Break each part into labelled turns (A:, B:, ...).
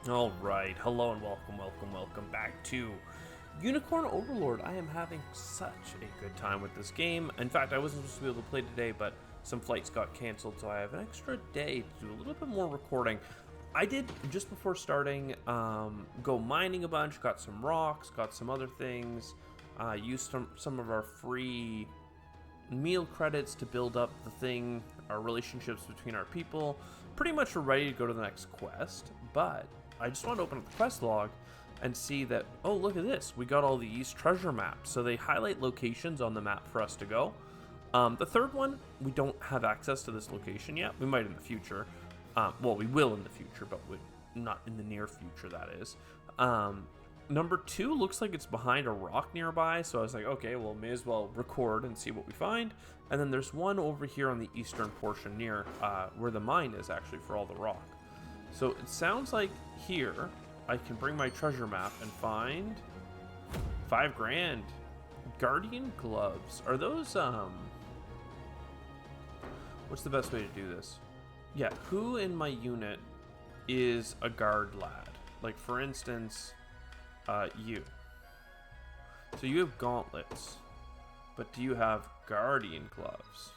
A: Alright, hello and welcome back to Unicorn Overlord. I am having such a good time with this game. In fact, I wasn't supposed to be able to play today, but some flights got cancelled, so I have an extra day to do a little bit more recording. I did, just before starting, go mining a bunch, got some rocks, got some other things, used some of our free meal credits to build up the thing, our relationships between our people. Pretty much we're ready to go to the next quest, but I just want to open up the quest log and see that, oh, look at this, we got all these treasure maps. So they highlight locations on the map for us to go. The third one, we don't have access to this location yet. We might in the future. Well, we will in the future, but not in the near future, that is. Number 2 looks like it's behind a rock nearby, so I was like, okay, well, may as well record and see what we find. And then there's one over here on the eastern portion near where the mine is, actually, for all the rock. So it sounds like here I can bring my treasure map and find 5 grand. Guardian gloves. Are those, what's the best way to do this? Yeah, who in my unit is a guard lad? Like, for instance, you. So you have gauntlets, but do you have guardian gloves?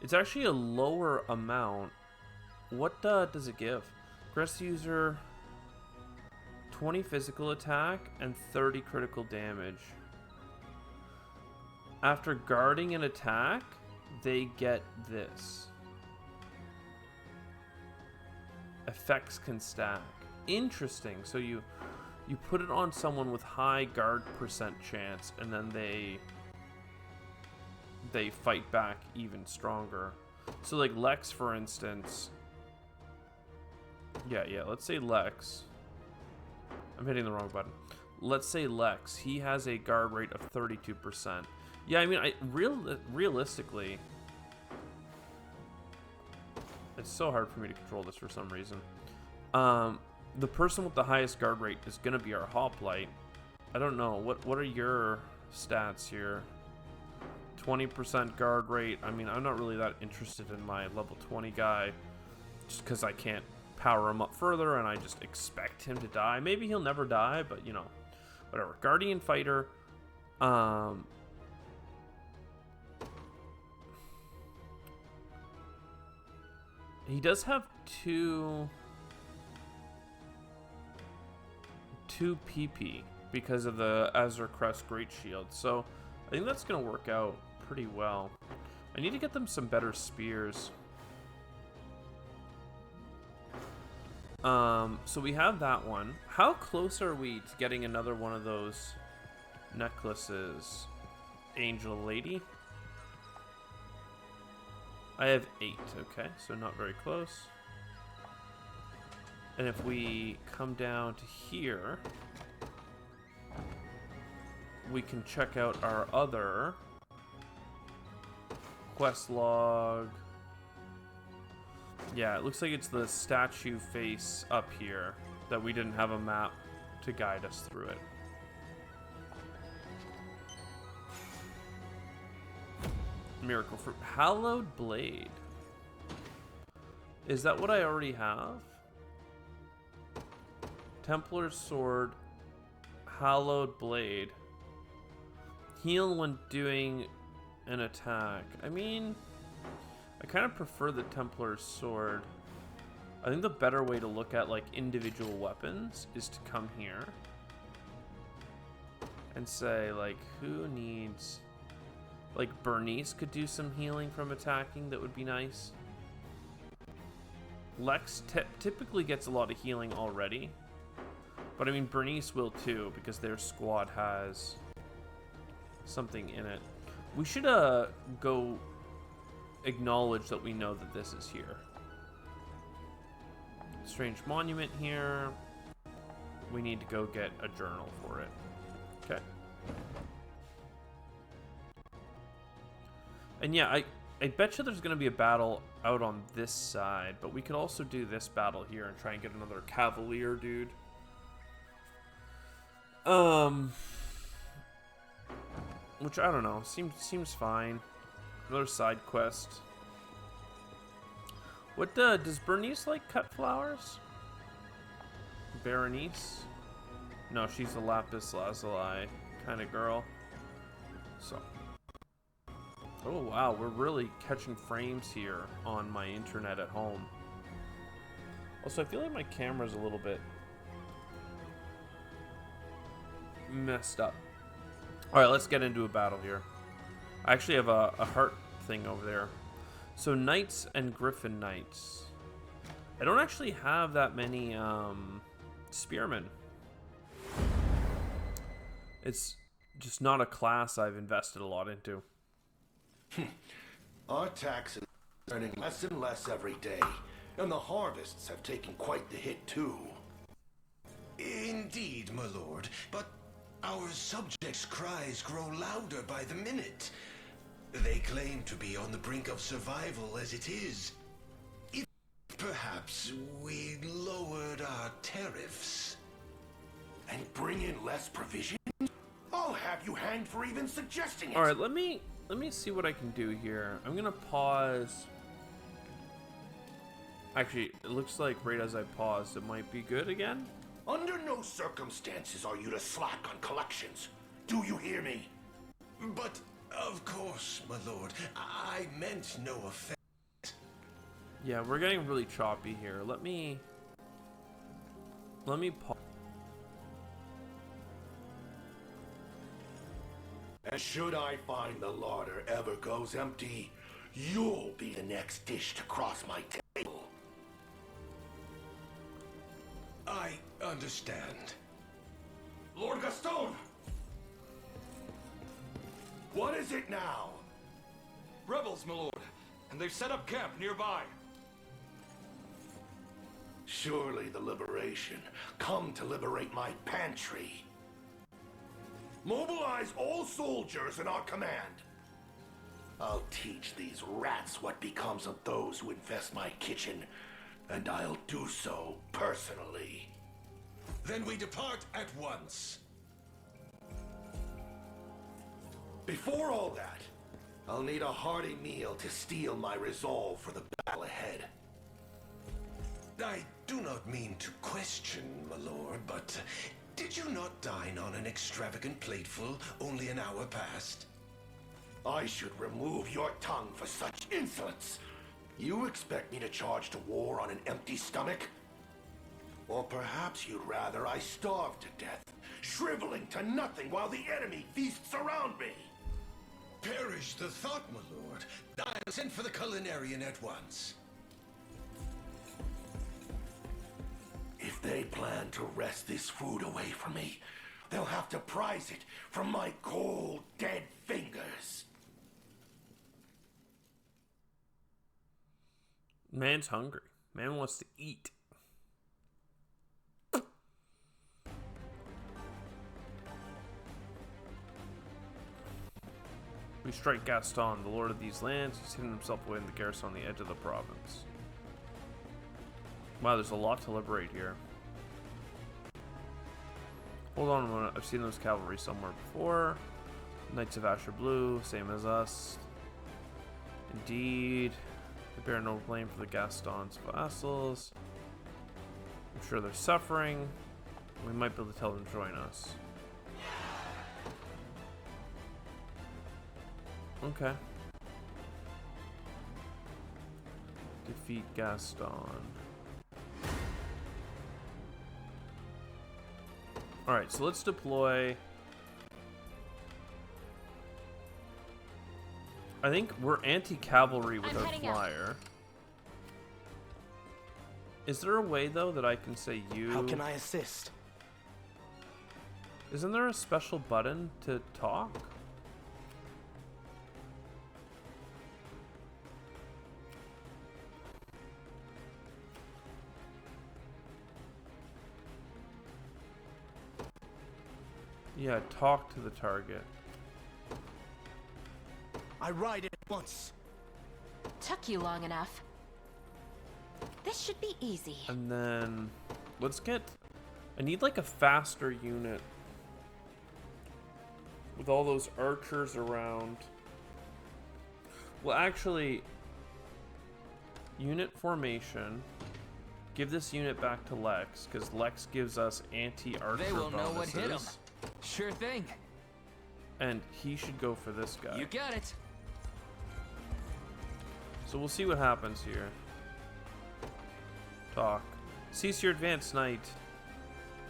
A: It's actually a lower amount. What does it give? Grants the user 20 physical attack and 30 critical damage. After guarding an attack, they get this. Effects can stack. Interesting. So you put it on someone with high guard percent chance, and then they fight back even stronger. So like Lex, for instance. Yeah, let's say Lex. I'm hitting the wrong button. Let's say Lex. He has a guard rate of 32%. Yeah, I mean, realistically, it's so hard for me to control this for some reason. The person with the highest guard rate is going to be our hoplite. I don't know. What are your stats here? 20% guard rate. I mean, I'm not really that interested in my level 20 guy, just because I can't power him up further, and I just expect him to die. Maybe he'll never die, but, you know, whatever. Guardian fighter. He does have two PP because of the Azure Crest Great Shield, so I think that's going to work out pretty well. I need to get them some better spears. So we have that one. How close are we to getting another one of those necklaces? Angel Lady? I have 8, okay, so not very close. And if we come down to here, we can check out our other quest log. Yeah, it looks like it's the statue face up here that we didn't have a map to guide us through it. Miracle fruit. Hallowed blade. Is that what I already have? Templar's sword. Hallowed blade. Heal when doing an attack. I mean, I kind of prefer the Templar's sword. I think the better way to look at like individual weapons is to come here and say like, who needs, like Bernice could do some healing from attacking. That would be nice. Lex typically gets a lot of healing already, but I mean Bernice will too because their squad has something in it. We should go acknowledge that we know that this is here. Strange monument here. We need to go get a journal for it. Okay. And yeah, I bet you there's going to be a battle out on this side, but we could also do this battle here and try and get another cavalier dude. Which I don't know, seems fine. Another side quest. What does Bernice like cut flowers? Berenice. No, she's a lapis lazuli kind of girl. So. Oh wow, we're really catching frames here on my internet at home. Also, I feel like my camera's a little bit messed up. Alright, let's get into a battle here. I actually have a heart thing over there. So, Knights and Griffin Knights. I don't actually have that many spearmen. It's just not a class I've invested a lot into.
B: Our taxes are earning less and less every day, and the harvests have taken quite the hit too.
C: Indeed, my lord, but our subjects' cries grow louder by the minute. They claim to be on the brink of survival as it is. If perhaps we lowered our tariffs.
B: And bring in less provisions? I'll have you hanged for even suggesting it.
A: All right, let me see what I can do here. I'm gonna pause. Actually, it looks like right as I paused, it might be good again.
B: Under no circumstances are you to slack on collections. Do you hear me?
C: But of course, my lord, I meant no offense.
A: Yeah, we're getting really choppy here. Let me pause.
B: And should I find the larder ever goes empty, you'll be the next dish to cross my table.
C: I understand.
B: Lord Gaston! What is it now?
D: Rebels, my lord, and they've set up camp nearby.
B: Surely the liberation come to liberate my pantry. Mobilize all soldiers in our command. I'll teach these rats what becomes of those who infest my kitchen, and I'll do so personally.
C: Then we depart at once.
B: Before all that, I'll need a hearty meal to steel my resolve for the battle ahead.
C: I do not mean to question, my lord, but did you not dine on an extravagant plateful only an hour past?
B: I should remove your tongue for such insolence. You expect me to charge to war on an empty stomach? Or perhaps you'd rather I starve to death, shriveling to nothing while the enemy feasts around me?
C: Perish the thought, my lord. I'll send for the culinarian at once.
B: If they plan to wrest this food away from me, they'll have to prize it from my cold, dead fingers.
A: Man's hungry. Man wants to eat. We strike Gaston, the lord of these lands. He's hidden himself away in the garrison on the edge of the province. Wow, there's a lot to liberate here. Hold on a moment. I've seen those cavalry somewhere before. Knights of Asher Blue, same as us. Indeed. They bear no blame for the Gaston's vassals. I'm sure they're suffering. We might be able to tell them to join us. Okay. Defeat Gaston. Alright, so let's deploy. I think we're anti-cavalry with our flyer. Is there a way, though, that I can say you...
E: How can I assist?
A: Isn't there a special button to talk? Yeah, talk to the target.
E: I ride it once.
F: Took you long enough. This should be easy.
A: And then let's get... I need like a faster unit. With all those archers around. Well, actually... Unit formation. Give this unit back to Lex, because Lex gives us anti-archer
G: They will know what
A: bonuses.
G: hit 'em. Sure thing.
A: And he should go for this guy.
G: You got it.
A: So we'll see what happens here. Talk. Cease your advance, knight.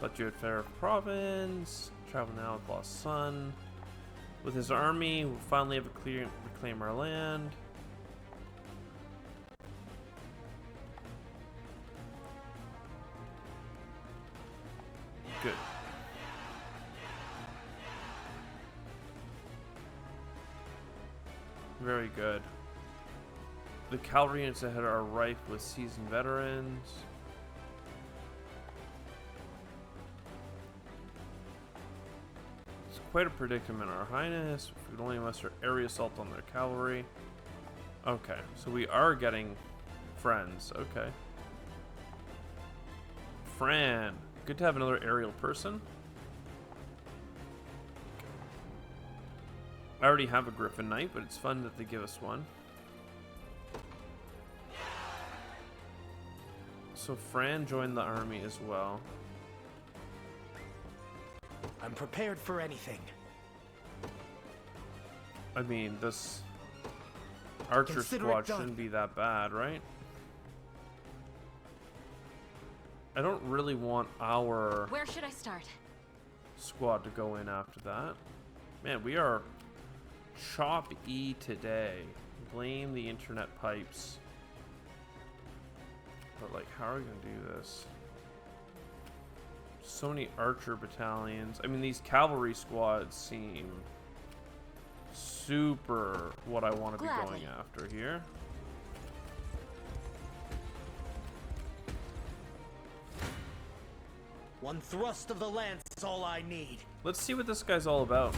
A: Let you at Fair Province. Travel now with Lost Sun. With his army, we'll finally have a clear reclaim our land. Good. Very good. The cavalry units ahead are rife with seasoned veterans. It's quite a predicament, Our Highness. We could only muster area assault on their cavalry. Okay, so we are getting friends. Okay. Fran. Good to have another aerial person. I already have a Griffin Knight, but it's fun that they give us one. So Fran joined the army as well.
E: I'm prepared for anything.
A: I mean, this archer
E: Consider it
A: squad
E: done.
A: shouldn't be that bad, right? I don't really want our
F: Where should I start?
A: squad to go in after that. Man, we are chop E today. Blame the internet pipes. But like, how are we gonna do this? So many archer battalions. I mean, these cavalry squads seem super what I want to be
F: Gladly.
A: going after here.
E: One thrust of the lance is all I need.
A: Let's see what this guy's all about.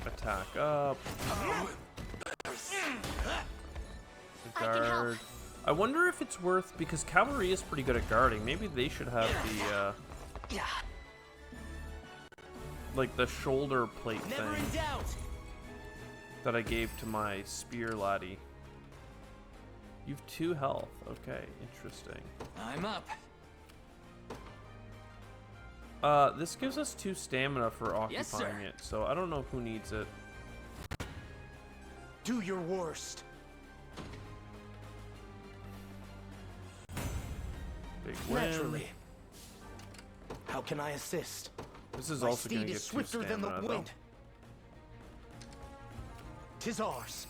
A: Attack up. Guard. I wonder if it's worth, because cavalry is pretty good at guarding. Maybe they should have the like the shoulder plate
E: Never in
A: thing
E: doubt.
A: that I gave to my spear laddie. You've 2 health. Okay, interesting.
G: I'm up.
A: This gives us 2 stamina for
G: Yes, sir.
A: occupying it, so I don't know who needs it.
E: Do your worst.
A: Big win.
E: Naturally. How can I assist?
A: This is
E: My
A: also going
E: steed
A: to
E: is
A: get 2
E: swifter than
A: stamina,
E: the
A: though.
E: wind. 'Tis ours.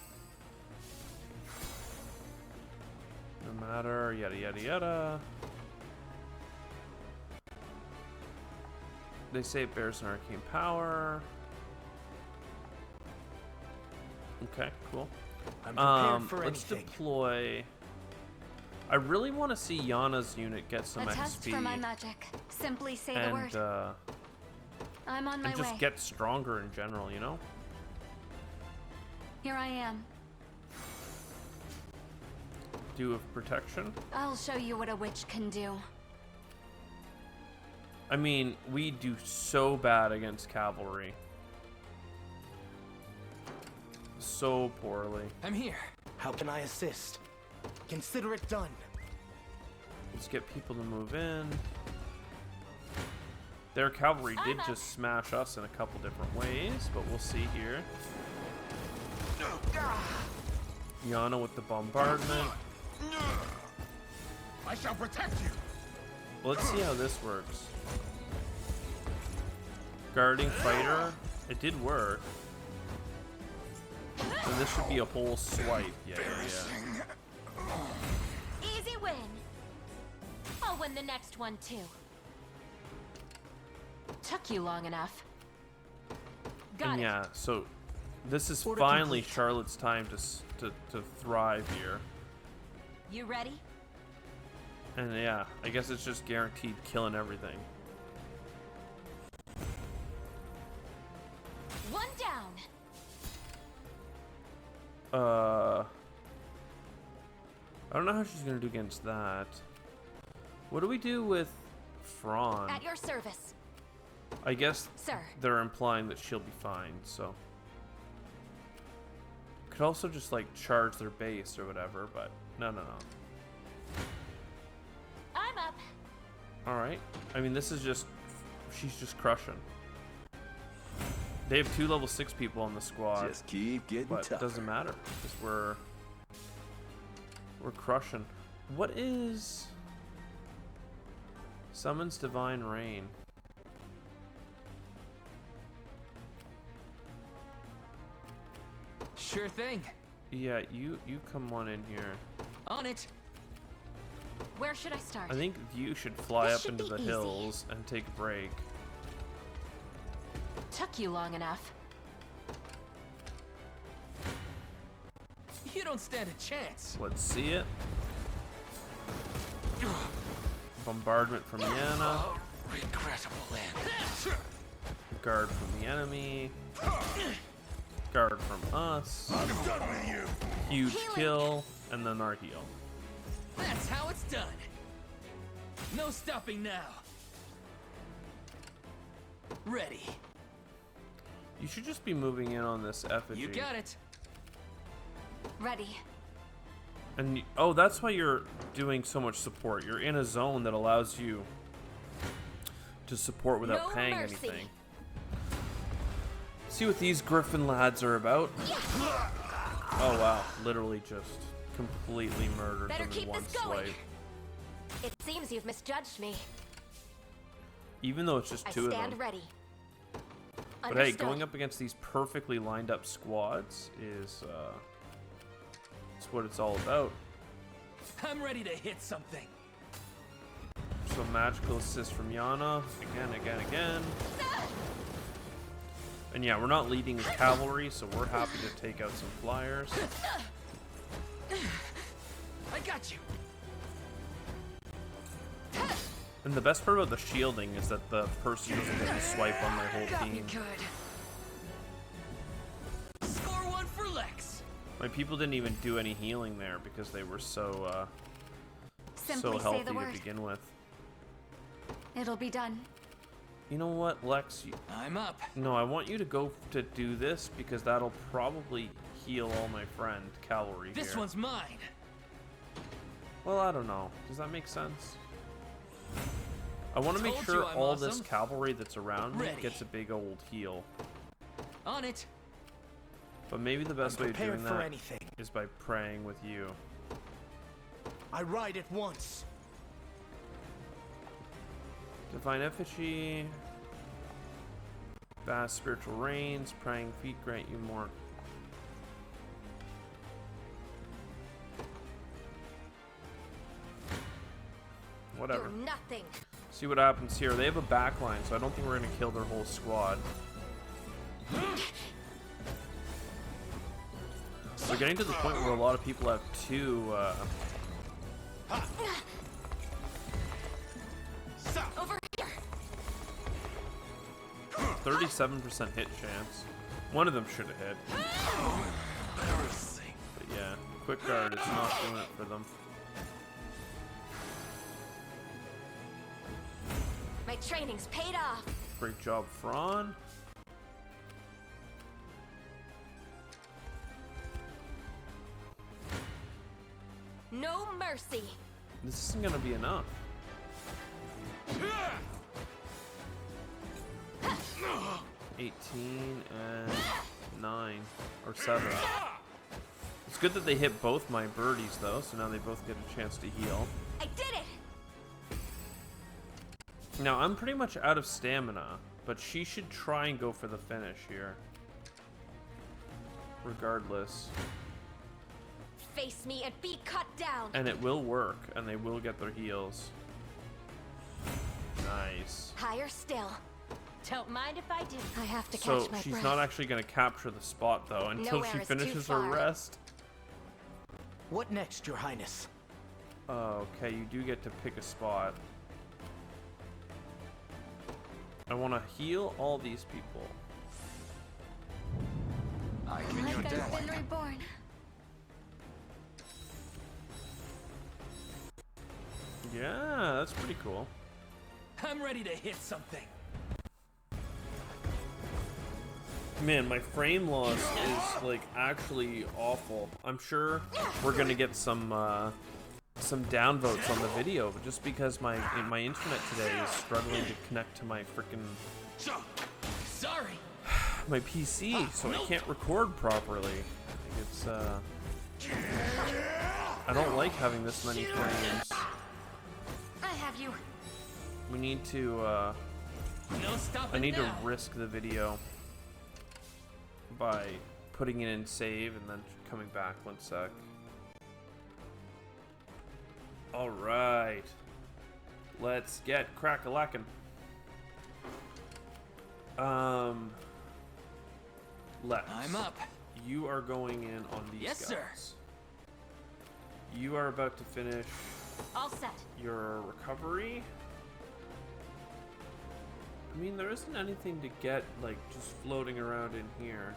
A: No matter, yada yada yada. They say it bears an arcane power. Okay, cool.
E: I'm prepared for
A: Let's
E: anything.
A: deploy. I really want to see Yana's unit get some
F: A test
A: XP
F: for my magic. Simply say the
A: and
F: word. I'm on my
A: and just
F: way.
A: get stronger in general, you know?
F: Here I am.
A: Do of protection.
F: I'll show you what a witch can do.
A: I mean, we do so bad against cavalry. So poorly.
G: I'm here.
E: How can I assist? Consider it done.
A: Let's get people to move in. Their cavalry did
F: I'm up.
A: just smash us in a couple different ways, but we'll see here. Yana with the bombardment.
B: I shall protect you.
A: Let's see how this works. Guarding fighter. It did work. And this should be a whole swipe. Yeah, yeah, yeah.
F: Easy win. I'll win the next one too. Took you long enough. Got
A: And
F: it.
A: yeah, so this is
E: Order
A: finally
E: complete.
A: Charlotte's time to thrive here.
F: You ready?
A: And yeah, I guess it's just guaranteed killing everything.
F: One down.
A: I don't know how she's gonna do against that. What do we do with Fran?
F: At your service,
A: I guess
F: sir.
A: they're implying that she'll be fine, so. Could also just like charge their base or whatever, but no.
F: I'm up.
A: All right. I mean, this is just, she's just crushing. They have 2 level 6 people on the squad.
H: Just keep getting
A: But
H: tougher.
A: it doesn't matter because we're crushing. What is summons divine rain?
G: Sure thing.
A: Yeah, you come on in here.
G: On it.
F: Where should I start?
A: I think you should fly
F: This
A: up
F: should
A: into
F: be
A: the
F: easy.
A: hills and take a break.
F: Took you long enough.
G: You don't stand a chance.
A: Let's see it. Bombardment from Yana.
C: Regrettable end.
A: Guard from the enemy. Guard from us.
B: I'm done with you.
A: Huge
F: Healing.
A: kill. And then our heal.
G: That's how it's done. No stopping now. Ready.
A: You should just be moving in on this effigy.
G: You got it.
F: Ready.
A: And oh, that's why you're doing so much support. You're in a zone that allows you to support without
F: No
A: paying
F: mercy.
A: anything. See what these Griffin lads are about. Oh wow, literally just completely murdered
F: Better
A: them in
F: keep
A: one
F: this going.
A: swipe.
F: It seems you've misjudged me.
A: Even though it's just
F: I
A: 2 of
F: stand
A: them.
F: ready.
A: But hey,
F: Understood.
A: going up against these perfectly lined up squads is it's what it's all about.
G: I'm ready to hit something.
A: So magical assist from Yana again. And yeah, we're not leading with cavalry, so we're happy to take out some flyers.
G: I got you.
A: And the best part about the shielding is that the person doesn't get to swipe on my whole
G: Got me
A: team.
G: good. Score 1 for Lex.
A: My people didn't even do any healing there because they were so
F: Simply say
A: healthy
F: the
A: to
F: word.
A: begin with.
F: It'll be done.
A: You know what, Lex?
G: I'm up.
A: No, I want you to go to do this because that'll probably heal all my friend cavalry
G: This
A: here.
G: one's mine.
A: Well, I don't know. Does that make sense? I want to make
G: Told
A: sure
G: you I'm
A: all this
G: awesome.
A: cavalry that's around me
G: Ready.
A: gets a big old heal.
G: On it.
A: But maybe the best way of
E: Prepared
A: doing
E: for
A: that
E: anything.
A: is by praying with you.
E: I ride at once.
A: Divine Effigy. Vast Spiritual Rains. Praying Feet grant you more. Whatever.
F: You're nothing.
A: See what happens here. They have a backline, so I don't think we're going to kill their whole squad. We're getting to the point where a lot of people have 2
F: Over here.
A: 37% hit chance. One of them should have hit. But yeah, quick guard, it's not doing it for them.
F: My training's paid off.
A: Great job, Fran.
F: No mercy.
A: This isn't gonna be enough. $18 and 9 or 7. It's good that they hit both my birdies though, so now they both get a chance to heal.
F: I did it.
A: Now I'm pretty much out of stamina, but she should try and go for the finish here. Regardless.
F: Face me and be cut down.
A: And it will work, and they will get their heals. Nice.
F: Higher still. Don't mind if I do. I have to
A: So
F: catch my
A: she's
F: breath.
A: not actually going to capture the spot though until
F: Nowhere
A: she
F: is too
A: finishes her
F: far.
A: rest.
E: What next, Your Highness?
A: Okay, you do get to pick a spot. I want to heal all these people.
C: I can
F: Like
C: your
F: I've
C: death.
F: been reborn.
A: Yeah, that's pretty cool.
G: I'm ready to hit something.
A: Man, my frame loss is like actually awful. I'm sure we're gonna get some downvotes on the video, but just because my internet today is struggling to connect to my freaking
G: Sorry.
A: my PC, so I can't record properly. It's I don't like having this many frames.
F: I have you.
A: We need to
G: No stopping
A: I need
G: now.
A: to risk the video by putting it in save and then coming back 1 sec. All right, let's get crack-a-lackin'. Lex,
G: I'm up.
A: you are going in on these
G: Yes,
A: guys.
G: sir.
A: You are about to finish
F: All set.
A: your recovery. I mean, there isn't anything to get, like, just floating around in here.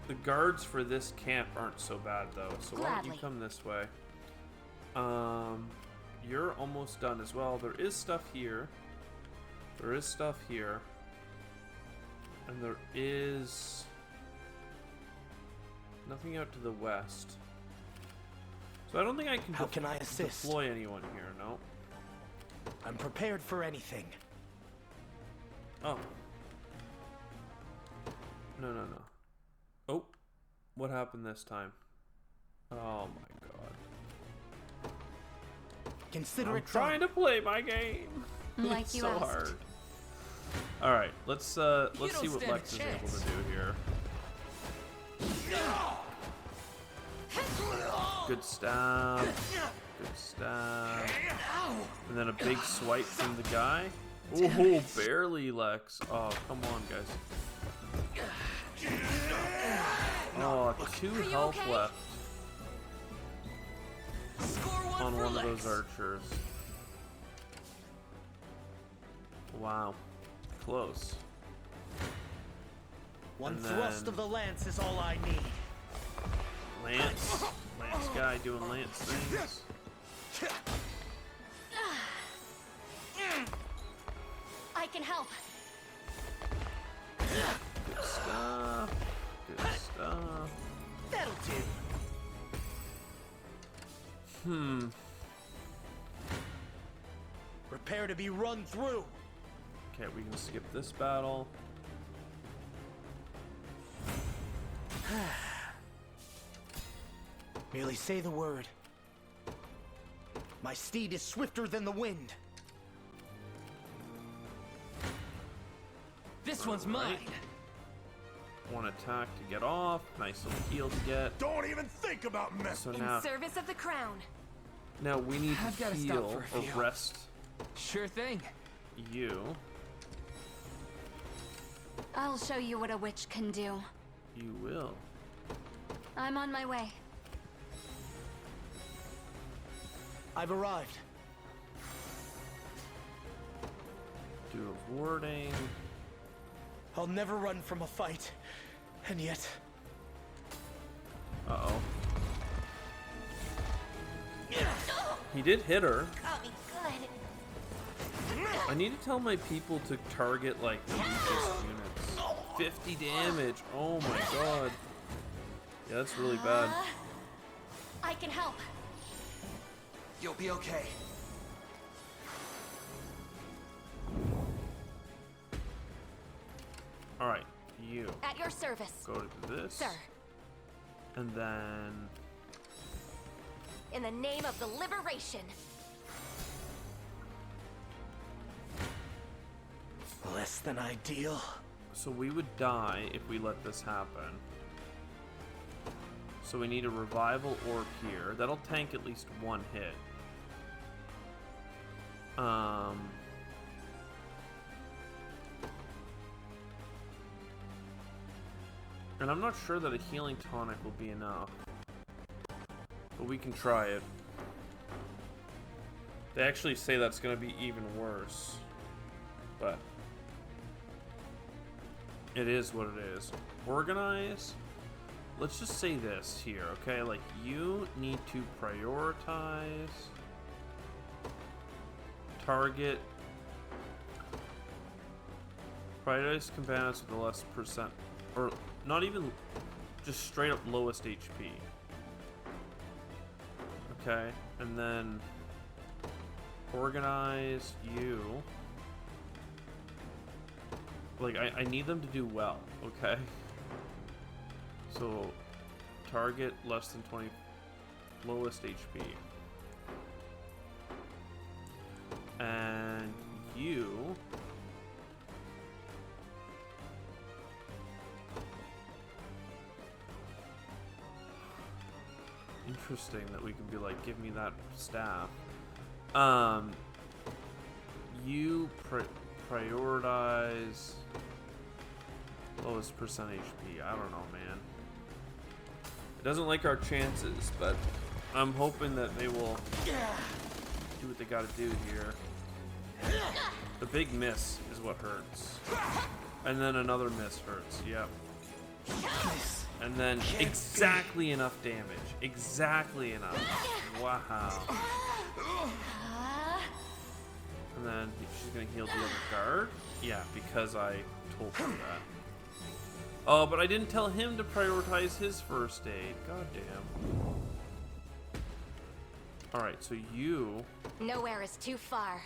A: The guards for this camp aren't so bad, though, so why don't you
F: Gladly.
A: come this way? You're almost done as well. There is stuff here. There is stuff here. And there is nothing out to the west. So I don't think I can,
E: How can I assist?
A: deploy anyone here, no?
E: I'm prepared for anything.
A: Oh. No. Oh. What happened this time? Oh my god.
E: Consider
A: I'm
E: it
A: trying
E: done.
A: to play my game.
F: Like
A: It's
F: you
A: so
F: asked.
A: hard. Alright, let's see
G: don't
A: what
G: stand a
A: Lex is able
G: chance.
A: to do here. Good stab. Good stab. And then a big swipe from the guy. Oh, barely, Lex. Oh, come on, guys. Oh, 2
F: you
A: health
F: okay?
A: left
G: Score one
A: on
G: for
A: one of
G: Lex.
A: those archers. Wow. Close.
E: One
A: And
E: thrust
A: then-
E: of the lance is all I need.
A: Lance guy doing Lance things.
F: I can help.
A: Good stuff. Good stuff.
E: That'll do. Prepare to be run through.
A: Okay, we can skip this battle.
E: Merely say the word. My steed is swifter than the wind.
G: This one's mine.
A: One attack to get off. Nice little heal to get.
B: Don't even think about messing.
A: So
F: In
A: now,
F: service of the crown.
A: now we need
G: I've
A: to
G: gotta stop
A: heal
G: for a
A: or
G: few.
A: rest
G: Sure thing.
A: you.
F: I'll show you what a witch can do.
A: You will.
F: I'm on my way.
E: I've arrived.
A: Do a warding.
E: I'll never run from a fight. And yet,
A: Uh-oh. He did hit her.
F: Got me good.
A: I need to tell my people to target, like, the weakest units. 50 damage. Oh my god. Yeah, that's really bad.
F: I can help.
G: You'll be okay.
A: Alright, you
F: At your service.
A: go to this.
F: Sir,
A: And then...
F: in the name of the liberation.
E: less than ideal.
A: So we would die if we let this happen. So we need a revival orb here. That'll tank at least one hit. And I'm not sure that a healing tonic will be enough. But we can try it. They actually say that's going to be even worse. But it is what it is. Organize. Let's just say this here, okay? Like, you need to prioritize, target Prioritize combatants with the less percent, or not even, just straight up lowest HP. Okay, and then organize you. Like, I need them to do well, okay? So, target less than 20, lowest HP. And you... Interesting that we can be like, give me that staff. You prioritize lowest percent HP. I don't know, man. It doesn't like our chances, but I'm hoping that they will do what they gotta do here. The big miss is what hurts. And then another miss hurts, yep. And then exactly enough damage. Exactly enough. Wow. And then she's gonna heal the other guard. Yeah, because I told her that. Oh, but I didn't tell him to prioritize his first aid. God damn. Alright, so you
F: Nowhere is too far.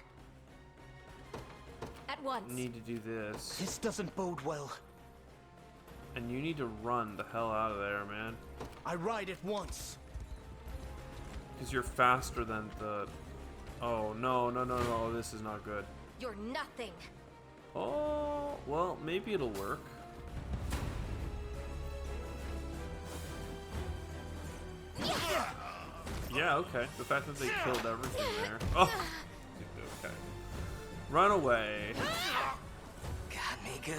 F: At once.
A: need to do this.
E: This doesn't bode well.
A: And you need to run the hell out of there, man.
E: I ride at once.
A: Because you're faster than the... Oh, no, no, no, no. This is not good.
F: You're nothing.
A: Oh, well, maybe it'll work. Yeah, okay. The fact that they killed everything there. Oh, okay. Run away.
G: Got me good.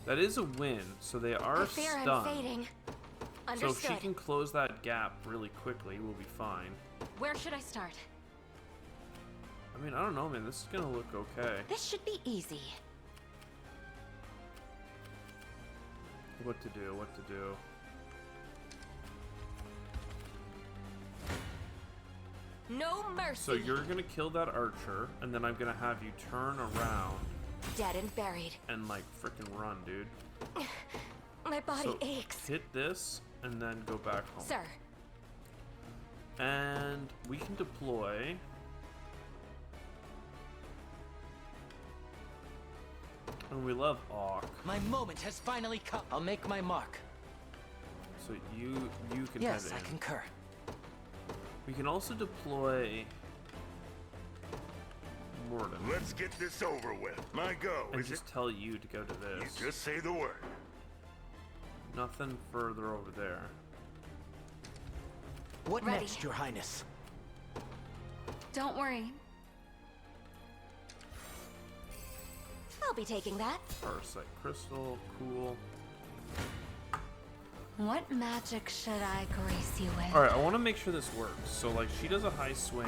A: That is a win, so they are
F: I fear I'm
A: stunned.
F: fading.
A: So if
F: Understood.
A: she can close that gap really quickly, we'll be fine.
F: Where should I start?
A: I mean, I don't know, man. This is gonna look okay.
F: This should be easy.
A: What to do, what to do.
F: No mercy.
A: So you're gonna kill that archer, and then I'm gonna have you turn around
F: Dead and buried.
A: and like frickin' run, dude.
F: My body
A: So
F: aches.
A: hit this, and then go back home.
F: Sir,
A: And we can deploy. And we love Auk.
G: My moment has finally come. I'll make my mark.
A: So you can
G: Yes,
A: head
G: I
A: in.
G: concur.
A: We can also deploy Morden.
H: Let's get this over with. My go,
A: And
H: is
A: just
H: it?
A: tell you to go to
H: You
A: this.
H: just say the word.
A: Nothing further over there.
E: What
F: Ready.
E: next, Your Highness?
F: don't worry. I'll be taking that.
A: Parasite crystal, cool.
F: What magic should I grace you with?
A: Alright, I want to make sure this works. So, like, she does a high swing.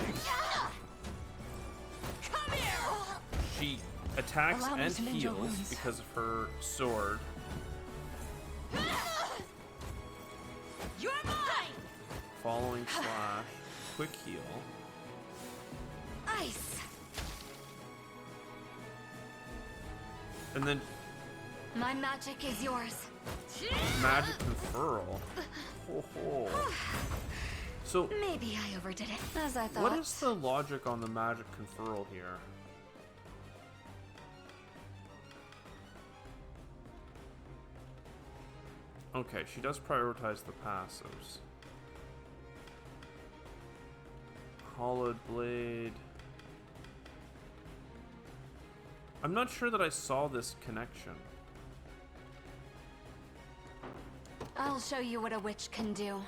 F: Come here!
A: She attacks
G: Allow me
A: and
G: to mend your
A: heals
G: wounds.
A: because of her sword.
F: You're mine!
A: Following slash. Quick heal.
F: Ice!
A: And then
F: My magic is yours.
A: magic conferral. Ho ho. So,
F: Maybe I overdid it, as I thought.
A: what is the logic on the magic conferral here? Okay, she does prioritize the passives. Hollowed blade. I'm not sure that I saw this connection.
F: I'll show you what a witch can do.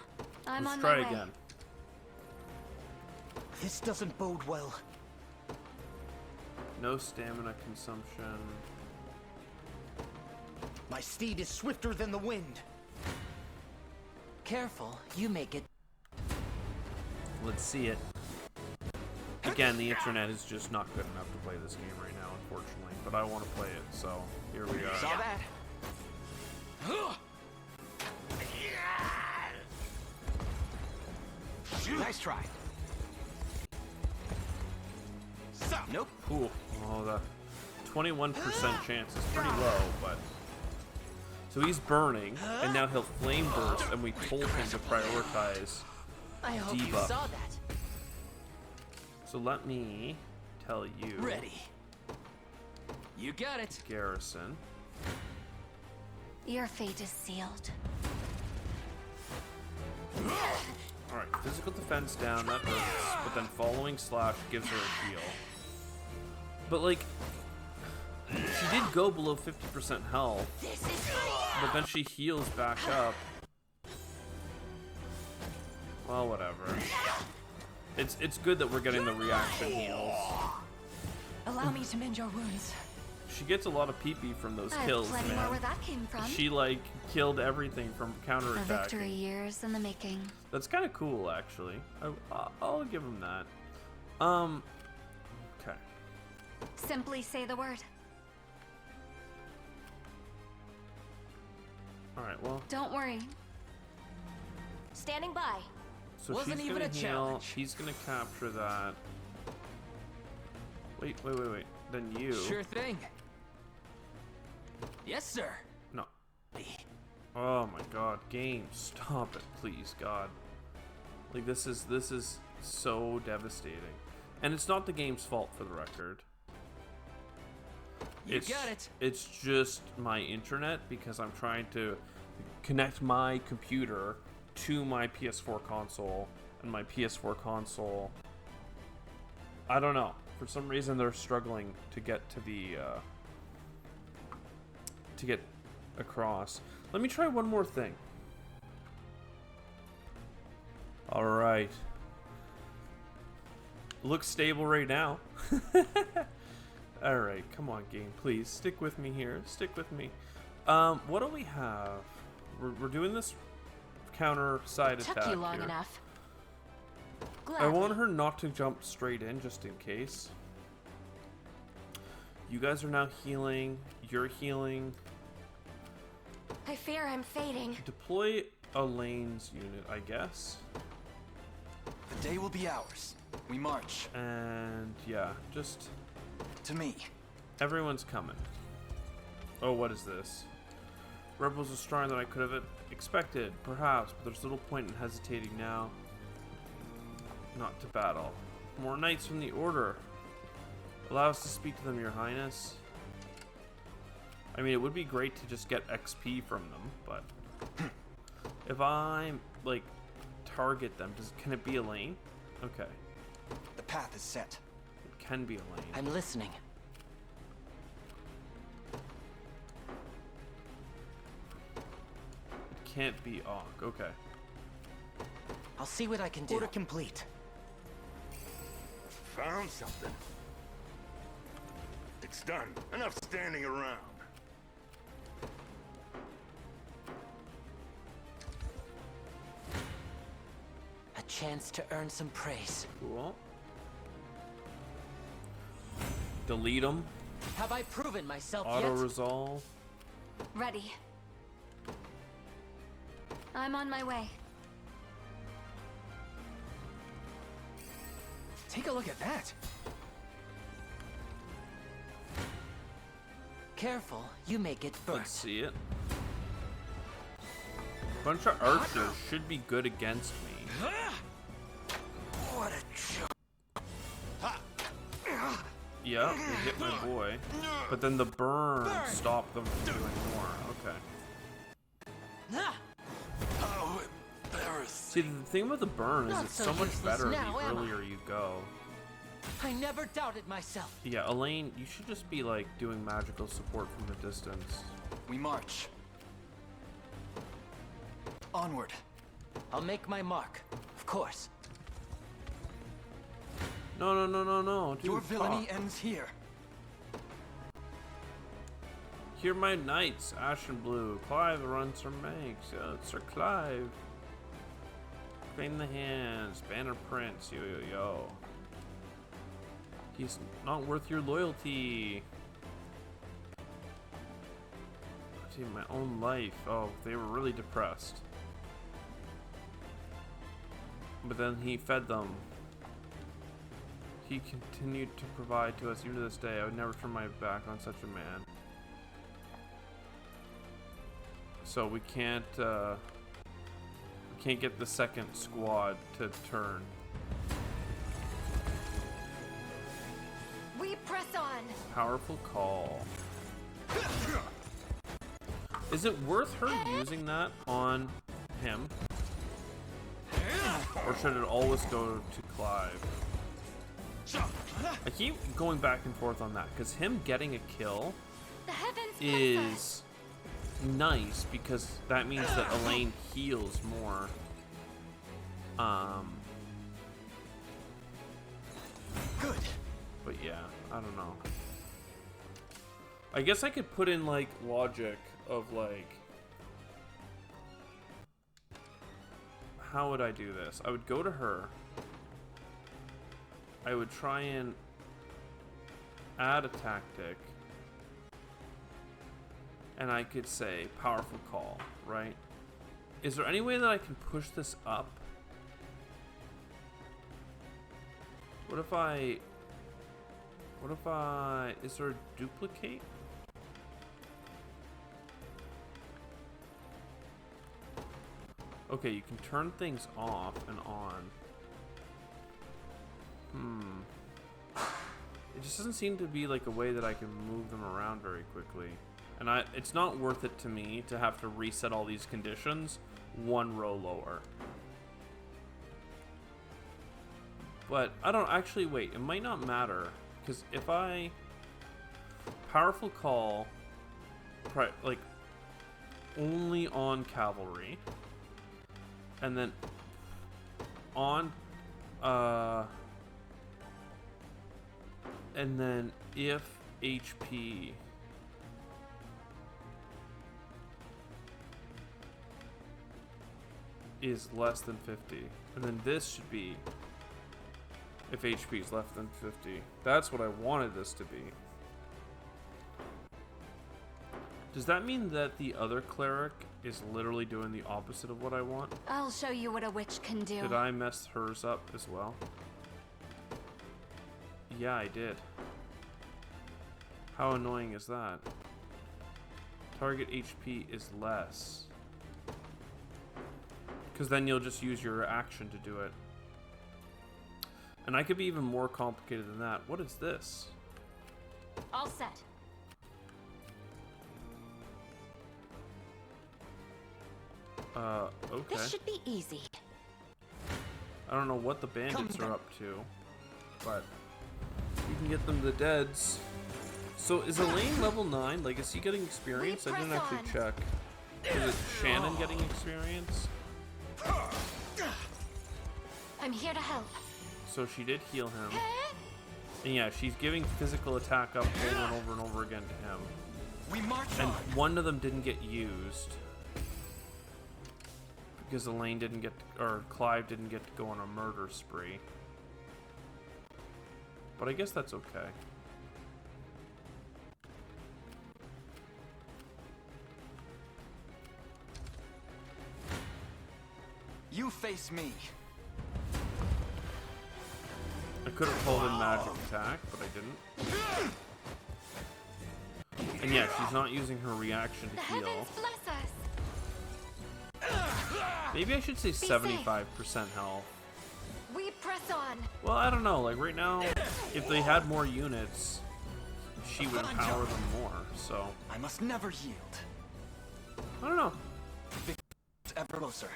F: I'm
A: Let's
F: on
A: try
F: my way.
A: again.
E: This doesn't bode well.
A: No stamina consumption.
E: My steed is swifter than the wind.
G: Careful, you make it.
A: Let's see it. Again, the internet is just not good enough to play this game right now, unfortunately. But I want to play it, so here we
G: Saw
A: are.
G: that? Nice try. Nope.
A: Cool. Oh, the 21% chance is pretty low, but... So he's burning, and now he'll flame burst, and we told him to prioritize
G: I hope you
A: debuff.
G: saw that.
A: So let me tell you,
G: Ready. You got it.
A: Garrison.
F: Your fate is sealed.
A: Alright, physical defense down, that hurts, but then following slash gives her a heal. But like, she did go below 50% health, but then she heals back up. Well, whatever. It's good that we're getting the reaction heals.
F: Allow me to mend your wounds.
A: She gets a lot of PP from those
F: I have
A: kills,
F: plenty more where
A: man.
F: that came from.
A: She like killed everything from
F: A victory
A: counterattacking.
F: years in the making.
A: That's kind of cool, actually. I'll give him that. Okay.
F: Simply say the word.
A: All right. Well,
F: Don't worry. Standing by.
A: so
G: Wasn't
A: she's
G: even
A: gonna
G: a
A: heal.
G: challenge.
A: He's gonna capture that. Wait. Then you.
G: Sure thing. Yes, sir.
A: No. Oh my God, game, stop it, please, God. Like this is so devastating, and it's not the game's fault, for the record.
G: You got it.
A: It's just my internet, because I'm trying to connect my computer to my PS4 console, and my PS4 console, I don't know, for some reason they're struggling to get to the to get across. Let me try one more thing. All right. Looks stable right now. All right, come on, game, please stick with me here. Stick with me. What do we have? We're doing this counter side attack
F: Took you long
A: here.
F: enough.
A: I
F: Gladly.
A: want her not to jump straight in, just in case. You guys are now healing. You're healing.
F: I fear I'm fading.
A: Deploy a lanes unit, I guess.
I: The day will be ours. We march.
A: And yeah, just
I: To me.
A: everyone's coming. Oh, what is this? Rebels are stronger than I could have expected, perhaps, but there's little point in hesitating now. Not to battle. More knights from the Order. Allow us to speak to them, Your Highness. I mean, it would be great to just get XP from them, but if I like target them, can it be a lane? Okay,
I: The path is set.
A: it can be a lane.
G: I'm listening.
A: It can't be Auk. Okay.
G: I'll see what I can do.
E: Order complete.
H: Found something. It's done. Enough standing around.
G: A chance to earn some praise.
A: Cool. Delete them.
G: Have I proven myself
A: Auto
G: yet?
A: resolve.
F: Ready. I'm on my way.
I: Take a look at that.
G: Careful, you may get
A: Let's
G: burnt.
A: see it. Bunch of archers should be good against me.
I: What a joke.
A: Yeah, we hit my boy. But then the burn stopped them from doing more. Okay.
I: How embarrassing.
A: See, the thing about the burn is
G: Not
A: it's
G: so
A: so much
G: useless
A: better
G: now,
A: the
G: am I?
A: earlier you go.
G: I never doubted myself.
A: Yeah, Elaine, you should just be like doing magical support from a distance.
I: We march. Onward.
G: I'll make my mark, of course.
A: No, dude,
I: Your villainy
A: fuck.
I: ends here.
A: Hear my knights, Ashen Blue. Clive runs Sir Manx. Sir Clive. Claim the hands. Banner Prince. Yo. He's not worth your loyalty. Dude, my own life. Oh, they were really depressed. But then he fed them. He continued to provide to us even to this day. I would never turn my back on such a man. So we can't get the second squad to turn.
F: We press on.
A: Powerful call. Is it worth her using that on him? Or should it always go to Clive? I keep going back and forth on that, because him getting a kill
F: The heavens
A: is nice, because that means that Elaine heals more.
E: Good.
A: But yeah, I don't know. I guess I could put in like logic of like, how would I do this? I would go to her. I would try and add a tactic. And I could say powerful call, right? Is there any way that I can push this up? What if I, is there a duplicate? Okay, you can turn things off and on. It just doesn't seem to be like a way that I can move them around very quickly. And it's not worth it to me to have to reset all these conditions one row lower. But I don't actually, wait, it might not matter, because if I powerful call like only on cavalry, and then on and then if HP is less than 50, and then this should be if HP is less than 50. That's what I wanted this to be. Does that mean that the other cleric is literally doing the opposite of what I want?
F: I'll show you what a witch can do.
A: Did I mess hers up as well? Yeah, I did. How annoying is that? Target HP is less. Because then you'll just use your action to do it. And I could be even more complicated than that. What is this?
F: All set.
A: Okay.
F: This should be easy.
A: I don't know what the bandits are up to, but you can get them the deads. So is Elaine level 9? Like, is he getting experience? I didn't actually check. Is it Shannon getting experience?
F: I'm here to help.
A: So she did heal him. And yeah, she's giving physical attack up over and over and over again to him.
E: We march
A: And
E: on.
A: one of them didn't get used. Because Elaine didn't get, or Clive didn't get to go on a murder spree. But I guess that's okay.
E: You face me.
A: I could have pulled in magic attack, but I didn't. And yeah, she's not using her reaction to
F: The
A: heal.
F: heavens bless us.
A: Maybe I should say 75% health.
F: We press on.
A: Well, I don't know. Like right now, if they had more units, she would empower them more. So
E: I must never yield.
A: I don't know.
E: It's ever closer.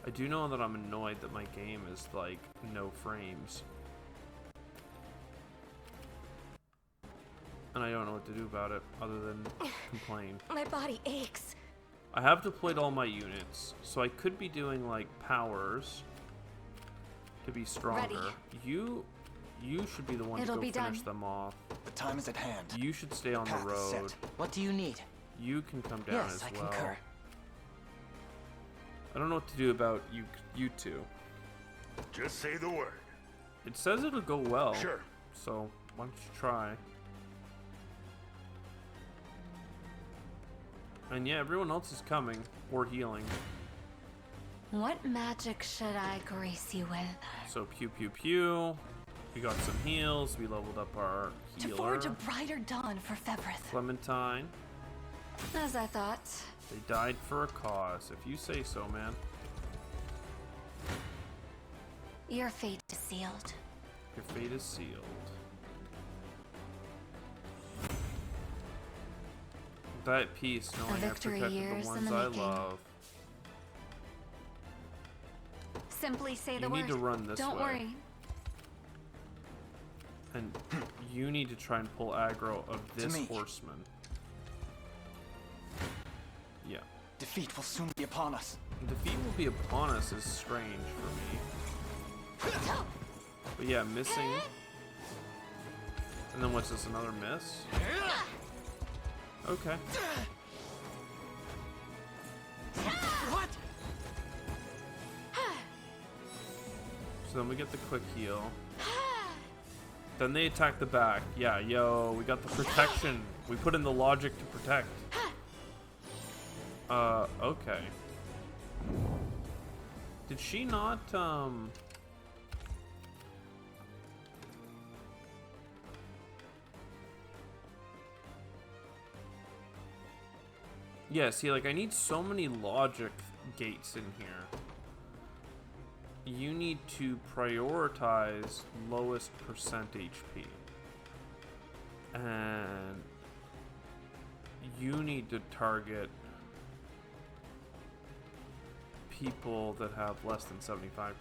A: I do know that I'm annoyed that my game is like no frames. And I don't know what to do about it other than complain.
F: My body aches.
A: I have deployed all my units, so I could be doing like powers to be stronger.
F: Ready.
A: You should be the one
F: It'll
A: to go
F: be
A: finish
F: done.
A: them off.
E: The time is at hand.
A: You should stay on the
E: Path is
A: road.
E: set. What do you need?
A: You can come down
E: Yes,
A: as
E: I
A: well.
E: concur.
A: I don't know what to do about you two.
H: Just say the word.
A: It says it'll go well.
H: Sure.
A: So why don't you try? And yeah, everyone else is coming or healing.
F: What magic should I grace you with?
A: So pew pew pew. We got some heals. We leveled up our
F: To
A: healer.
F: forge a brighter dawn for Fevrith.
A: Clementine.
F: As I thought.
A: They died for a cause. If you say so, man.
F: Your fate is sealed.
A: Your fate is sealed. That peace, knowing I
F: victory
A: protected
F: years
A: the
F: in
A: ones
F: the
A: I
F: making.
A: love.
F: Simply say the
A: You
F: word.
A: need to run this
F: Don't
A: way.
F: worry.
A: And you need to try and pull aggro of this
I: me.
A: horseman. Yeah.
I: Defeat will soon be upon us.
A: Defeat will be upon us is strange for me. But yeah, missing. And then what's this, another miss? Okay.
G: What?
A: So then we get the quick heal. Then they attack the back. Yeah, yo, we got the protection. We put in the logic to protect. Okay. Did she not, yeah, see, like, I need so many logic gates in here. You need to prioritize lowest percent HP. And you need to target people that have less than 75% HP.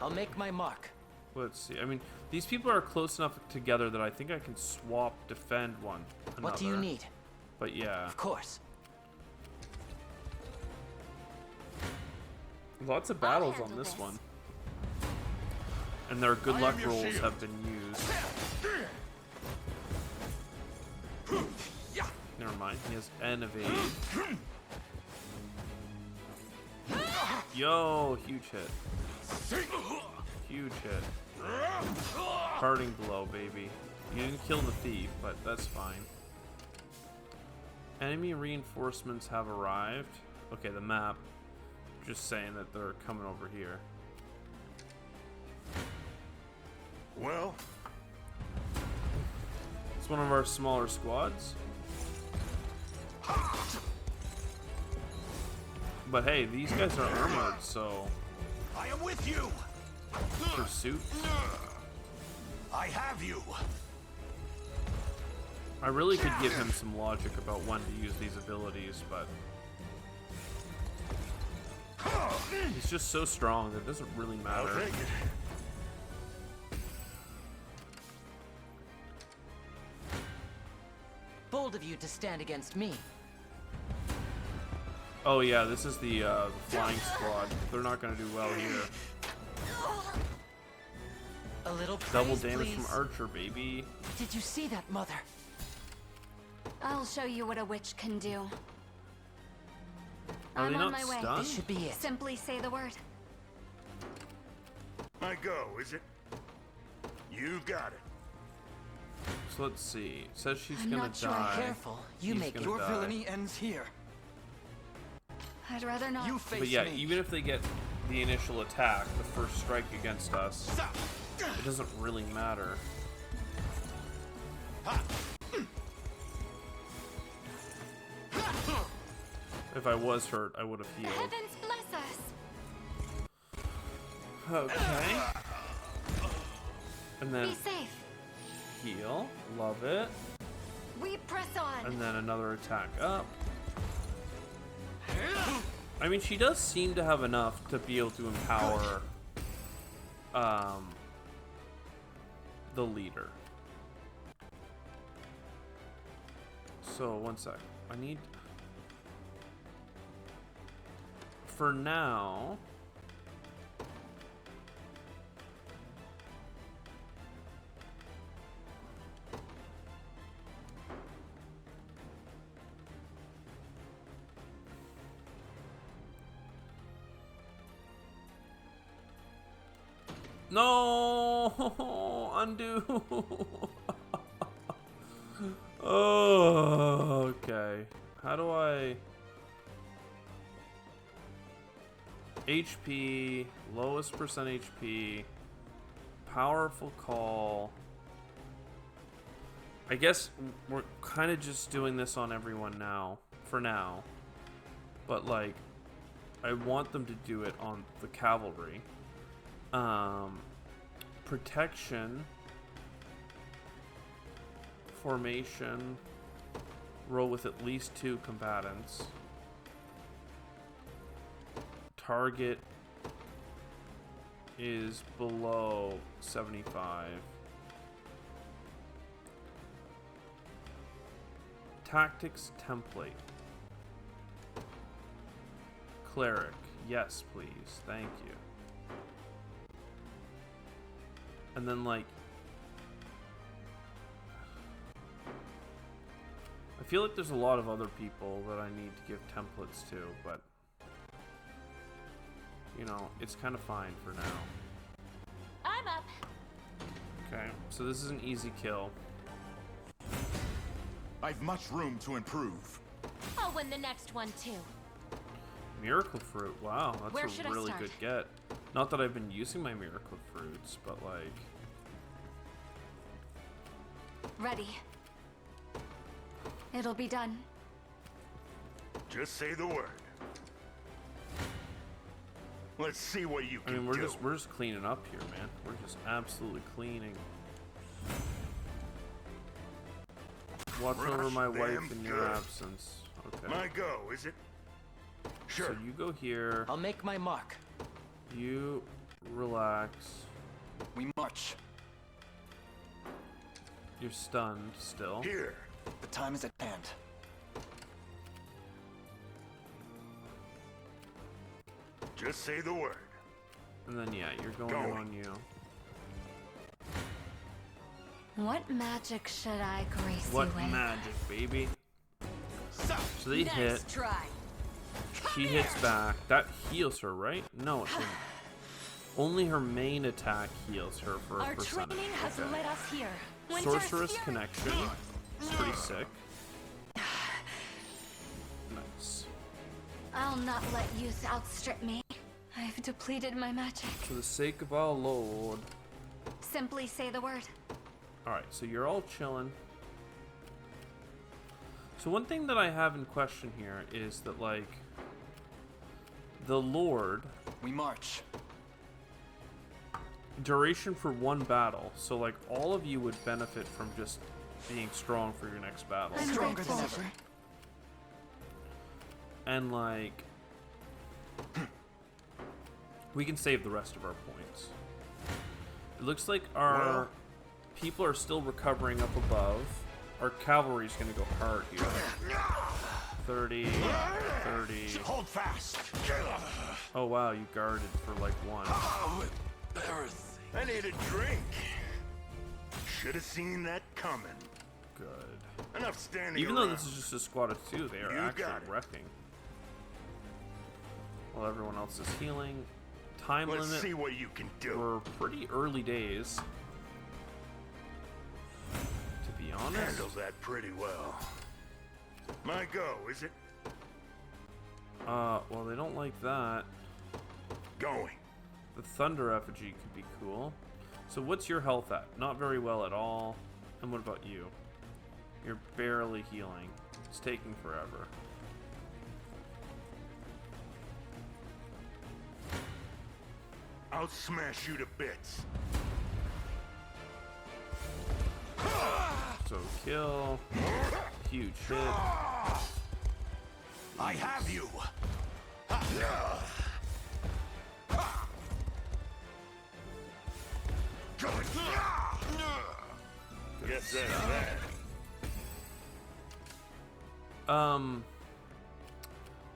G: I'll make my mark.
A: Let's see. I mean, these people are close enough together that I think I can swap defend one another.
G: What do you need?
A: But yeah.
G: Of course.
A: Lots of battles on this one. And their good luck rolls have been used. Never mind, he has N evade. Yo, huge hit. Huge hit. Parting blow, baby. You didn't kill the thief, but that's fine. Enemy reinforcements have arrived. Okay, the map. Just saying that they're coming over here.
H: Well,
A: It's one of our smaller squads. But hey, these guys are armored, so
C: I am with you.
A: pursuit.
C: I have you.
A: I really could give him some logic about when to use these abilities, but he's just so strong that it doesn't really
H: I'll
A: matter.
H: take it.
G: Bold of you to stand against me.
A: Oh yeah, this is the flying squad. They're not gonna do well here.
G: A little
A: Double
G: praise,
A: damage
G: please.
A: from Archer, baby.
G: Did you see that, Mother?
F: I'll show you what a witch can do.
A: Are
F: I'm
A: they
F: on
A: not
F: my way.
A: stunned?
G: This should be it.
F: Simply say the word.
H: I go, is it? You got it.
A: So let's see. It says she's
F: I'm
A: gonna
F: not sure.
A: die.
G: Careful, you
A: He's
G: make it.
A: gonna
I: Your
A: die.
I: villainy ends here.
F: I'd rather not.
I: You face
A: But yeah,
I: me.
A: even if they get the initial attack, the first strike against us, it doesn't really matter. If I was hurt, I would have
F: The
A: healed.
F: heavens bless us.
A: Okay. And then
F: Be safe.
A: heal. Love it.
F: We press on.
A: And then another attack up. I mean, she does seem to have enough to be able to empower the leader. So, one sec. I need... For now... No! Undo! Oh, okay. How do I... HP, lowest percent HP, powerful call. I guess we're kind of just doing this on everyone now, for now. But like, I want them to do it on the cavalry. Protection, formation, roll with at least 2 combatants. Target is below 75. Tactics template. Cleric. Yes, please. Thank you. And then, like, I feel like there's a lot of other people that I need to give templates to, but, you know, it's kind of fine for now.
F: I'm up.
A: Okay, so this is an easy kill.
H: I've much room to improve.
F: I'll win the next one too.
A: Miracle fruit. Wow,
F: Where
A: that's
F: should
A: a
F: I
A: really
F: start?
A: good get. Not that I've been using my miracle fruits, but like,
F: Ready. It'll be done.
H: Just say the word. Let's see what you
A: I
H: can
A: mean,
H: do.
A: we're just cleaning up here, man. We're just absolutely cleaning. Watch over
H: Rush
A: my wife
H: them
A: in your
H: good.
A: absence. Okay.
H: My go, is it? Sure.
A: So you go here.
G: I'll make my mark.
A: You relax.
I: We march.
A: You're stunned still.
H: Here.
I: The time is at hand.
H: Just say the word.
A: And then yeah, you're going
H: Going.
A: on you.
F: What magic should I grace
A: What
F: you with?
A: magic, baby? So they
F: nice
A: hit.
F: try.
A: She hits back. That heals her, right? No, it didn't. Only her main attack heals her for a
F: Our
A: percentage.
F: training has
A: Okay.
F: led us here. Winter's
A: Sorceress
F: Fury.
A: connection. It's pretty sick. Nice.
F: I'll not let youth outstrip me. I've depleted my magic.
A: For the sake of our Lord.
F: Simply say the word.
A: Alright, so you're all chilling. So one thing that I have in question here is that, like, the Lord,
I: We march.
A: duration for one battle. So, like, all of you would benefit from just being strong for your next battle.
F: I'm
I: Stronger than
F: grateful.
I: ever.
A: And, like, we can save the rest of our points. It looks like our
H: Well.
A: people are still recovering up above. Our cavalry's gonna go hard here. 30, 30.
H: Hold fast.
A: Oh wow, you guarded for like 1.
H: Oh, embarrassing. I need a drink. Should have seen that coming.
A: Good.
H: Enough standing
A: Even though
H: around.
A: this is just a squad of 2, they are
H: You
A: actually
H: got it.
A: wrecking. While everyone else is healing. Time
H: Let's
A: limit
H: see what you can do.
A: for pretty early days. To be honest.
H: Handles that pretty well. My go, is it?
A: Well, they don't like that.
H: Going.
A: The Thunder Effigy could be cool. So what's your health at? Not very well at all. And what about you? You're barely healing. It's taking forever.
H: I'll smash you to bits.
A: So kill. Huge hit.
H: I have you. Guess that's that.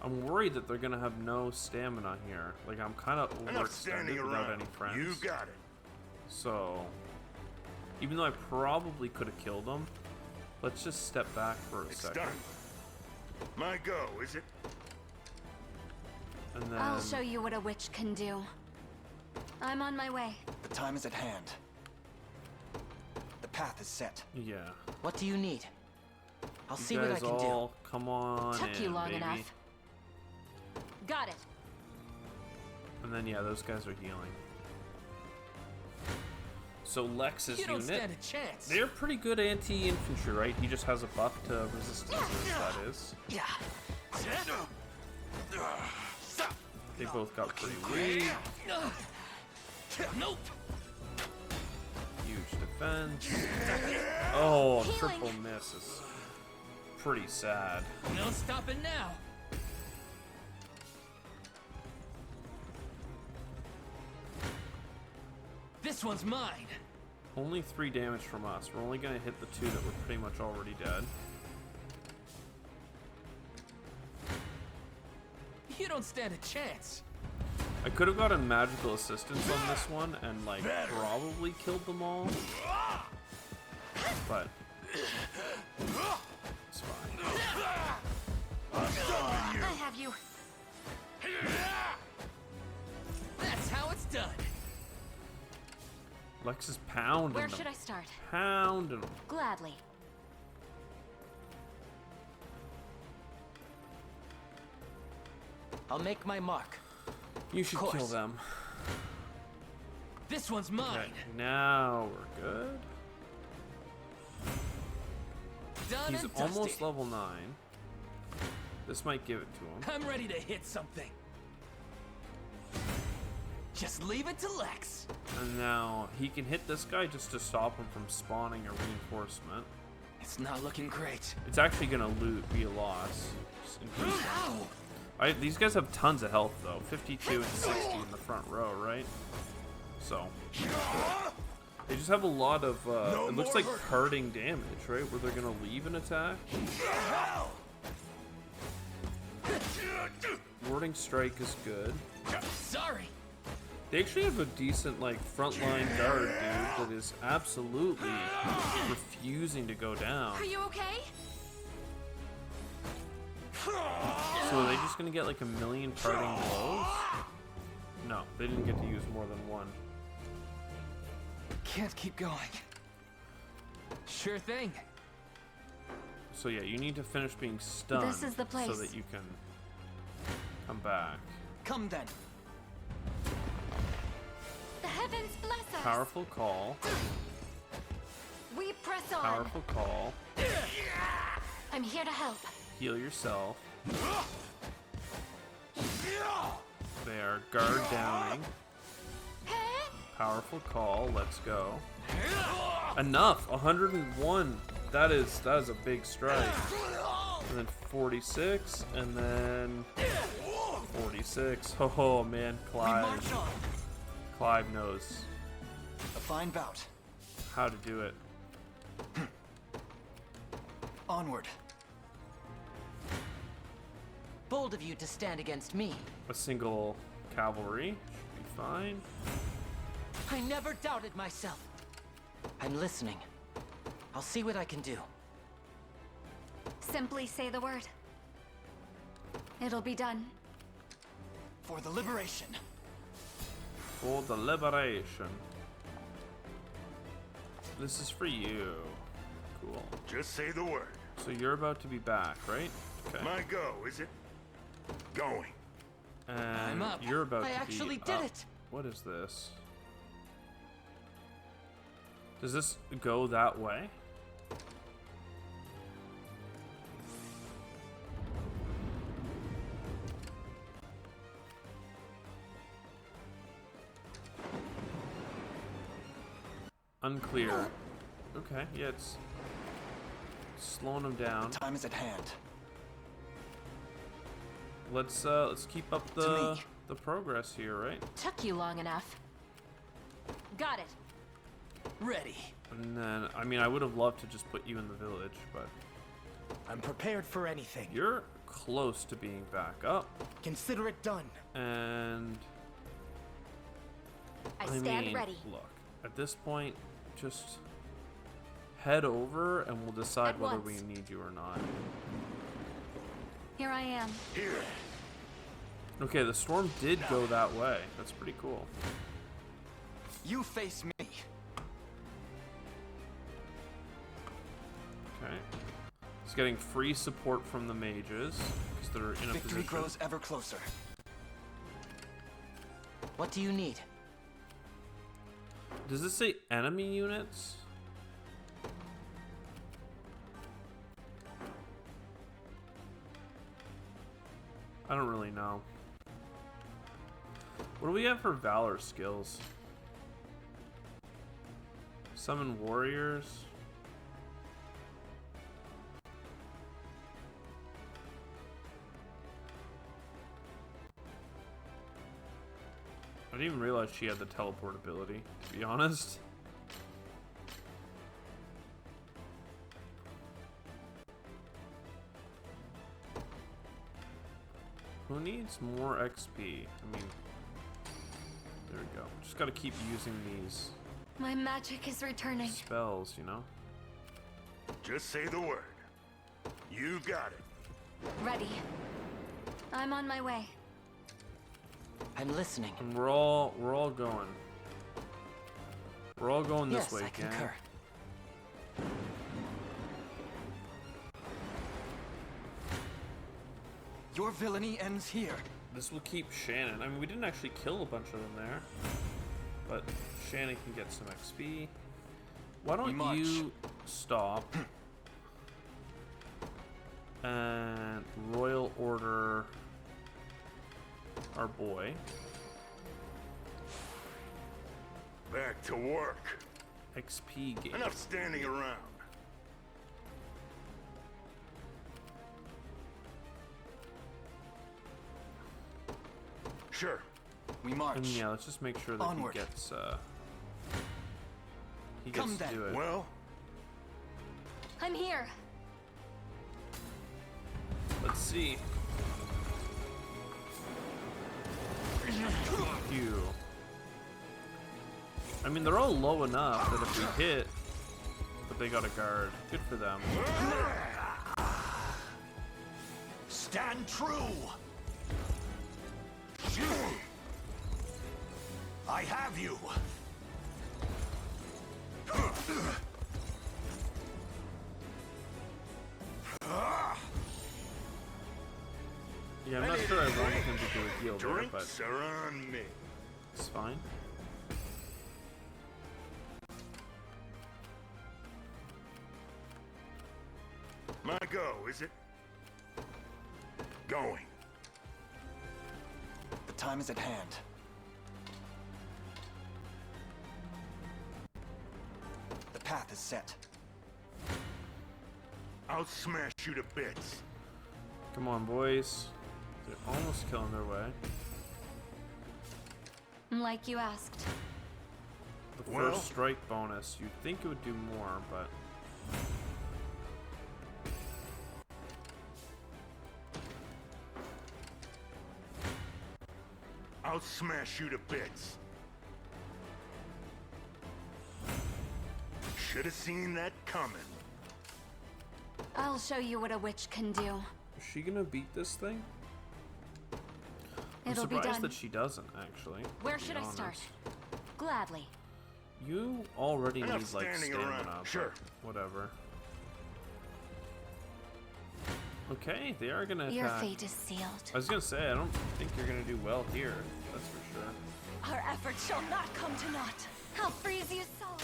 A: I'm worried that they're gonna have no stamina here. Like, I'm kind of
H: Enough standing
A: overextended without
H: around.
A: any friends.
H: You got it.
A: So, even though I probably could have killed them, let's just step back for a
H: It's
A: second.
H: done. My go, is it?
A: And then
F: I'll show you what a witch can do. I'm on my way.
I: The time is at hand. The path is set.
A: yeah,
G: What do you need? I'll
A: you
G: see what I
A: guys
G: can do.
A: all come on
F: Took
A: in,
F: you long
A: baby.
F: enough. Got it.
A: And then, yeah, those guys are healing. So Lex's
G: You don't
A: unit,
G: stand a chance.
A: they're pretty good anti-infantry, right? He just has a buff to resistances, that is. They both got pretty weak.
G: Nope.
A: Huge defense. Oh,
F: Healing.
A: triple miss is pretty sad.
G: No stopping now. This one's mine.
A: Only 3 damage from us. We're only going to hit the 2 that were pretty much already dead.
G: You don't stand a chance.
A: I could have gotten magical assistance on this one and, like, probably killed them all. But it's fine.
F: I have you.
G: That's how it's done.
A: Lex is pounding
F: Where
A: them.
F: should I start?
A: Pounding them.
F: Gladly.
E: I'll make my mark.
A: You should kill them.
G: This one's mine.
A: Okay, now we're good.
G: Done
A: He's
G: and
A: almost
G: dusted.
A: level 9. This might give it to him.
G: I'm ready to hit something. Just leave it to Lex.
A: And now he can hit this guy just to stop him from spawning a reinforcement.
E: It's not looking great.
A: It's actually gonna be a loss. Just increase them. These guys have tons of health though. 52 and 60 in the front row, right? So they just have a lot of it looks like parting damage, right? Where they're gonna leave an attack. Warding strike is good.
G: Sorry.
A: They actually have a decent, like, frontline guard, dude, that is absolutely refusing to go down.
F: Are you okay?
A: So are they just gonna get, like, a million parting blows? No, they didn't get to use more than one.
E: Can't keep going.
G: Sure thing.
A: So yeah, you need to finish being stunned
F: This is the place.
A: so that you can come back.
E: Come then.
F: The heavens bless us.
A: Powerful call.
F: We press on.
A: Powerful call.
F: I'm here to help.
A: Heal yourself. They are guard downing. Powerful call. Let's go. Enough. 101. That is a big strike. And then 46, and then 46. Oh man,
E: We march
A: Clive.
E: on.
A: Clive knows
E: A fine bout.
A: how to do it.
E: Onward.
J: Bold of you to stand against me.
A: A single cavalry should be fine.
J: I never doubted myself. I'm listening. I'll see what I can do.
F: Simply say the word. It'll be done.
E: For the liberation.
A: For the liberation. This is for you. Cool.
H: Just say the word.
A: So you're about to be back, right? Okay.
H: My go, is it? Going.
A: And
G: I'm up.
A: you're about
J: I
A: to
J: actually
A: be
J: did
A: up.
J: it.
A: What is this? Does this go that way? Unclear. Okay, yeah, it's slowing them down.
E: Time is at hand.
A: Let's keep up
E: To me.
A: the progress here, right?
F: Took you long enough. Got it.
G: Ready.
A: And then, I mean, I would have loved to just put you in the village, but
E: I'm prepared for anything.
A: you're close to being back up.
E: Consider it done.
A: And
F: I stand
A: mean,
F: ready.
A: look, at this point, just head over and we'll decide
F: At
A: whether
F: once.
A: we need you or not.
F: Here I am.
H: Here.
A: Okay, the storm did go that way. That's pretty cool.
E: You face me.
A: Okay. He's getting free support from the mages because they're in a
E: Victory
A: position.
E: grows ever closer.
J: What do you need?
A: Does this say enemy units? I don't really know. What do we have for valor skills? Summon warriors. I didn't even realize she had the teleport ability, to be honest. Who needs more XP? I mean, there we go. Just gotta keep using these
F: My magic is returning.
A: spells, you know?
H: Just say the word. You got it.
F: Ready. I'm on my way.
J: I'm listening.
A: And we're all going. We're all going this
J: Yes,
A: way,
J: I
A: gang.
J: concur.
I: Your villainy ends here.
A: This will keep Shannon. I mean, we didn't actually kill a bunch of them there, but Shannon can get some XP. Why
I: We
A: don't
I: march.
A: you stop and royal order our boy?
H: Back to work.
A: XP gain.
H: Enough standing around. Sure.
I: We march.
A: And yeah, let's just make sure that
I: Onward.
A: he gets
I: Come
A: to
I: then.
A: do it.
H: Well,
F: I'm here.
A: Let's see. Phew. I mean, they're all low enough that if we hit, but they got a guard. Good for them.
B: Stand true! I have you!
A: Yeah, I'm not sure I wanted him to do a heal there, but
H: drinks are on me.
A: it's fine.
H: My go, is it? Going.
I: The time is at hand. The path is set.
H: I'll smash you to bits.
A: Come on, boys. They're almost killing their way.
F: Like you asked.
A: The
H: Well-
A: first strike bonus, you'd think it would do more, but
H: I'll smash you to bits. Should have seen that coming.
F: I'll show you what a witch can do.
A: is she gonna beat this thing? I'm
F: It'll be
A: surprised
F: done.
A: that she doesn't, actually.
F: Where
A: to be
F: should I start?
A: honest.
F: Gladly.
A: You already
H: Enough
A: need, like,
H: standing
A: stamina,
H: around.
A: but
H: Sure.
A: whatever. Okay, they are gonna
F: Your
A: attack.
F: fate is sealed.
A: I was gonna say, I don't think you're gonna do well here. That's for sure.
F: Our efforts shall not come to naught. I'll freeze you solid.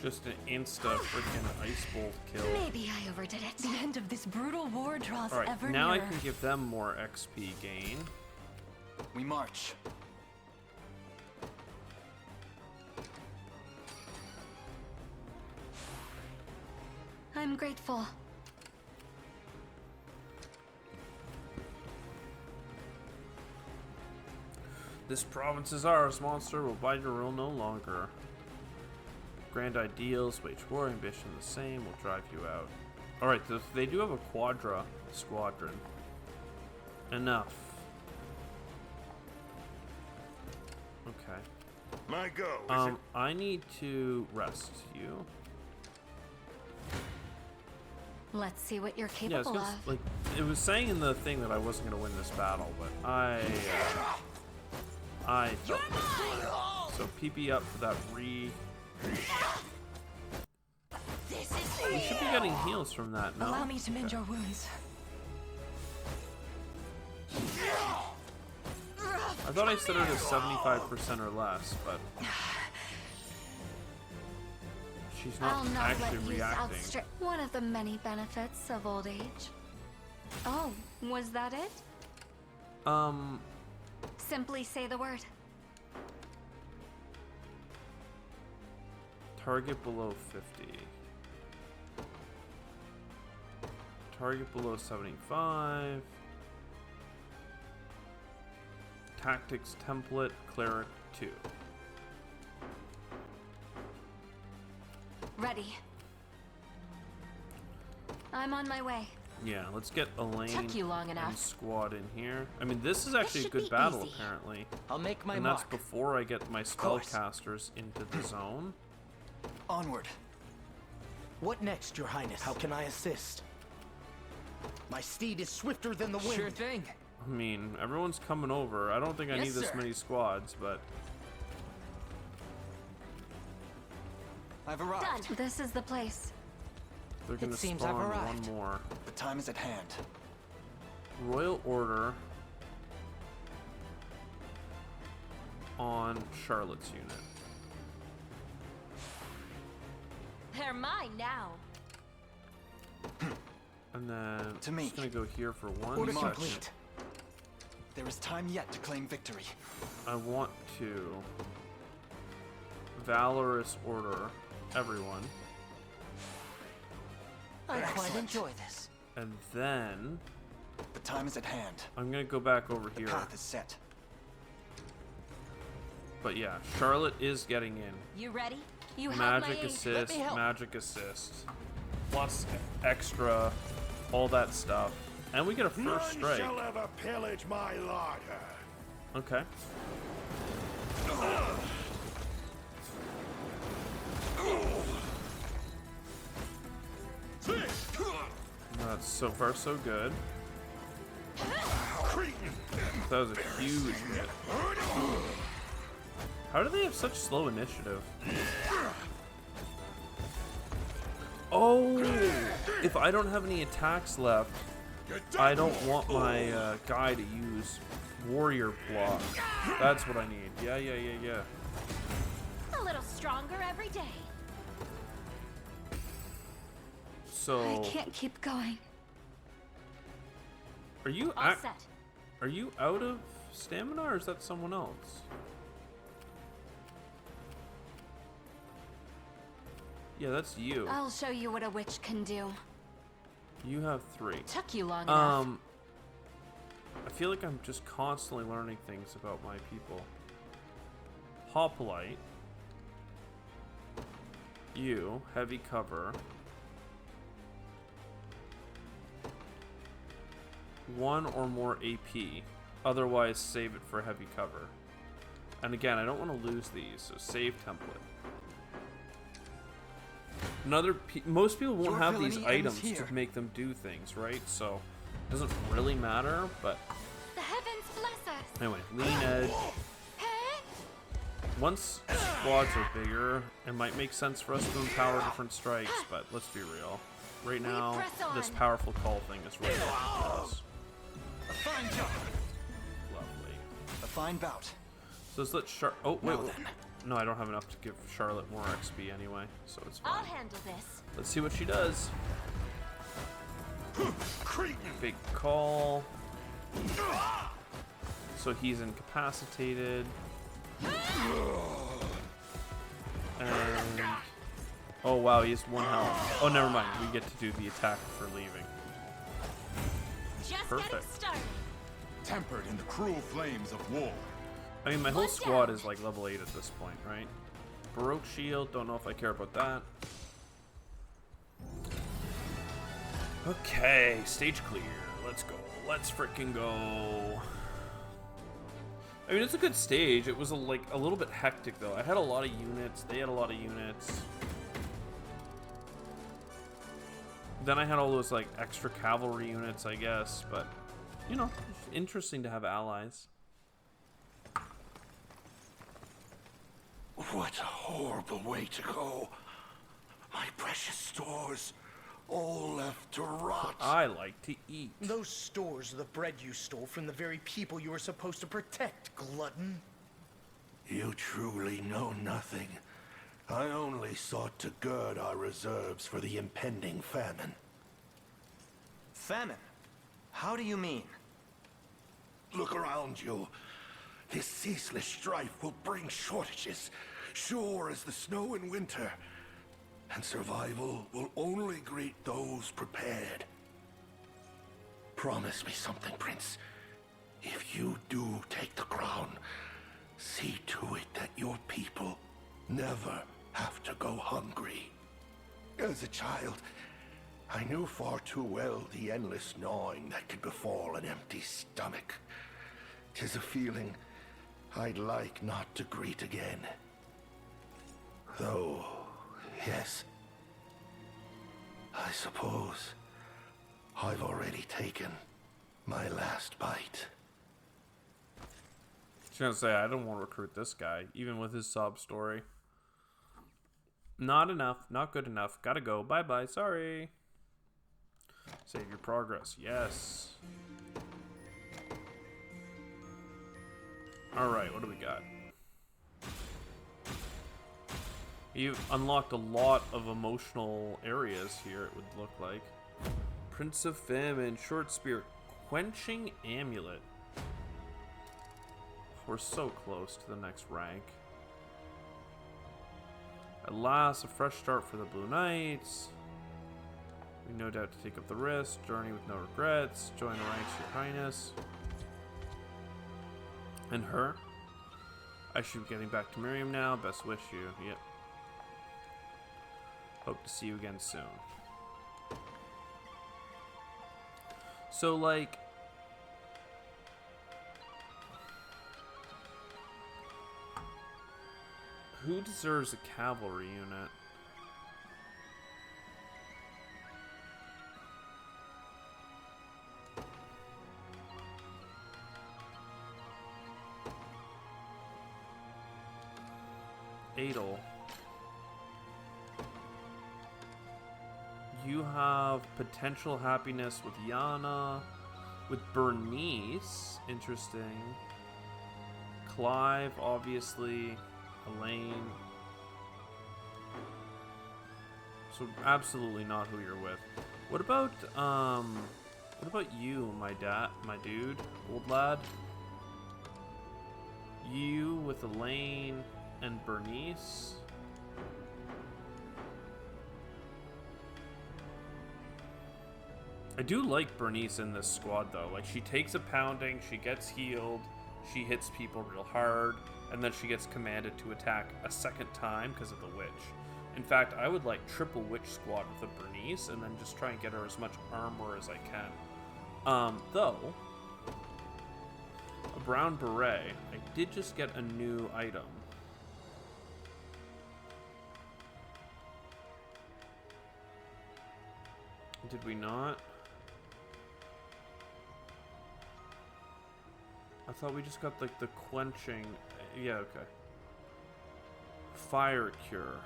A: Just an insta freaking ice bolt kill.
F: Maybe I overdid it. The end of this brutal war draws
A: Alright,
F: ever
A: now
F: nearer.
A: I can give them more XP gain.
I: We march.
F: I'm grateful.
A: This province is ours, monster. Will bite your rule no longer. Grand ideals, wage war, ambition the same, will drive you out. Alright, so they do have a quadra squadron. Enough. Okay.
H: My go, is it?
A: I need to rest you.
F: Let's see what you're
A: Yeah, it's
F: capable
A: gonna,
F: of.
A: like, it was saying in the thing that I wasn't gonna win this battle, but I felt it. So PP up for that re. We should be getting heals from that, no?
F: Allow me to mend your wounds.
A: I thought I set it as 75% or less, but she's not
F: I'll not
A: actually
F: let you
A: reacting.
F: outstrip one of the many benefits of old age. Oh, was that it? Simply say the word.
A: Target below 50. Target below 75. Tactics template, cleric 2.
F: Ready. I'm on my way.
A: Yeah, let's get Elaine
F: Took you long
A: and
F: enough.
A: squad in here. I mean, this is actually a
F: should
A: good
F: be
A: battle,
F: easy.
A: apparently.
J: I'll make my
A: And
J: mark.
A: that's before I get my
J: course.
A: spellcasters into the zone.
I: Onward.
E: What next, Your Highness? How can I assist? My steed is swifter than the wind.
G: Sure thing.
A: I mean, everyone's coming over. I don't think I
G: Yes,
A: need this
G: sir.
A: many squads, but
I: I've arrived.
F: Done. This is the place.
A: they're going to
J: seems I've
A: spawn one
J: arrived.
A: more.
I: The time is at hand.
A: Royal Order on Charlotte's unit.
F: They're mine now.
A: And then
I: To
A: I'm
I: me.
A: just going to go here for one
E: Order
A: second.
E: complete.
I: There is time yet to claim victory.
A: I want to Valorous Order everyone.
J: I quite
I: Excellent.
J: enjoy this.
A: And then
I: The time is at hand.
A: I'm going to go back over
I: The
A: here.
I: path is set.
A: But yeah, Charlotte is getting in.
F: You ready? You have
A: Magic
F: my aid.
A: assist,
J: help.
A: magic assist. Plus extra, all that stuff. And we get a first strike.
B: shall ever pillage my larder.
A: Okay. That's so far so good. That was a huge hit. How do they have such slow initiative? Oh! If I don't have any attacks left, I don't want my guy to use warrior block. That's what I need. Yeah.
F: A little stronger every day.
A: So,
F: I can't keep going.
A: are you
F: All set.
A: are you out of stamina, or is that someone else? Yeah, that's you.
F: I'll show you what a witch can do.
A: You have 3.
F: Took you long enough.
A: I feel like I'm just constantly learning things about my people. Hoplite. You, heavy cover. 1 or more AP. Otherwise, save it for heavy cover. And again, I don't want to lose these, so save template. Most people won't
I: Your
A: have these
I: villainy ends
A: items
I: here.
A: to make them do things, right? So it doesn't really matter, but
F: The heavens bless us.
A: anyway, lean edge.
F: Hey?
A: Once squads are bigger, it might make sense for us to empower different strikes, but let's be real. Right now,
F: press
A: this
F: on.
A: powerful call thing is really for us.
I: A fine job.
A: Lovely.
I: A fine bout.
A: So let's let oh, wait,
I: Now
A: wait.
I: then.
A: No, I don't have enough to give Charlotte more XP anyway, so it's fine.
F: I'll handle this.
A: Let's see what she does. Big call. So he's incapacitated. And oh wow, he has 1 health. Oh, never mind. We get to do the attack for leaving.
F: Just getting
A: Perfect.
F: started.
H: Tempered in the cruel flames of war.
A: I mean, my whole
F: One
A: squad
F: down.
A: is like level 8 at this point, right? Baroque shield. Don't know if I care about that. Okay, stage clear. Let's go. Let's freaking go. I mean, it's a good stage. It was a little bit hectic though. I had a lot of units. They had a lot of units. Then I had all those like extra cavalry units, I guess. But you know, it's interesting to have allies.
B: What a horrible way to go. My precious stores, all left to rot.
A: I like to eat.
E: Those stores are the bread you stole from the very people you were supposed to protect, glutton.
B: You truly know nothing. I only sought to gird our reserves for the impending famine.
I: Famine? How do you mean?
B: Look around you. This ceaseless strife will bring shortages, sure as the snow in winter. And survival will only greet those prepared. Promise me something, Prince. If you do take the crown, see to it that your people never have to go hungry. As a child, I knew far too well the endless gnawing that could befall an empty stomach. 'Tis a feeling I'd like not to greet again. Though, yes, I suppose I've already taken my last bite.
A: I was gonna say, I don't want to recruit this guy, even with his sob story. Not enough, not good enough. Gotta go. Bye bye. Sorry. Save your progress. Yes. Alright, what do we got? You've unlocked a lot of emotional areas here, it would look like. Prince of Famine, Short Spear, Quenching Amulet. We're so close to the next rank. At last, a fresh start for the Blue Knights. We no doubt to take up the risk. Journey with no regrets. Join the ranks, Your Highness. And her? I should be getting back to Miriam now. Best wish you. Yep. Hope to see you again soon. So, like... who deserves a cavalry unit? Adel. You have potential happiness with Yana, with Bernice, interesting. Clive, obviously. Elaine. So absolutely not who you're with. What about you, my dude, old lad? You with Elaine and Bernice. I do like Bernice in this squad though. Like, she takes a pounding, she gets healed, she hits people real hard, and then she gets commanded to attack a second time because of the witch. In fact, I would like triple witch squad with a Bernice and then just try and get her as much armor as I can. Though, a brown beret, I did just get a new item. Did we not? I thought we just got like the quenching. Yeah, okay. Fire cure.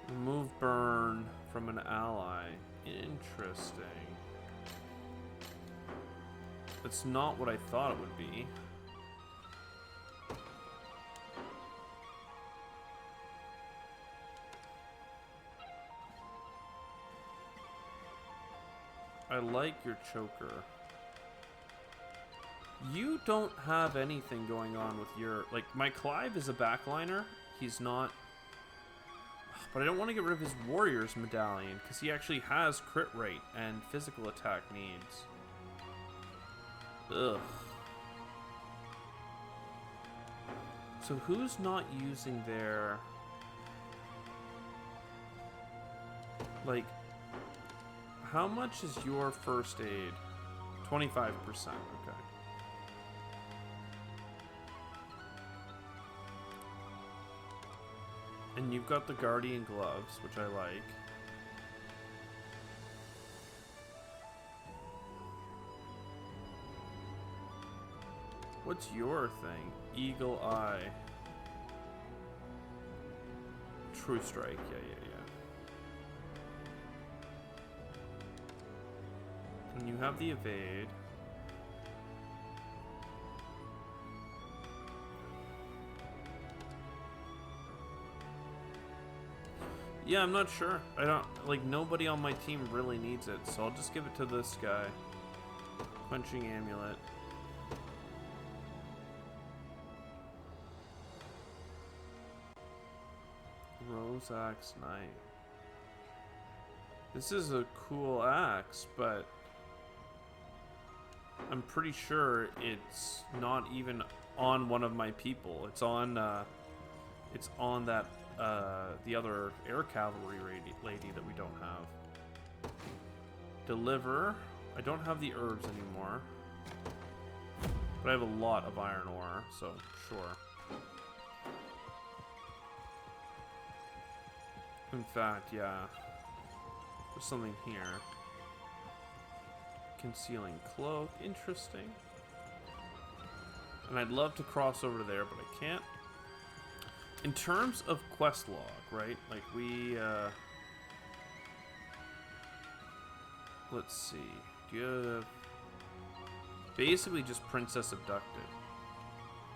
A: Remove burn from an ally. Interesting. That's not what I thought it would be. I like your choker. You don't have anything going on with your... Like, my Clive is a backliner. He's not... But I don't want to get rid of his Warrior's Medallion, because he actually has crit rate and physical attack needs. Ugh. So who's not using their... Like... How much is your first aid? 25%, okay. And you've got the Guardian Gloves, which I like. What's your thing? Eagle Eye. True Strike, yeah. You have the evade. Yeah, I'm not sure. I don't, like, nobody on my team really needs it, so I'll just give it to this guy. Quenching Amulet. Rose Axe Knight. This is a cool axe, but I'm pretty sure it's not even on one of my people. It's on that the other air cavalry lady that we don't have. Deliver. I don't have the herbs anymore, but I have a lot of iron ore, so sure. In fact, yeah. There's something here. Concealing cloak. Interesting. And I'd love to cross over there, but I can't. In terms of quest log, right? Like we, let's see. Do you have basically just Princess Abducted,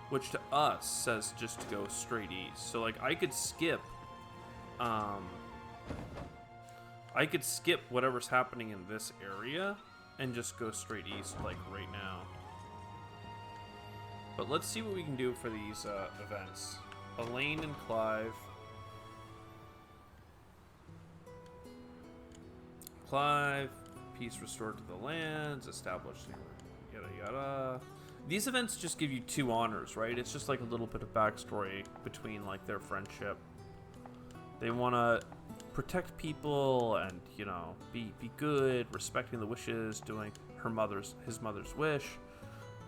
A: which to us says just to go straight east. So like I could skip, whatever's happening in this area and just go straight east like right now. But let's see what we can do for these events. Elaine and Clive. Clive, peace restored to the lands, established, yada yada. These events just give you 2 honors, right? It's just like a little bit of backstory between like their friendship. They want to protect people and, you know, be good, respecting the wishes, doing his mother's wish.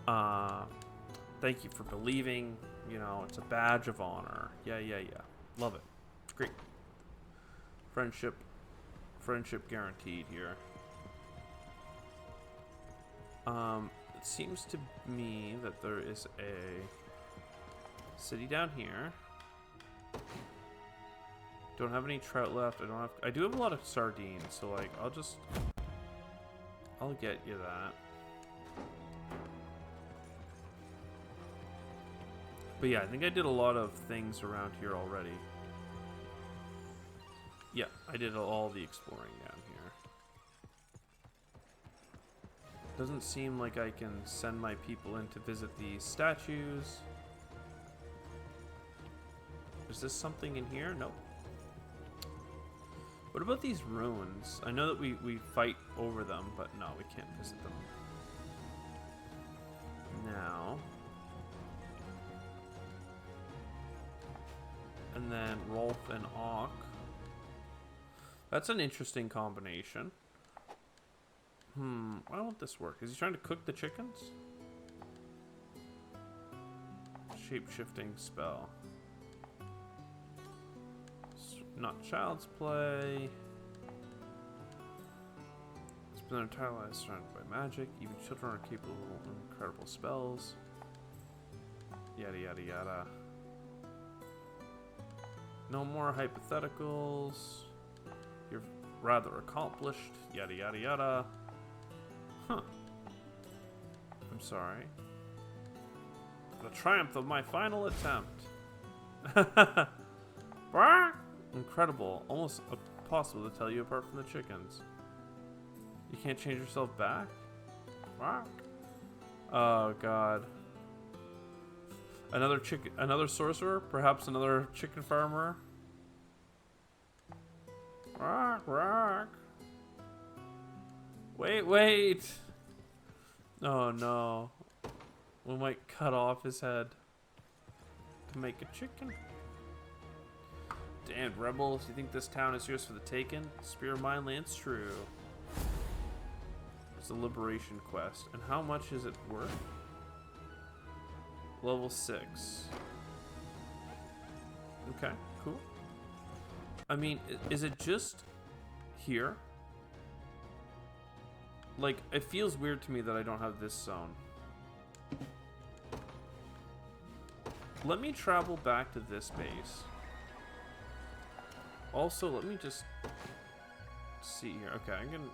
A: Thank you for believing. You know, it's a badge of honor. Yeah. Love it. It's great. Friendship guaranteed here. It seems to me that there is a city down here. Don't have any trout left. I do have a lot of sardines, so like I'll get you that. But yeah, I think I did a lot of things around here already. Yeah, I did all the exploring down here. Doesn't seem like I can send my people in to visit these statues. Is this something in here? Nope. What about these ruins? I know that we fight over them, but no, we can't visit them. Now. And then Rolf and Auk. That's an interesting combination. Why won't this work? Is he trying to cook the chickens? Shape-shifting spell. Not child's play. It's been their entire lives surrounded by magic. Even children are capable of incredible spells. Yada yada yada. No more hypotheticals. You're rather accomplished. Yada yada yada. Huh. I'm sorry. The triumph of my final attempt. Incredible. Almost impossible to tell you apart from the chickens. You can't change yourself back? Oh god. Another sorcerer? Perhaps another chicken farmer? Wait! Oh no. We might cut off his head to make a chicken. Damn, rebels, you think this town is yours for the taking? Spear of mine lands true. It's a liberation quest. And how much is it worth? Level 6. Okay, cool. I mean, is it just here? Like, it feels weird to me that I don't have this zone. Let me travel back to this base. Also, let me just see here. Okay, I'm gonna...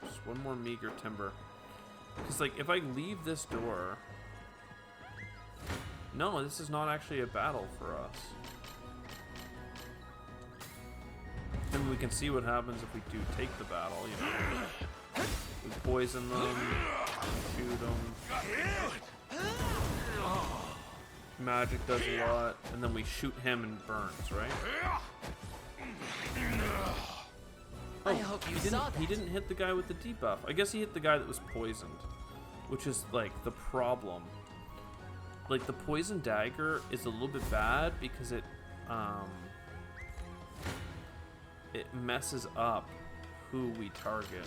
A: Just one more meager timber. Because, like, if I leave this door... No, this is not actually a battle for us. And we can see what happens if we do take the battle, you know. We poison them, shoot them. Magic does a lot, and then we shoot him and burns, right?
J: I hope you saw that.
A: He didn't hit the guy with the debuff. I guess he hit the guy that was poisoned, which is like the problem. Like the poison dagger is a little bit bad because it messes up who we target.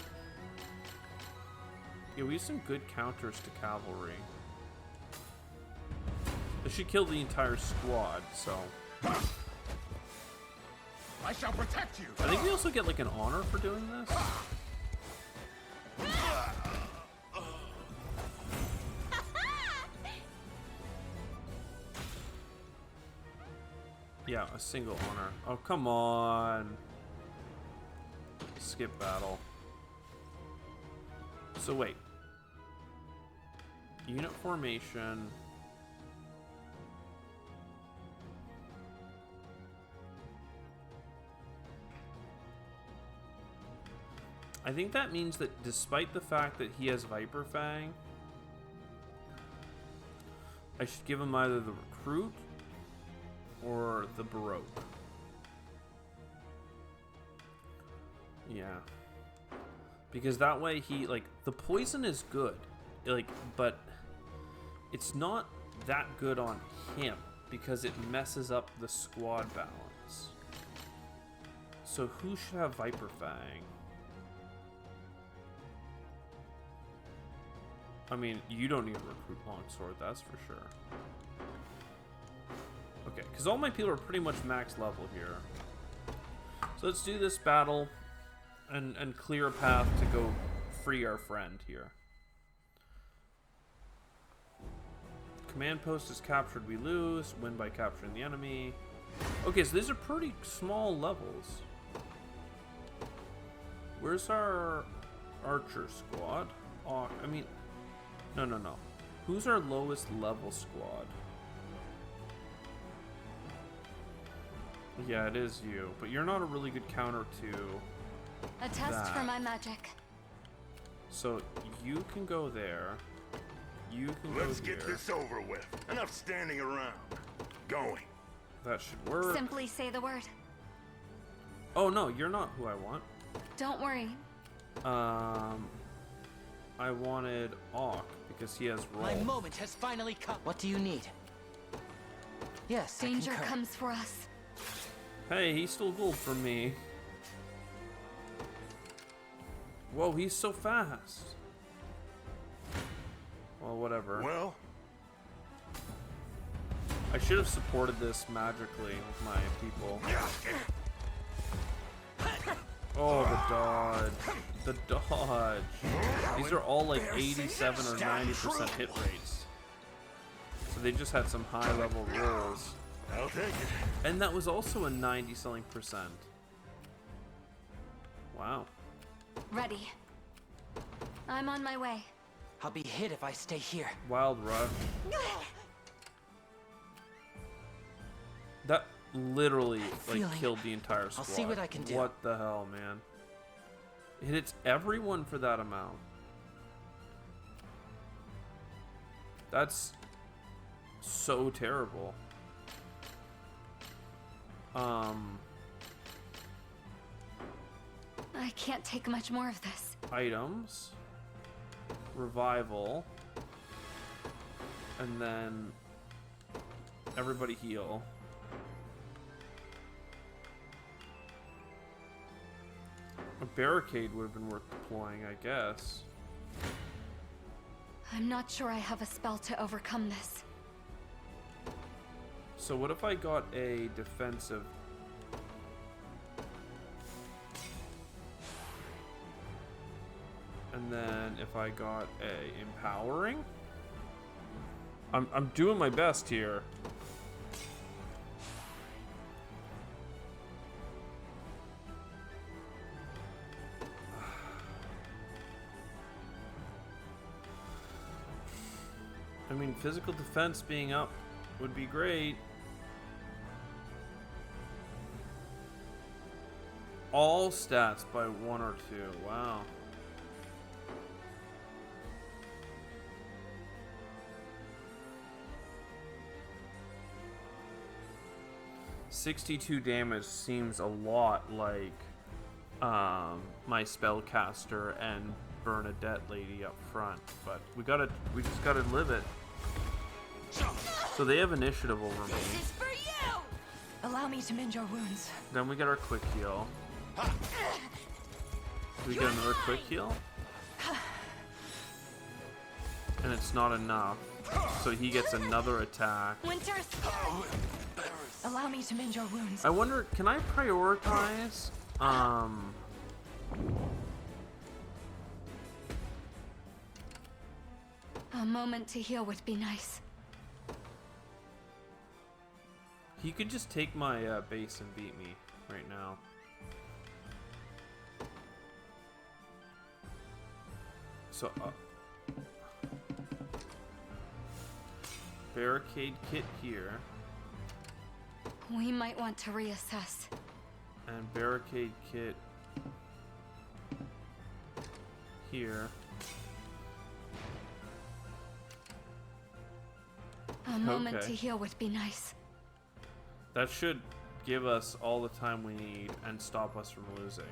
A: Yeah, we use some good counters to cavalry. She killed the entire squad, so.
H: I shall protect you.
A: I think we also get like an honor for doing this. Yeah, a single honor. Oh, come on. Skip battle. So wait. Unit formation. I think that means that despite the fact that he has Viper Fang, I should give him either the Recruit or the Baroque. Yeah. Because that way he, like, the poison is good, like, but it's not that good on him because it messes up the squad balance. So who should have Viper Fang? I mean, you don't need a Recruit Longsword, that's for sure. Okay, because all my people are pretty much max level here. So let's do this battle and clear a path to go free our friend here. Command post is captured, we lose. Win by capturing the enemy. Okay, so these are pretty small levels. Where's our archer squad? Oh, I mean... No. Who's our lowest level squad? Yeah, it is you. But you're not a really good counter to
F: A test for my magic.
A: So you can go there. You can go
H: Let's
A: here.
H: get this over with. Enough standing around. Going.
A: That should work.
F: Simply say the word.
A: Oh no, you're not who I want.
F: Don't worry.
A: I wanted Auk because he has roll.
J: My moment has finally come. What do you need? Yes,
F: Danger
J: I concur.
F: comes for us.
A: Hey, he stole gold from me. Whoa, he's so fast. Well, whatever.
H: Well,
A: I should have supported this magically with my people. Oh, the dodge. The dodge. These are all like 87 or 90% hit rates. So they just had some high level rolls.
H: I'll take it.
A: And that was also a 90-something percent. Wow.
F: Ready. I'm on my way.
J: I'll be hit if I stay here.
A: Wild Rush. That literally like killed the entire squad.
J: I'll see what I can do.
A: What the hell, man? It hits everyone for that amount. That's so terrible.
F: I can't take much more of this.
A: Items. Revival. And then everybody heal. A barricade would have been worth deploying, I guess.
F: I'm not sure I have a spell to overcome this.
A: So what if I got a defensive? And then if I got a empowering? I'm doing my best here. mean, physical defense being up would be great. All stats by 1 or 2. Wow. $62 damage seems a lot like my spellcaster and Bernadette lady up front, but we just gotta live it. So they have initiative over me.
F: This is for you! Allow me to mend your wounds.
A: Then we get our quick heal. Do we get another quick heal? And it's not enough. So he gets another attack.
F: Winter's Allow me to mend your wounds.
A: I wonder, can I prioritize?
F: A moment to heal would be nice.
A: He could just take my base and beat me right now. So, barricade kit here.
F: We might want to reassess.
A: And barricade kit here.
F: A moment
A: Okay.
F: to heal would be nice.
A: That should give us all the time we need and stop us from losing.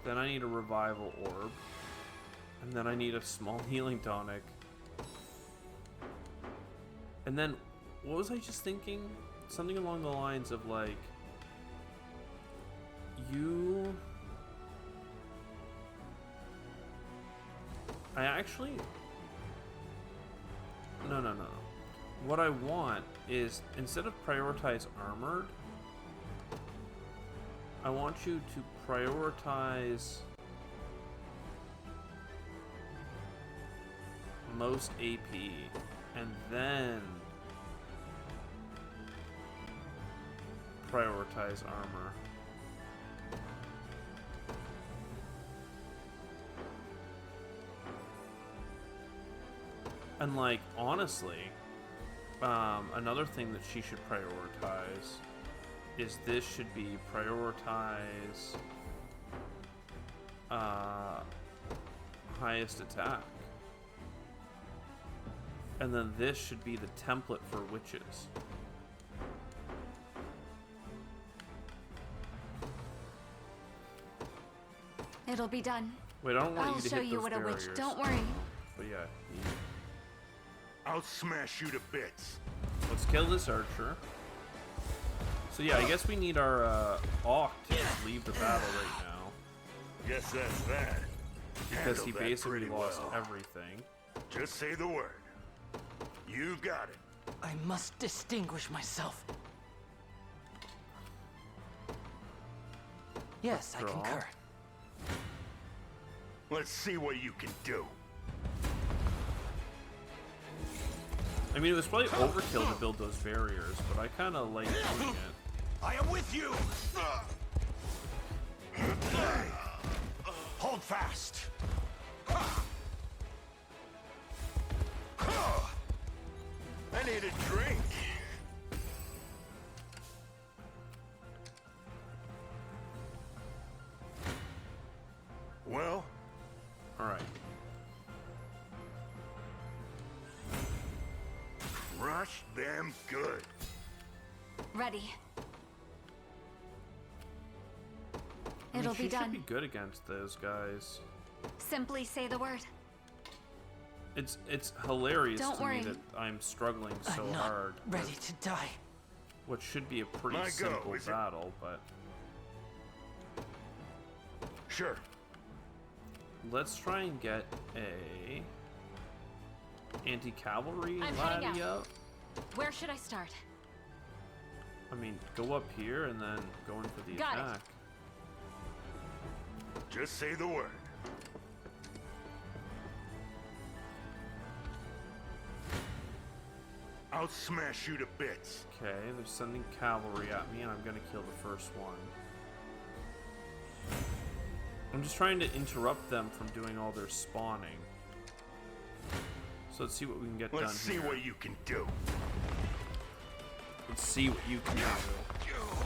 A: Then I need a revival orb. And then I need a small healing tonic. And then, what was I just thinking? Something along the lines of like, I actually, no. What I want is, instead of prioritize armored, I want you to prioritize most AP, and then prioritize armor. And like, honestly, another thing that she should prioritize is this should be prioritize highest attack. And then this should be the template for witches.
F: It'll be done.
A: Wait, I don't want
F: I'll
A: you to
F: show
A: hit
F: you
A: those
F: what a witch.
A: barriers.
F: Don't worry.
A: But yeah,
H: I'll smash you to bits.
A: let's kill this archer. So yeah, I guess we need our Auk to just leave the battle right now.
H: Guess that's that.
A: Because he
H: Handled that
A: basically
H: pretty
A: lost
H: well.
A: everything.
H: Just say the word. You got it.
J: I must distinguish myself. Yes, I
A: Draw.
J: concur.
H: Let's see what you can do.
A: I mean, it was probably overkill to build those barriers, but I kind of like doing it.
B: I am with you! Hold fast!
H: I need a drink. Well,
A: Alright.
H: rush them good.
F: Ready.
A: I mean,
F: It'll
A: she
F: be
A: should
F: done.
A: be good against those guys.
F: Simply say the word.
A: It's hilarious
F: Don't
A: to
F: worry.
A: me that I'm struggling so
J: I'm not
A: hard
J: ready
A: with
J: to die.
A: what should be a pretty
H: My go,
A: simple
H: is it?
A: battle, but
H: Sure.
A: let's try and get a anti-cavalry
F: I'm heading
A: laddie up.
F: Where should I start?
A: I mean, go up here and then go in for the
F: Got it.
A: attack.
H: Just say the word. I'll smash you to bits.
A: Okay, they're sending cavalry at me, and I'm gonna kill the first one. I'm just trying to interrupt them from doing all their spawning. So let's see what we can get done
H: Let's see
A: here.
H: what you can do.
A: Let's see what you can do.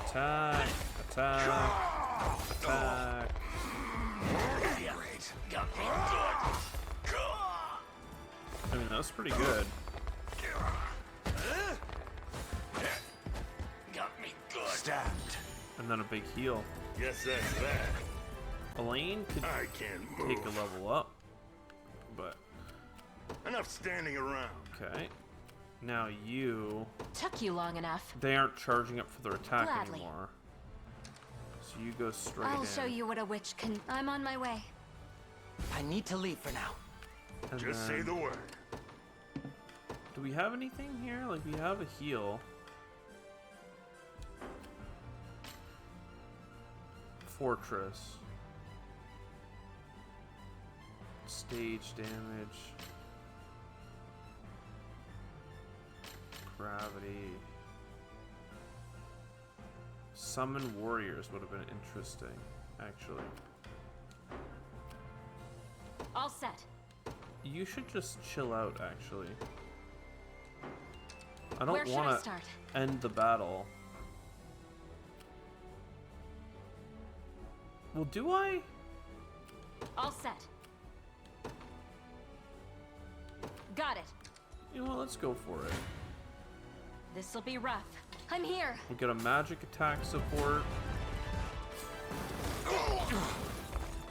A: Attack, attack, attack. I mean, that was pretty good.
H: Got me good.
B: Stabbed.
A: And then a big heal.
H: Guess that's that.
A: Elaine could
H: I can't move.
A: take a level up, but
H: Enough standing around.
A: okay. Now you,
K: Took you long enough.
A: they aren't charging up for their attack
K: Gladly.
A: anymore. So you go straight
F: I'll
A: in.
F: show you what a witch can. I'm on my way.
J: I need to leave for now.
A: And
H: Just say
A: then-
H: the word.
A: Do we have anything here? Like, we have a heal. Fortress. Stage damage. Gravity. Summon warriors would have been interesting, actually.
K: All set.
A: You should just chill out, actually. I
K: Where
A: don't
K: should I
A: want to
K: start?
A: end the battle. Well, do I?
K: All set. Got it.
A: You know what, let's go for it.
K: This'll be rough.
F: I'm here.
A: We'll get a magic attack support.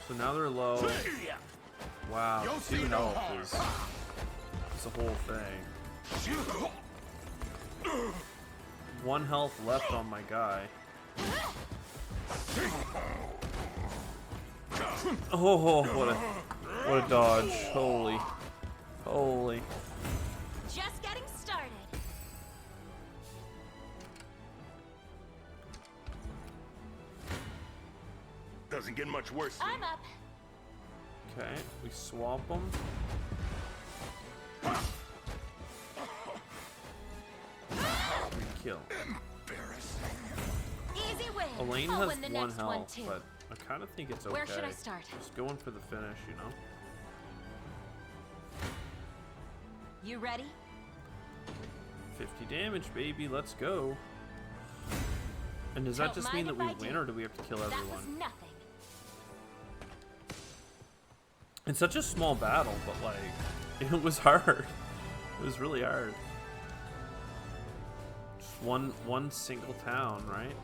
A: So now they're low. Wow, 2 health is the whole thing. 1 health left on my guy. Oh, what a dodge. Holy.
K: Just getting started.
H: Doesn't get much worse.
K: I'm up.
A: Okay, we swap them. We kill.
K: Easy win.
A: Elaine
K: I'll
A: has
K: win the
A: 1
K: next
A: health,
K: one too.
A: but I kind of think it's okay.
K: Where should I start?
A: Just going for the finish, you know?
K: You ready?
A: 50 damage, baby. Let's go. And does that
K: Don't
A: just mean that
K: mind
A: we
K: if I
A: win,
K: do.
A: or do we have to kill
K: That was
A: everyone?
K: nothing.
A: It's such a small battle, but like, it was hard. It was really hard. Just one single town, right?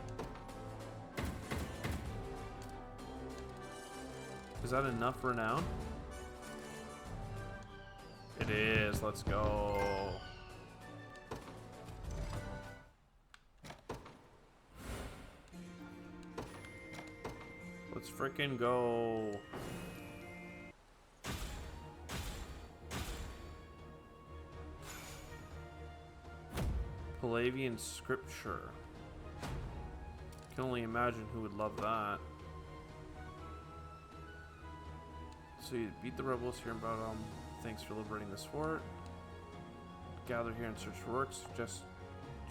A: Is that enough renown? It is. Let's go. Let's frickin' go. Palavian scripture. Can only imagine who would love that. So you beat the rebels here in Bodom. Thanks for liberating this fort. Gather here and search for works. Just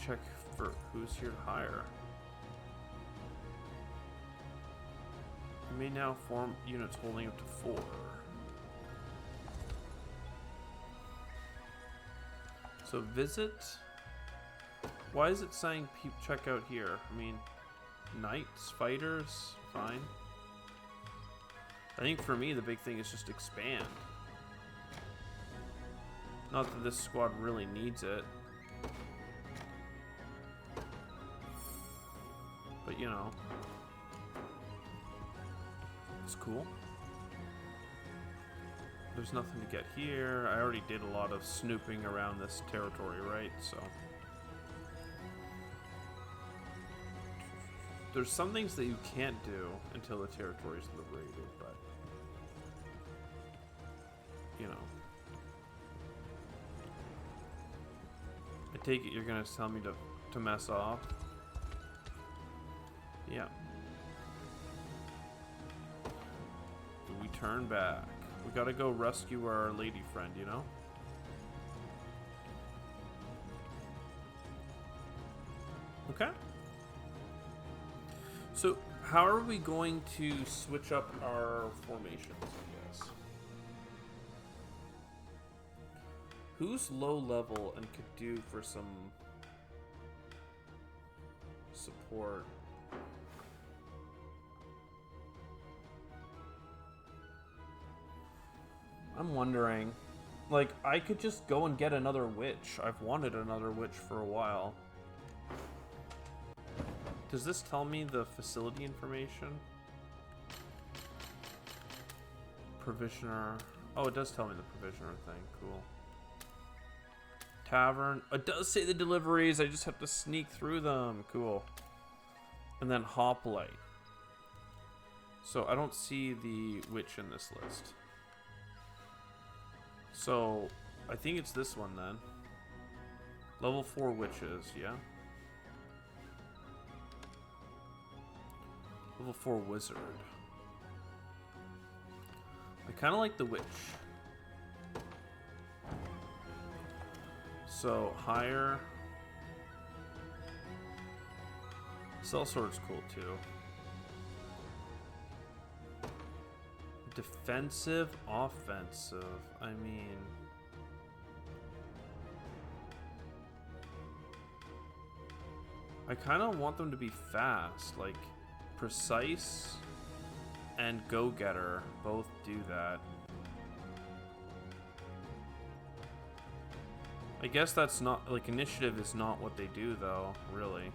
A: check for who's here to hire. You may now form units holding up to 4. So visit. Why is it saying check out here? I mean, knights, fighters, fine. I think for me the big thing is just expand. Not that this squad really needs it. But you know. It's cool. There's nothing to get here. I already did a lot of snooping around this territory, right? So there's some things that you can't do until the territory is liberated, but you know. I take it you're gonna tell me to mess off. Yeah. We turn back. We gotta go rescue our lady friend, you know? Okay. So, how are we going to switch up our formations, I guess? Who's low level and could do for some support? I'm wondering. Like, I could just go and get another witch. I've wanted another witch for a while. Does this tell me the facility information? Provisioner. Oh, it does tell me the provisioner thing. Cool. Tavern. It does say the deliveries. I just have to sneak through them. Cool. And then hoplite. So I don't see the witch in this list. So I think it's this one then. Level 4 witches, yeah. Level 4 wizard. I kind of like the witch. So higher. Sellsword's cool too. Defensive, offensive. I mean, I kind of want them to be fast, like precise and go-getter both do that. I guess that's not, like, initiative is not what they do though, really.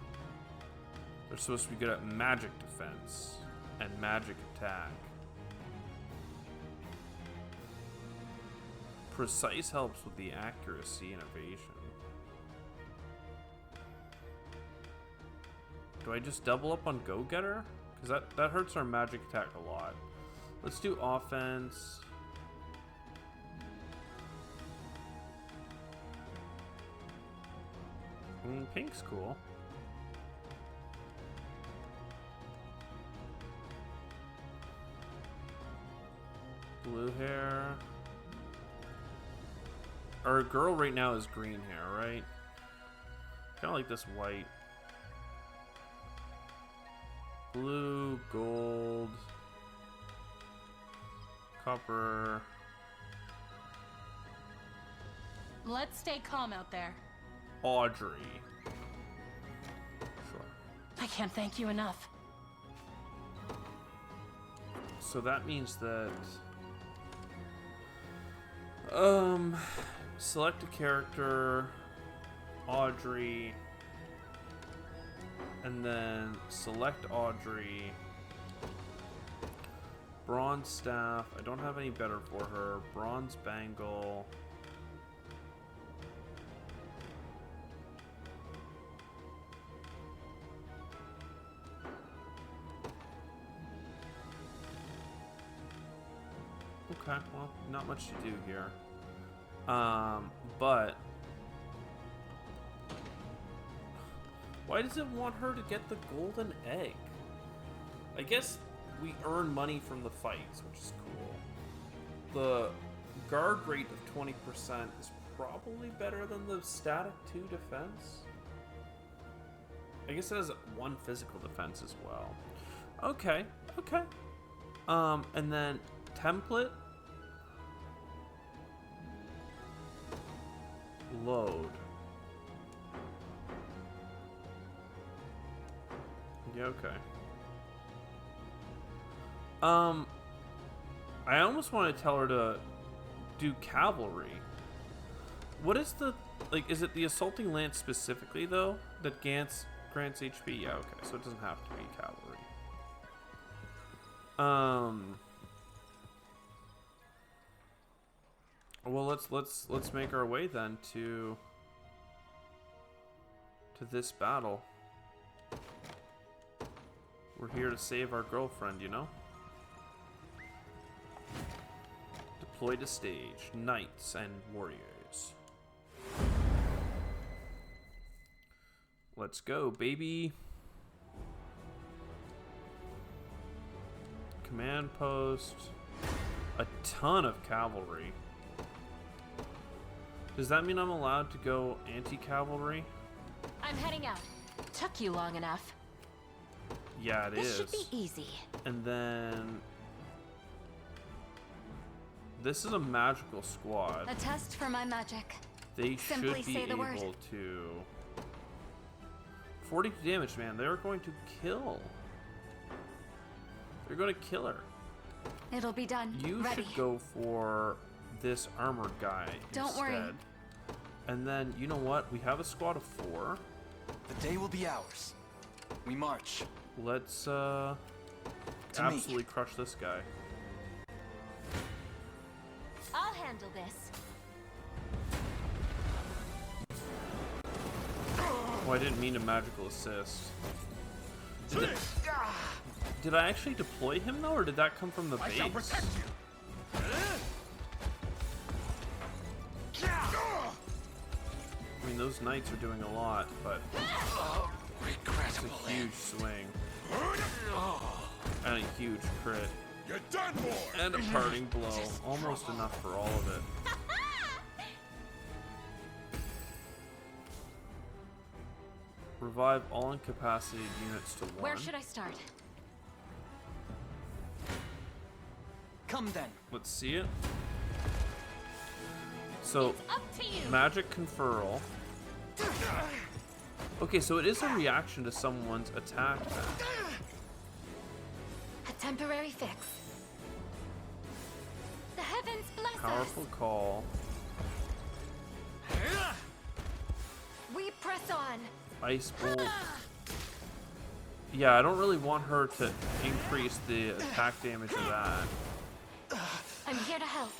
A: They're supposed to be good at magic defense and magic attack. Precise helps with the accuracy and evasion. Do I just double up on go-getter? Because that hurts our magic attack a lot. Let's do offense. Pink's cool. Blue hair. Our girl right now is green hair, right? Kind of like this white. Blue, gold, copper.
K: Let's stay calm out there.
A: Audrey. Sure.
K: I can't thank you enough.
A: So that means that select a character, Audrey, and then select Audrey. Bronze staff. I don't have any better for her. Bronze bangle. Okay, well, not much to do here. But why does it want her to get the golden egg? I guess we earn money from the fights, which is cool. The guard rate of 20% is probably better than the static 2 defense. I guess it has 1 physical defense as well. Okay, okay. And then template. Load. Yeah, okay. I almost want to tell her to do cavalry. What is the, like, is it the assaulting lance specifically though that grants HP? Yeah, okay, so it doesn't have to be cavalry. Well, let's make our way then to this battle. We're here to save our girlfriend, you know? Deploy to stage, knights and warriors. Let's go, baby. Command post. A ton of cavalry. Does that mean I'm allowed to go anti-cavalry?
K: I'm heading out. Took you long enough.
A: Yeah, it is.
K: This should be easy.
A: And then this is a magical squad.
F: A test for my magic.
A: They
F: Simply
A: should be
F: say the
A: able
F: word.
A: to. 42 damage, man. They're going to kill. They're going to kill her.
F: It'll be done.
A: You
F: Ready.
A: should go for this armored guy
F: Don't
A: instead.
F: worry.
A: And then, you know what? We have a squad of 4.
I: The day will be ours. We march.
A: Let's
I: me.
A: absolutely crush this guy.
K: I'll handle this.
A: Oh, I didn't mean a magical assist. Did I actually deploy him though, or did that come from the base?
H: I shall protect you.
A: I mean, those knights are doing a lot, but it's a huge swing. And a huge crit.
H: You're done for.
A: And a parting blow. Almost enough for all of it. Revive all incapacitated units to 1.
K: Where should I start?
I: Come then.
A: Let's see it. So,
K: Up to you.
A: magic conferral. Okay, so it is a reaction to someone's attack then.
F: A temporary fix. The heavens bless
A: Powerful
F: us.
A: call.
F: We press on.
A: Ice bolt. Yeah, I don't really want her to increase the attack damage of that.
F: I'm here to help.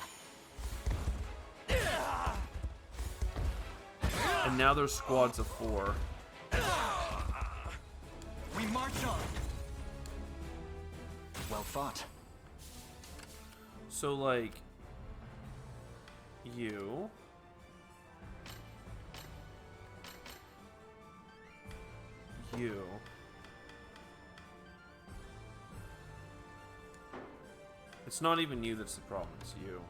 A: And now there's squads of 4.
I: We march on. Well fought.
A: So, like, you. You. It's not even you that's the problem, it's you.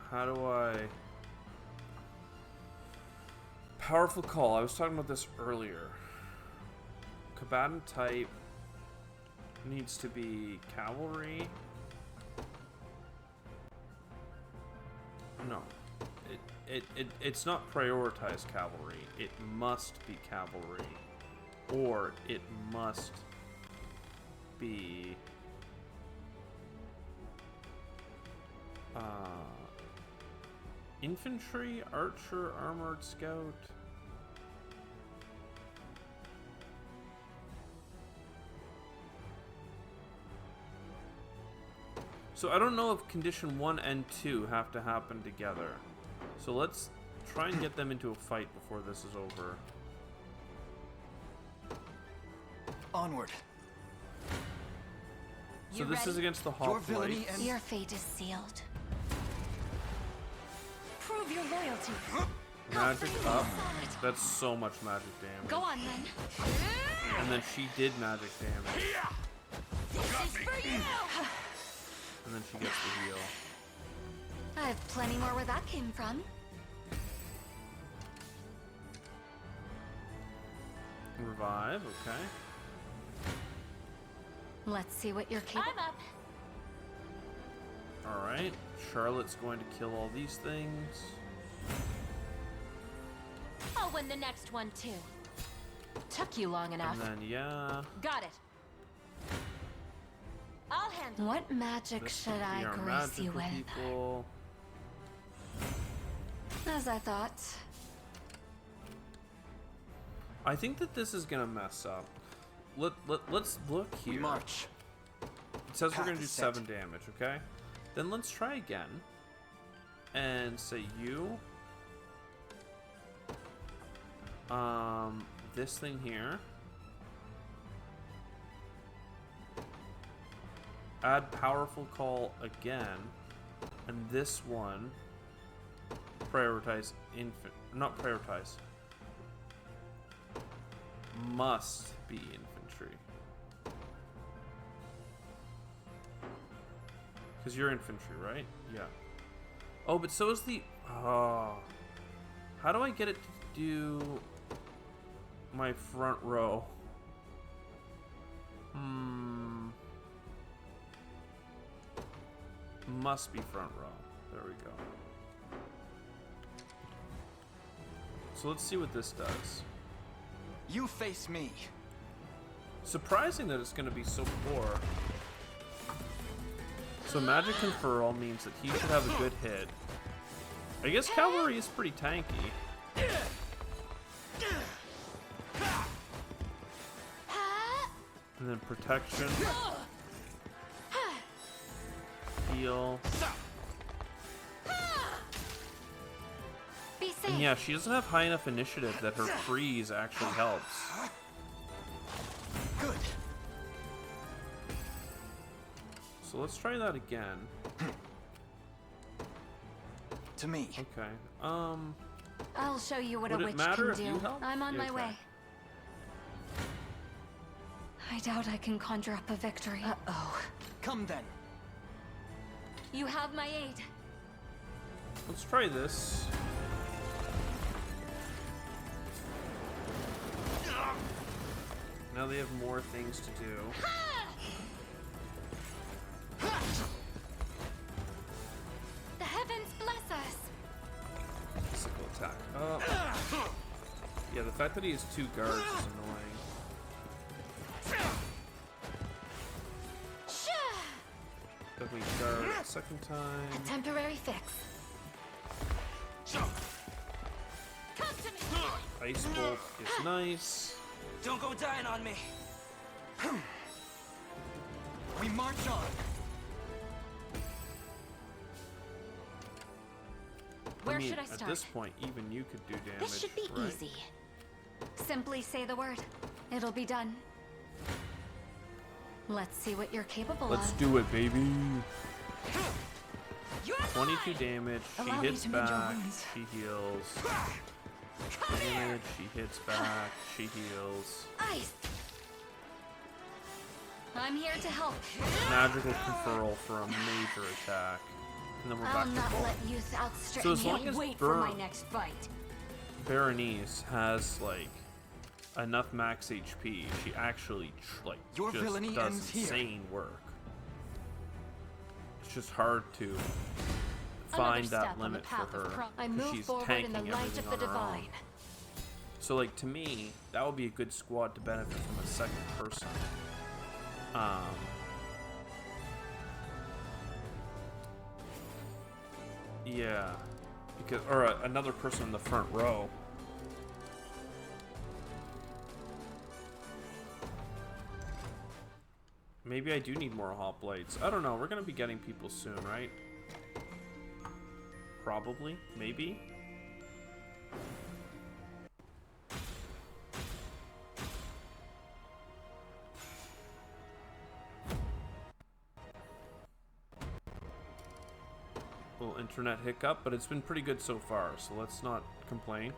A: How do I... Powerful call. I was talking about this earlier. Combatant type needs to be cavalry. No. It's not prioritized cavalry. It must be cavalry. Or it must be... infantry, archer, armored scout. So I don't know if condition 1 and 2 have to happen together. So let's try and get them into a fight before this is over.
I: Onward.
A: So this is against the
I: Your villainy
A: hoplites.
I: and
F: Your fate is sealed. Prove your loyalty.
A: Magic up. That's so much magic damage.
F: Go on then.
A: And then she did magic damage.
F: This is for you.
A: And then she gets the heal.
F: I have plenty more where that came from.
A: Revive, okay.
F: Let's see what you're capable.
K: I'm up.
A: Alright. Charlotte's going to kill all these things.
K: I'll win the next one too. Took you long enough.
A: And then, yeah.
K: Got it. I'll handle
F: What magic
A: This
F: should
A: should
F: I
A: be our
F: grace you
A: magical
F: with?
A: people.
F: As I thought.
A: I think that this is gonna mess up. Let's look
I: we
A: here.
I: march.
A: It says we're
I: Path
A: gonna do
I: is set.
A: 7 damage, okay? Then let's try again. And say you. This thing here. Add powerful call again. And this one. Prioritize not prioritize. Must be infantry. Because you're infantry, right? Yeah. Oh, but so is the... Oh. How do I get it to do my front row? must be front row. There we go. So let's see what this does.
I: You face me.
A: Surprising that it's going to be so poor. So magic conferral means that he should have a good hit. I guess cavalry is pretty tanky. And then protection. Heal.
F: Be safe.
A: And yeah, she doesn't have high enough initiative that her freeze actually helps.
I: Good.
A: So let's try that again.
I: To me.
A: Okay.
F: I'll show you what
A: Would
F: a
A: it
F: witch
A: matter
F: can
A: if
F: do.
A: you helped?
F: I'm on my
A: Okay.
F: way. I doubt I can conjure up a victory.
J: Uh-oh.
I: Come then.
F: You have my aid.
A: Let's try this. Now they have more things to do.
F: The heavens bless us.
A: Physical attack. Yeah, the fact that he has 2 guards is annoying. Definitely guard second time.
F: A temporary fix. Come to me.
A: Ice bolt is nice.
J: Don't go dying on me.
I: We march on.
F: Where
A: I mean,
F: should I start?
A: At this point, even you could do damage.
F: This should be
A: right?
F: easy. Simply say the word. It'll be done. Let's see what you're capable
A: Let's
F: of.
A: do it, baby.
F: You're
A: 22 damage. She
F: Allow me
A: hits
F: to mend your
A: back.
F: wounds.
A: She heals.
F: Come here.
A: Damage. She hits back. She heals.
F: Ice. I'm here to help.
A: Magical conferral for a major attack. And then we're
F: I'll
A: back to
F: not
A: full.
F: let youth outstrip
A: So as
F: me.
A: long as
F: Wait for my next fight.
A: Berenice has like enough max HP, she actually
I: Your
A: just
I: villainy
A: does
I: ends here.
A: insane work. It's just hard to find
F: Another
A: that
F: step on the
A: limit for
F: path of
A: her.
F: I
A: 'Cause
F: move
A: she's
F: forward
A: tanking
F: in the light
A: everything
F: of the
A: on her own.
F: divine.
A: So like to me, that would be a good squad to benefit from a second person. Yeah, because another person in the front row. Maybe I do need more hoplites. I don't know. We're gonna be getting people soon, right? Probably. Maybe. Little internet hiccup, but it's been pretty good so far, so let's not complain.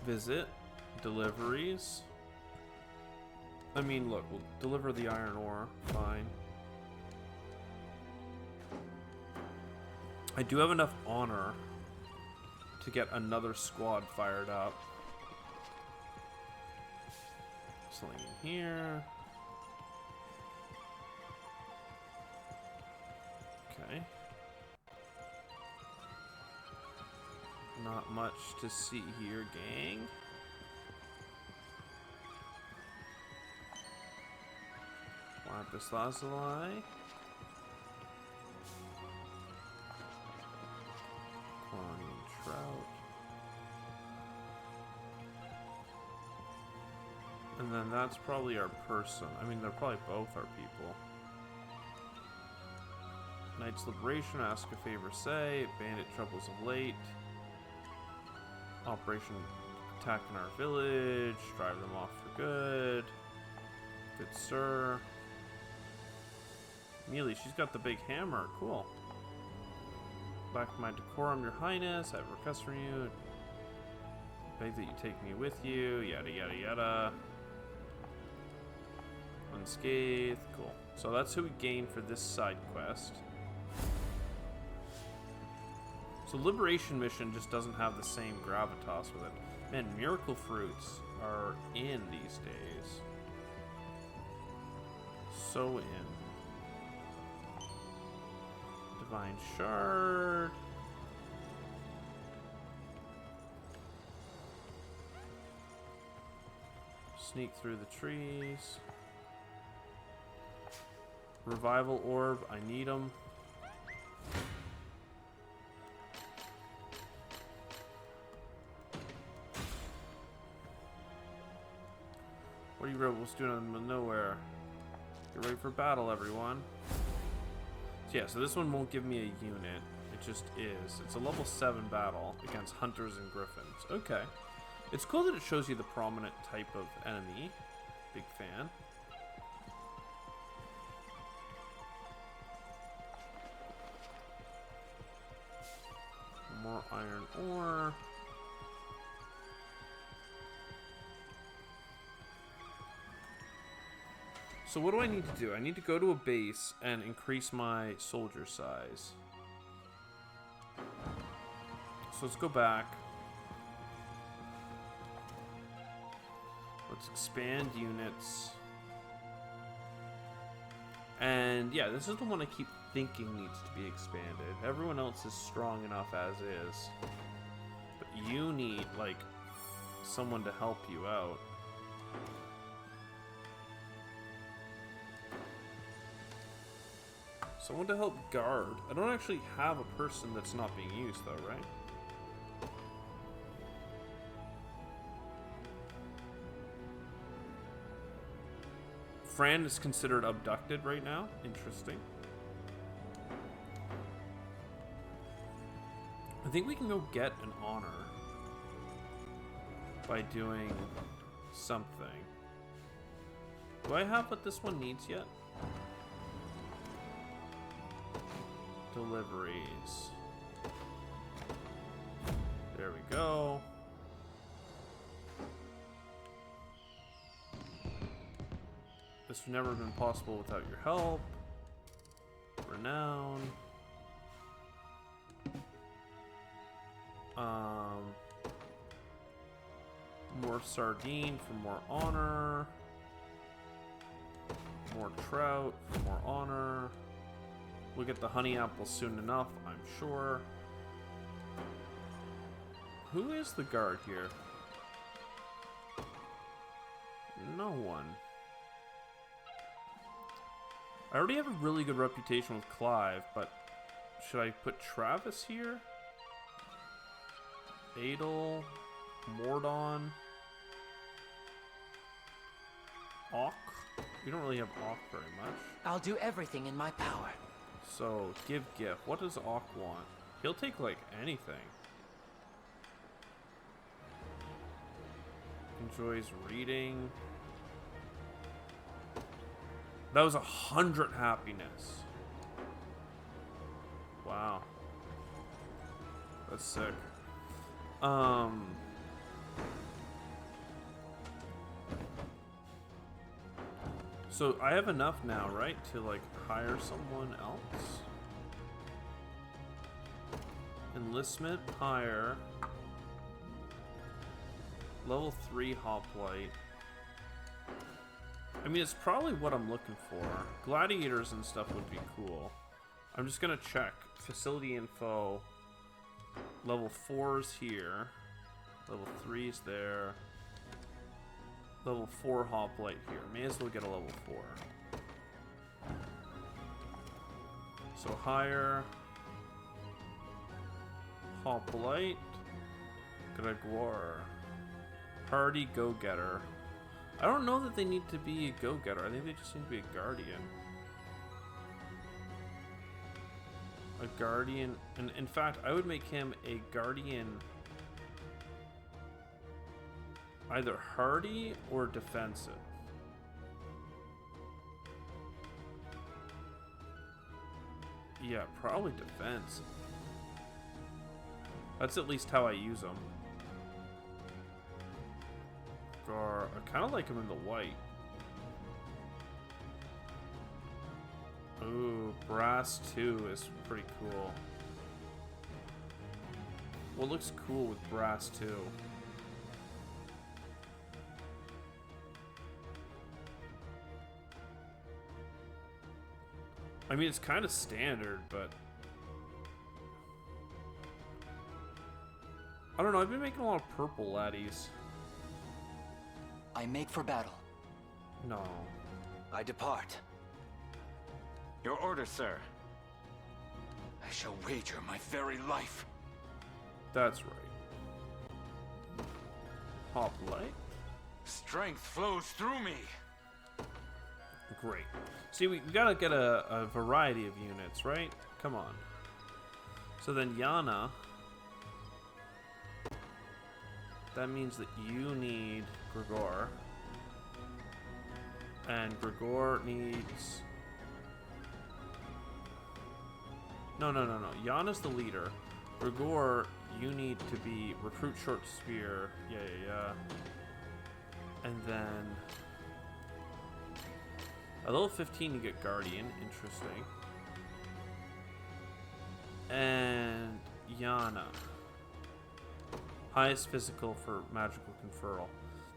A: Visit. Deliveries. I mean, look, we'll deliver the iron ore. Fine. I do have enough honor to get another squad fired up. Something in here. Okay. Not much to see here, gang. Lapis lazuli. Chlorine trout. And then that's probably our person. I mean, they're probably both our people. Knight's Liberation, ask a favor, say. Bandit troubles of late. Operation attack in our village. Drive them off for good. Good sir. Mealy, she's got the big hammer. Cool. Back to my decorum, your highness. I have a request from you. Beg that you take me with you. Yada yada yada. Unscathed. Cool. So that's who we gain for this side quest. So Liberation Mission just doesn't have the same gravitas with it. Man, miracle fruits are in these days. So in. Divine Shard. Sneak through the trees. Revival Orb, I need them. What are you rebels doing in the middle of nowhere? Get ready for battle, everyone. So yeah, so this one won't give me a unit. It just is. It's a level 7 battle against hunters and griffins. Okay. It's cool that it shows you the prominent type of enemy. Big fan. More iron ore. So what do I need to do? I need to go to a base and increase my soldier size. So let's go back. Let's expand units. And yeah, this is the one I keep thinking needs to be expanded. Everyone else is strong enough as is. But you need, like, someone to help you out. Someone to help guard. I don't actually have a person that's not being used though, right? Fran is considered abducted right now. Interesting. I think we can go get an honor by doing something. Do I have what this one needs yet? Deliveries. There we go. This would never have been possible without your help. Renown. More sardine for more honor. More trout for more honor. We'll get the honey apple soon enough, I'm sure. Who is the guard here? No one. I already have a really good reputation with Clive, but should I put Travis here? Adel, Mordon, Auk? We don't really have Auk very much.
J: I'll do everything in my power.
A: So, give gift. What does Auk want? He'll take, like, anything. Enjoys reading. That was 100 happiness. Wow. That's sick. So I have enough now, right, to like hire someone else? Enlistment, hire. Level 3 hoplite. I mean, it's probably what I'm looking for. Gladiators and stuff would be cool. I'm just gonna check. Facility info. Level 4's here. Level 3's there. Level 4 hoplite here. May as well get a level 4. So hire. Hoplite. Gregoire. Hardy go-getter. I don't know that they need to be a go-getter. I think they just need to be a guardian. A guardian. And in fact, I would make him a guardian either hardy or defensive. Yeah, probably defense. That's at least how I use them. I kind of like him in the white. Ooh, brass 2 is pretty cool. What looks cool with brass 2? I mean, it's kind of standard, but I don't know, I've been making a lot of purple laddies.
I: I make for battle.
A: No.
I: I depart.
D: Your order, sir.
I: I shall wager my very life.
A: That's right. Hoplite.
D: Strength flows through me.
A: Great. See, we gotta get a variety of units, right? Come on. So then Yana, that means that you need Gregor. And Gregor needs... No. Yana's the leader. Gregor, you need to be recruit short spear. Yeah. And then at level 15 you get Guardian. Interesting. And Yana, highest physical for magical conferral.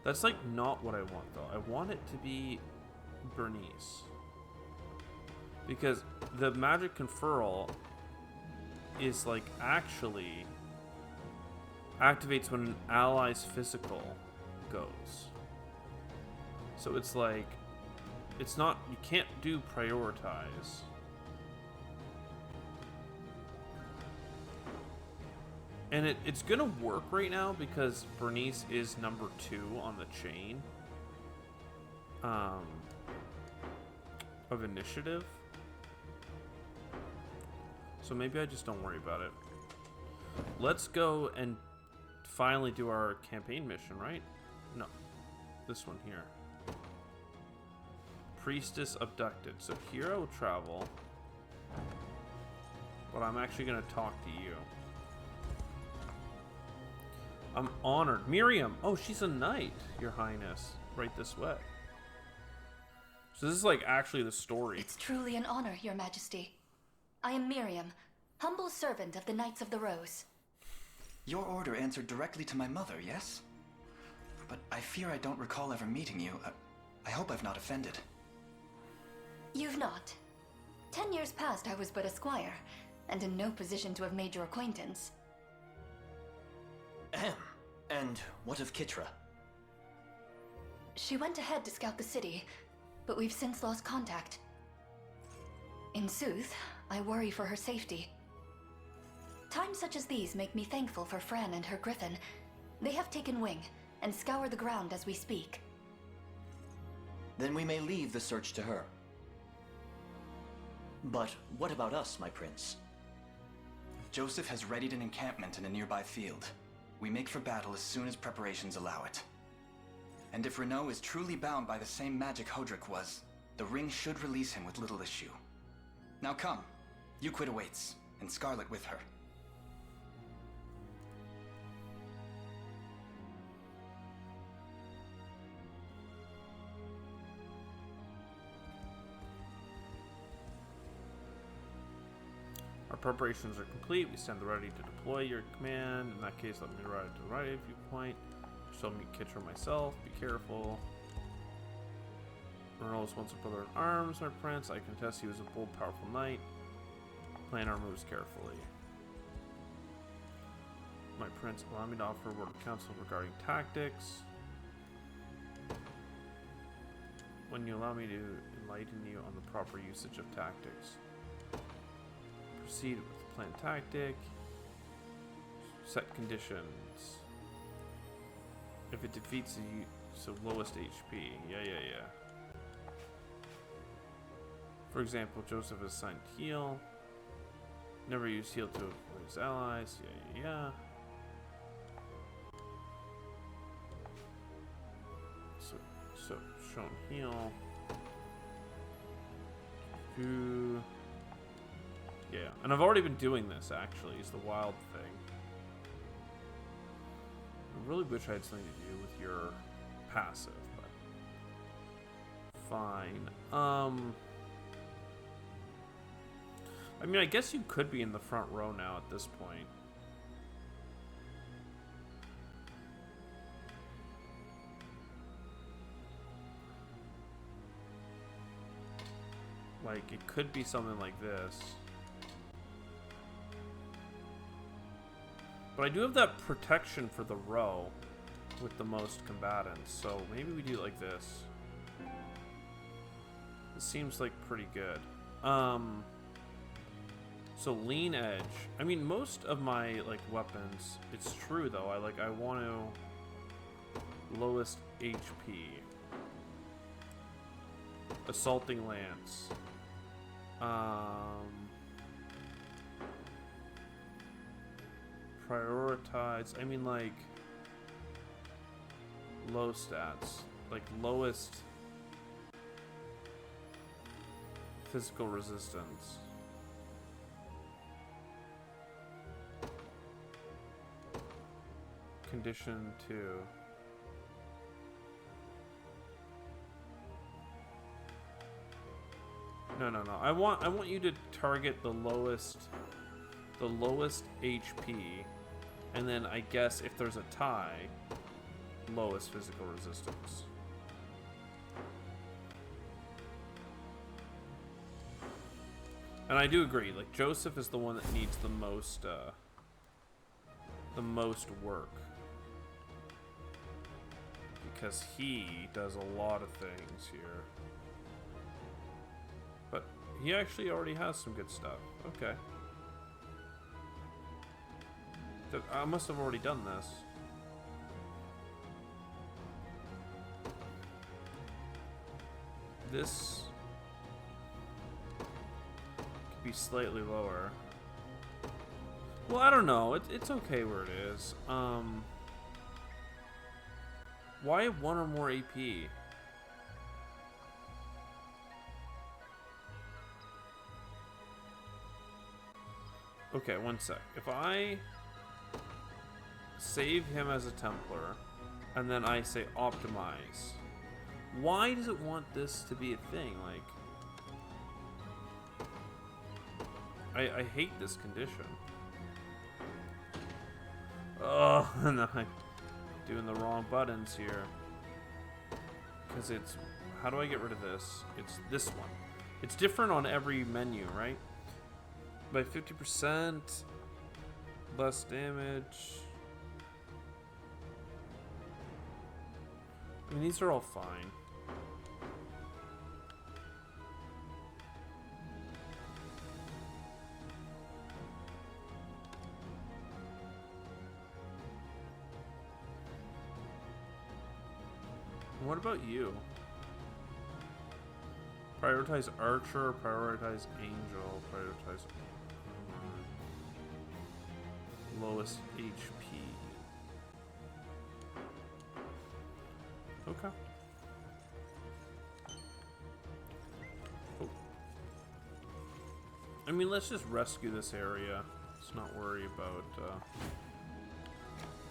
A: That's like not what I want though. I want it to be Bernice, because the magic conferral is like actually activates when an ally's physical goes. So it's like, it's not, you can't do prioritize. And it's gonna work right now because Bernice is number 2 on the chain of initiative. So maybe I just don't worry about it. Let's go and finally do our campaign mission, right? No. This one here. Priestess abducted. So here I will travel. But I'm actually going to talk to you. I'm honored. Miriam! Oh, she's a knight, Your Highness. Right this way. So this is like actually the story.
L: It's truly an honor, Your Majesty. I am Miriam, humble servant of the Knights of the Rose.
I: Your order answered directly to my mother, yes? But I fear I don't recall ever meeting you. I hope I've not offended.
L: You've not. 10 years past, I was but a squire, and in no position to have made your acquaintance.
E: Ahem. And what of Kitra?
L: She went ahead to scout the city, but we've since lost contact. In sooth, I worry for her safety. Times such as these make me thankful for Fran and her griffin. They have taken wing, and scour the ground as we speak.
E: Then we may leave the search to her. But what about us, my prince?
I: Joseph has readied an encampment in a nearby field. We make for battle as soon as preparations allow it. And if Renault is truly bound by the same magic Hodrick was, the ring should release him with little issue. Now come, Euclid awaits, and Scarlet with her.
A: Our preparations are complete. We stand ready to deploy your command. In that case, let me ride to the right viewpoint. Show me Kitra myself. Be careful. Renault was once a brother in arms, my prince. I contest he was a bold, powerful knight. Plan our moves carefully. My prince, allow me to offer a word of counsel regarding tactics. When you allow me to enlighten you on the proper usage of tactics. Proceed with the planned tactic. Set conditions. If it defeats the so lowest HP. Yeah. For example, Joseph is assigned heal. Never use heal to avoid his allies. Yeah. So shown heal. Yeah, and I've already been doing this actually, is the wild thing. I really wish I had something to do with your passive, but fine. I mean, I guess you could be in the front row now at this point. Like, it could be something like this. But But I do have that protection for the row with the most combatants, so maybe we do it like this. It seems like pretty good. So lean edge. I mean, most of my like weapons, it's true though. I want to lowest HP. Assaulting lance. Prioritize. I mean, like low stats, like lowest physical resistance. Condition 2. No. I want you to target the lowest HP, and then I guess if there's a tie, lowest physical resistance. And I do agree, like Joseph is the one that needs the most work, because he does a lot of things here. But he actually already has some good stuff. Okay. I must have already done this. This could be slightly lower. Well, I don't know. It's okay where it is. Why 1 or more AP? Okay, one sec. If I save him as a Templar, and then I say optimize, why does it want this to be a thing? Like, I hate this condition. Oh, no, I'm doing the wrong buttons here. Because it's, how do I get rid of this? It's this one. It's different on every menu, right? By 50%, less damage. I mean, these are all fine. What about you? Prioritize Archer, prioritize Angel, prioritize lowest HP. Okay. Oh. I mean, let's just rescue this area. Let's not worry about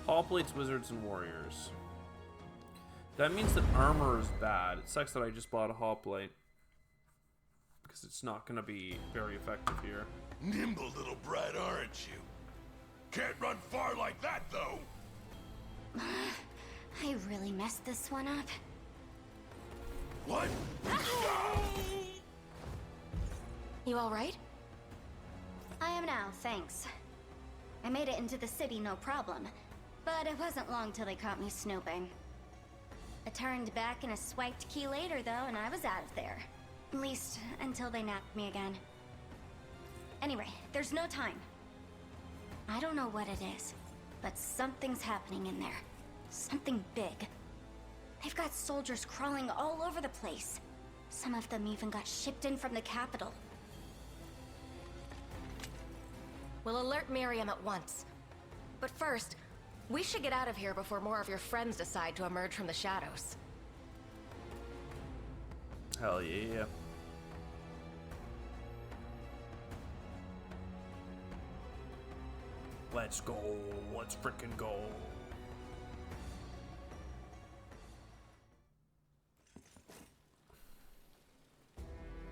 A: Hall Plates, Wizards, and Warriors. That means that armor is bad. It sucks that I just bought a Hall Plate, because it's not going to be very effective here.
H: Nimble little brat, aren't you? Can't run far like that, though.
M: I really messed this one up.
H: What?
M: You all right? I am now, thanks. I made it into the city no problem, but it wasn't long till they caught me snooping. I turned back and a swiped key later, though, and I was out of there. At least, until they nabbed me again. Anyway, there's no time. I don't know what it is, but something's happening in there. Something big. They've got soldiers crawling all over the place. Some of them even got shipped in from the capital.
K: We'll alert Miriam at once. But first, we should get out of here before more of your friends decide to emerge from the shadows.
A: Hell yeah. Let's go. Let's frickin' go.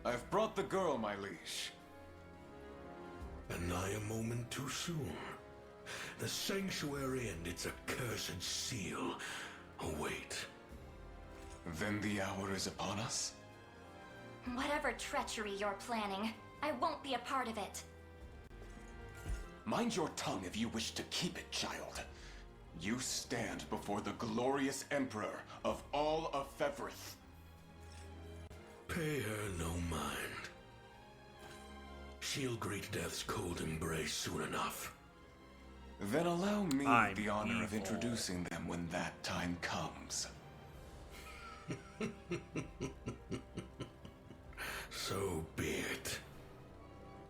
C: I've brought the girl, my liege.
B: And I a moment too soon. The sanctuary and its accursed seal await.
C: Then the hour is upon us?
L: Whatever treachery you're planning, I won't be a part of it.
N: Mind your tongue if you wish to keep it, child. You stand before the glorious Emperor of all of Fevrith.
O: Pay her no mind. She'll greet death's cold embrace soon enough.
N: Then allow me
O: I'm
N: the honor of
O: evil.
N: introducing them when that time comes.
O: So be it.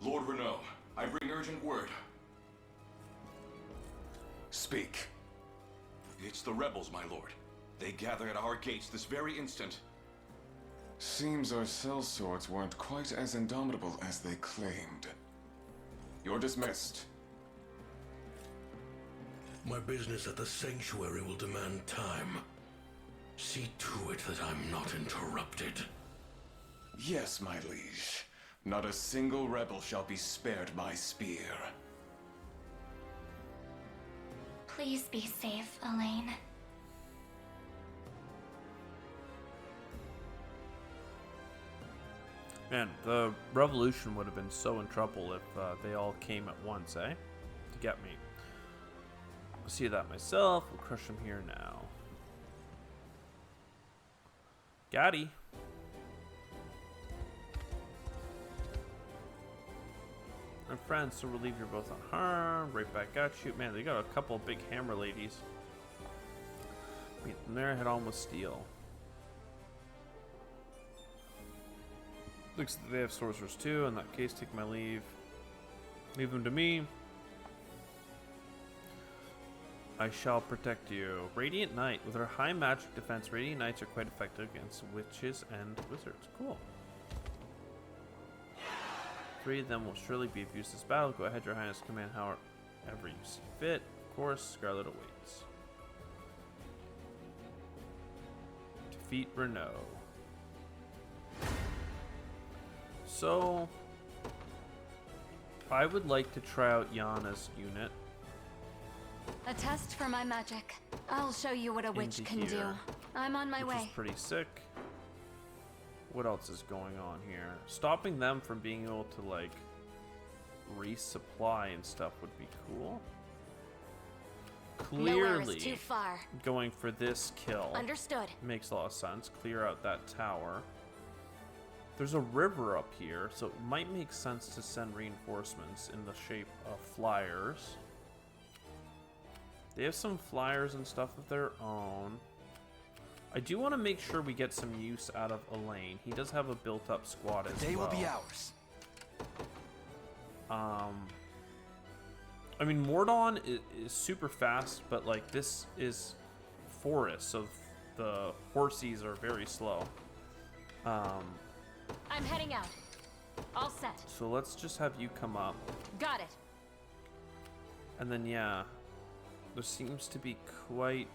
D: Lord Renault, I bring urgent word.
N: Speak.
D: It's the rebels, my lord. They gather at our gates this very instant.
N: Seems our sellswords weren't quite as indomitable as they claimed. You're dismissed.
O: My business at the sanctuary will demand time. See to it that I'm not interrupted.
N: Yes, my liege. Not a single rebel shall be spared my spear.
L: Please be safe, Elaine.
A: Man, the revolution would have been so in trouble if they all came at once, eh? To get me. I'll see that myself. We'll crush him here now. Gaddy. My friends, so relieve you're both unharmed. Right back at you. Man, they got a couple of big hammer ladies. Meet them there, head on with steel. Looks like they have sorcerers too. In that case, take my leave. Leave them to me. I shall protect you. Radiant Knight. With her high magic defense, Radiant Knights are quite effective against witches and wizards. Cool. 3 of them will surely be of use this battle. Go ahead, Your Highness. Command however you see fit. Of course, Scarlet awaits. Defeat Renault. So, I would like to try out Yana's unit.
F: A test for my magic. I'll show you what a witch can do. I'm on my
A: which
F: way.
A: Is pretty sick. What else is going on here? Stopping them from being able to like resupply and stuff would be cool.
K: Nowhere is
A: Clearly,
K: too far.
A: going for this kill
K: Understood.
A: makes a lot of sense. Clear out that tower. There's a river up here, so it might make sense to send reinforcements in the shape of flyers. They have some flyers and stuff of their own. I do want to make sure we get some use out of Elaine. He does have a built-up squad as well.
I: They will be ours.
A: I mean, Mordon is super fast, but like this is forest, so the horsies are very slow.
K: I'm heading out. All set.
A: So let's just have you come up.
K: Got it.
A: And then, yeah, there seems to be quite...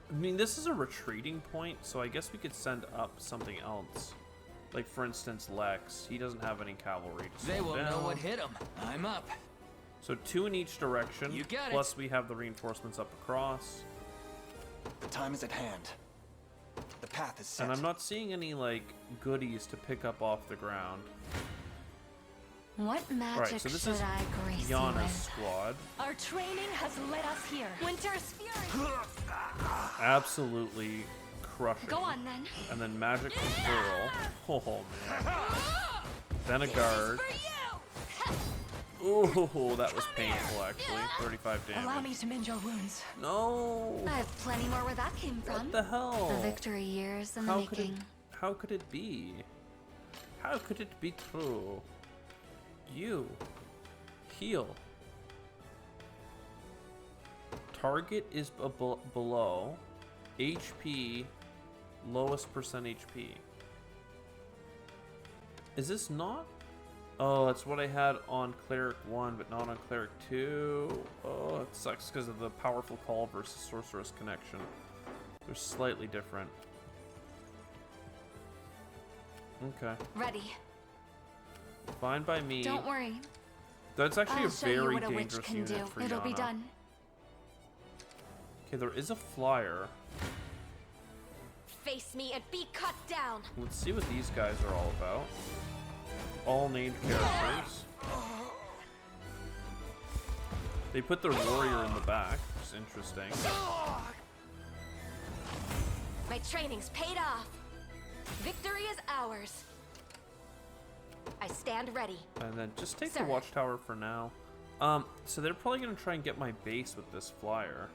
A: I mean, this is a retreating point, so I guess we could send up something else. Like, for instance, Lex. He doesn't have any cavalry to slow
G: They will
A: down.
G: know what hit him. I'm up.
A: So 2 in each direction.
G: You got it.
A: Plus we have the reinforcements up across.
I: The time is at hand. The path is set.
A: And I'm not seeing any, like, goodies to pick up off the ground.
F: What magic
A: Right, so this
F: should
A: is
F: I grace you
A: Yana's
F: with?
A: squad.
K: Our training has led us here. Winter's Fury.
A: Absolutely crushing.
F: Go on then.
A: And then Magic Control. Oh, man. Then a guard. Ooh, that was painful, actually. 35 damage.
K: Allow me to mend your wounds.
A: No!
F: I have plenty more where that came from.
A: What the hell?
F: The victory years in the
A: How could
F: making.
A: how could it be? How could it be true? You. Heal. Target is below. HP. Lowest percent HP. Is this not? Oh, that's what I had on Cleric 1, but not on Cleric 2. Oh, it sucks because of the Powerful Call versus Sorceress connection. They're slightly different. Okay.
F: Ready.
A: Fine by me.
F: Don't worry.
A: That's actually
F: I'll
A: a
F: show you
A: very
F: what a witch
A: dangerous
F: can
A: unit
F: do.
A: for
F: It'll be
A: Yana.
F: done.
A: Okay, there is a flyer.
K: Face me and be cut down.
A: Let's see what these guys are all about. all named characters. They put their warrior in the back, which is interesting.
K: My training's paid off. Victory is ours. I stand ready.
A: And then just take
K: Sir.
A: the watchtower for now. So they're probably gonna try and get my base with this flyer.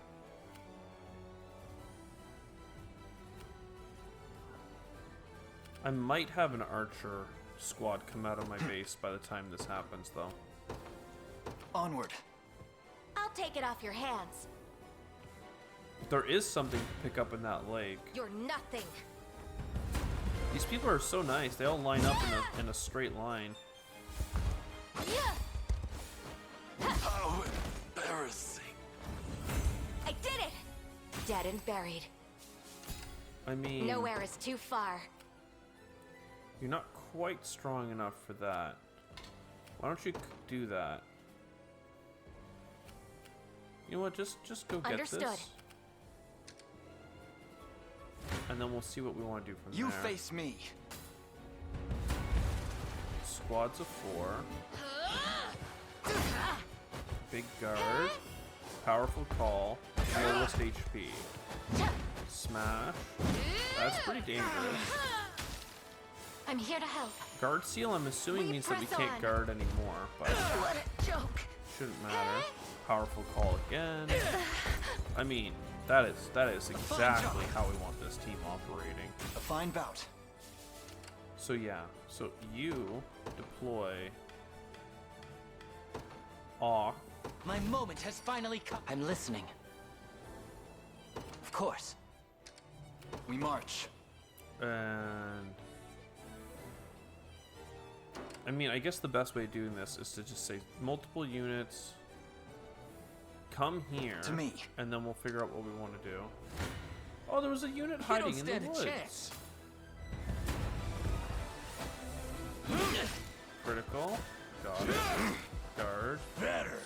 A: I might have an archer squad come out of my base by the time this happens, though.
I: Onward.
K: I'll take it off your hands.
A: There is something to pick up in that lake.
K: You're nothing.
A: These people are so nice. They all line up in a straight line.
H: How embarrassing.
K: I did it! Dead and buried.
A: I mean,
K: Nowhere is too far.
A: you're not quite strong enough for that. Why don't you do that? You know what? Just go get
K: Understood.
A: this. And then we'll see what we want to do from
I: You
A: there.
I: face me.
A: Squads of 4. Big guard. Powerful call. Lowest HP. Smash. That's pretty dangerous.
K: I'm here to help.
A: Guard seal, I'm assuming
K: We
A: means that we
K: press
A: can't
K: on.
A: guard anymore, but
K: What a joke.
A: shouldn't matter. Powerful call again. I mean, that is exactly how we want this team operating.
I: A fine bout.
A: So yeah, so you deploy Aw.
J: My moment has finally come. I'm listening. Of course.
I: We march.
A: And I mean, I guess the best way of doing this is to just say multiple units come here
I: To me.
A: and then we'll figure out what we want to do. Oh, there was a unit
G: You
A: hiding
G: don't
A: in the
G: stand a
A: woods.
G: chance.
A: Critical. Got it. Guard.
H: Better.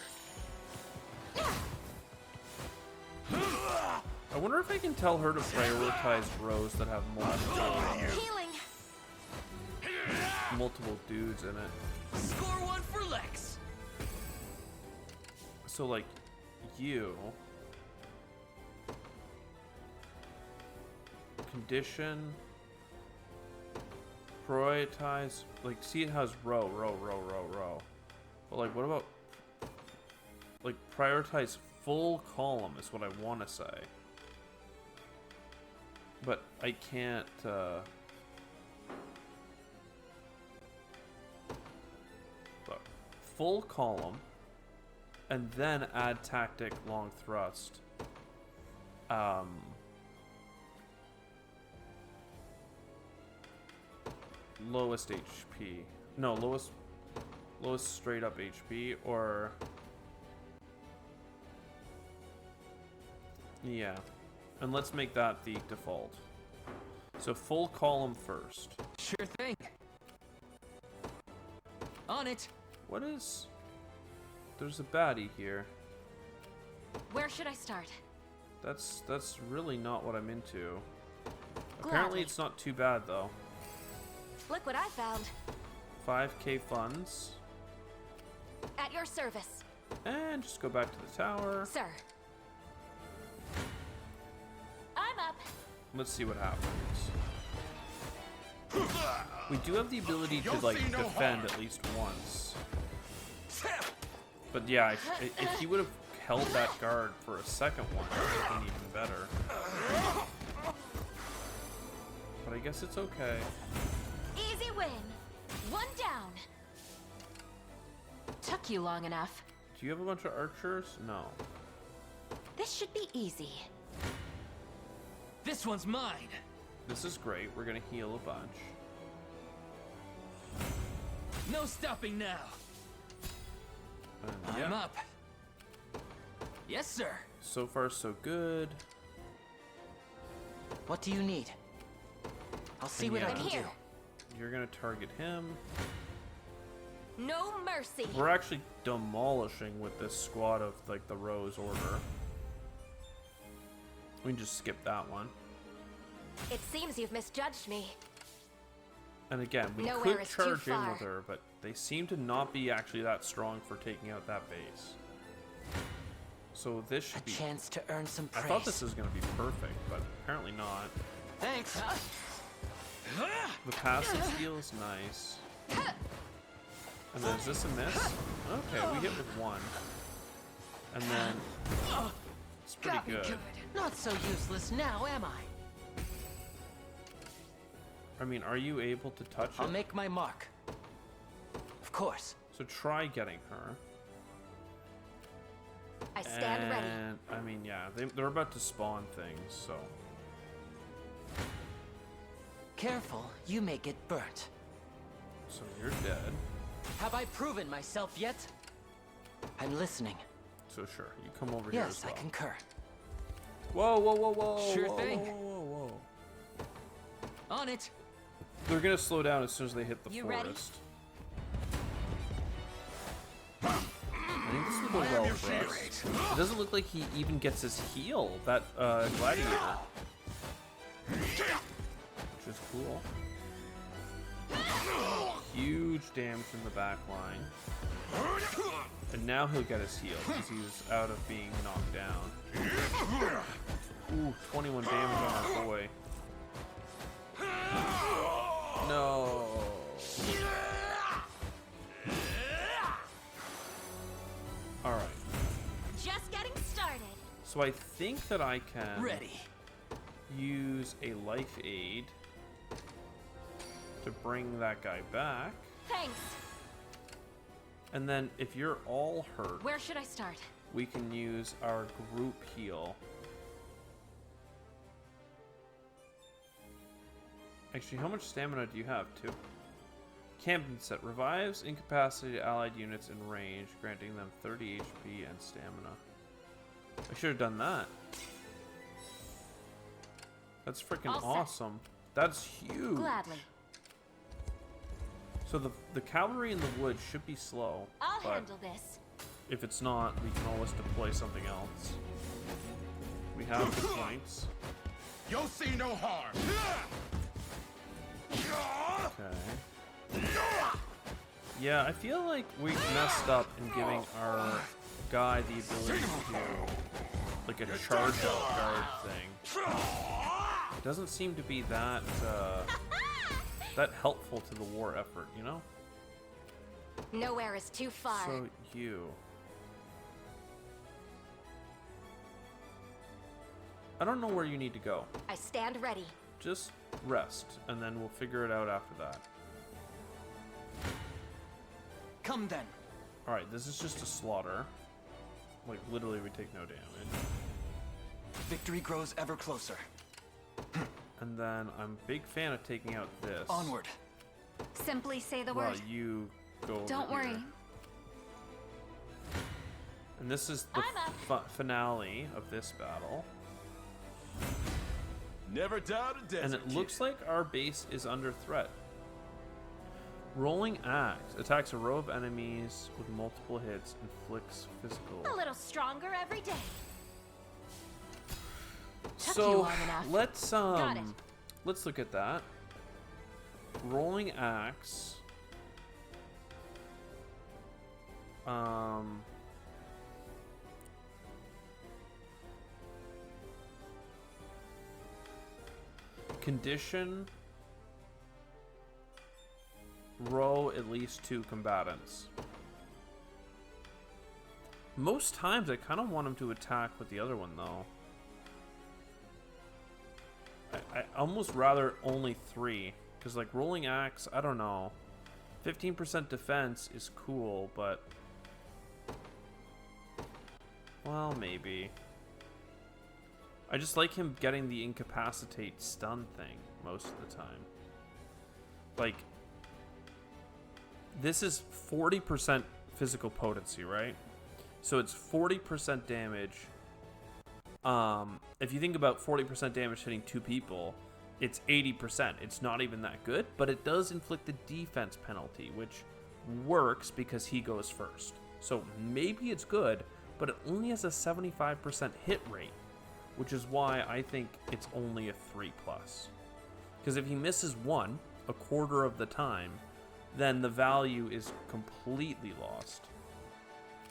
A: I wonder if I can tell her to prioritize rows that have multiple dudes in it.
G: Score one for Lex.
A: So like you condition prioritize, like, see it has row. But like, what about like prioritize full column is what I want to say. But I can't look, full column and then add tactic long thrust. Lowest HP. No, lowest straight up HP, or yeah. And let's make that the default. So full column first.
G: Sure thing. On it.
A: What is... There's a baddie here.
K: Where should I start?
A: That's really not what I'm into.
K: Gladly.
A: Apparently it's not too bad though.
K: Look what I found.
A: 5k funds.
K: At your service.
A: And just go back to the tower.
K: Sir. I'm up.
A: Let's see what happens. We do have the ability to like defend at least once. But yeah, if he would have held that guard for a second one, it would have been even better. But I guess it's okay.
K: Easy win. One down. Took you long enough.
A: Do you have a bunch of archers? No.
K: This should be easy.
G: This one's mine.
A: This is great. We're gonna heal a bunch.
G: No stopping now.
A: And
G: I'm
A: yeah.
G: up. Yes, sir.
A: So far, so good.
J: What do you need? I'll see
A: And
J: what I
A: yeah,
J: can do.
A: You're gonna target him.
K: No mercy.
A: We're actually demolishing with this squad of like the Rose Order. We can just skip that one.
K: It seems you've misjudged me.
A: And again, we
K: Nowhere
A: could
K: is too
A: charge in
K: far.
A: with her, but They seem to not be actually that strong for taking out that base. So this should be...
J: chance to earn some praise.
A: I thought this was going to be perfect, but apparently not.
J: Thanks.
A: The passive steal is nice. And then is this a miss? Okay, we hit with one. And then it's pretty
J: Got me
A: good.
J: Not so useless now, am I?
A: I mean, are you able to touch it?
J: I'll make my mark. Of course.
A: So try getting her.
K: I stand ready.
A: And I mean, yeah, they're about to spawn things, so.
J: Careful, you may get burnt.
A: So you're dead.
J: Have I proven myself yet? I'm listening.
A: So sure, you come over here as well.
J: Yes, I concur.
A: Whoa, whoa, whoa, whoa.
J: Sure
A: whoa,
J: thing.
A: Whoa, whoa, whoa.
J: On it.
A: They're gonna slow down as soon as they hit the
K: You ready?
A: forest. I think this will go well for us. It doesn't look like he even gets his heal, that gladiator. Which is cool. Huge damage in the back line. And now he'll get his heal because he's out of being knocked down. Ooh, 21 damage on our boy. No. Alright.
K: Just getting started.
A: So I think that I can
J: Ready.
A: use a life aid to bring that guy back.
K: Thanks.
A: And then if you're all hurt,
K: Where should I start?
A: we can use our group heal. Actually, how much stamina do you have? 2. Camping set revives incapacitated allied units in range, granting them 30 HP and stamina. I should have done that. That's freaking
K: All set.
A: awesome. That's huge.
K: Gladly.
A: So the cavalry in the woods should be slow.
K: I'll
A: but
K: handle this.
A: if it's not, we can always deploy something else. We have the points.
H: You'll see no harm.
A: Okay. Yeah, I feel like we messed up in giving our guy the ability to do like a charge out guard thing. It doesn't seem to be that that helpful to the war effort, you know?
K: Nowhere is too far.
A: So you. I don't know where you need to go.
K: I stand ready.
A: Just rest, and then we'll figure it out after that.
J: Come then.
A: Alright, this is just a slaughter. Like, literally, we take no damage.
I: Victory grows ever closer.
A: And then I'm a big fan of taking out this.
I: Onward.
F: Simply say the
A: While
F: word.
A: you go over
F: Don't worry.
A: here. And this is the finale of this battle.
D: Never doubt a desert
A: And it looks like our base is under threat. Rolling Axe attacks a row of enemies with multiple hits, inflicts physical.
K: A little stronger every day. Took you
A: So
K: long enough. Got it.
A: let's look at that. Rolling Axe. Condition. Row at least 2 combatants. Most times I kind of want him to attack with the other one though. I almost rather only 3, because like rolling axe, I don't know. 15% defense is cool, but well, maybe. I just like him getting the incapacitate stun thing most of the time. Like, this is 40% physical potency, right? So it's 40% damage. If you think about 40% damage hitting 2 people, it's 80%. It's not even that good, but it does inflict a defense penalty, which works because he goes first. So maybe it's good, but it only has a 75% hit rate, which is why I think it's only a 3+. Because if he misses 1, a quarter of the time, then the value is completely lost.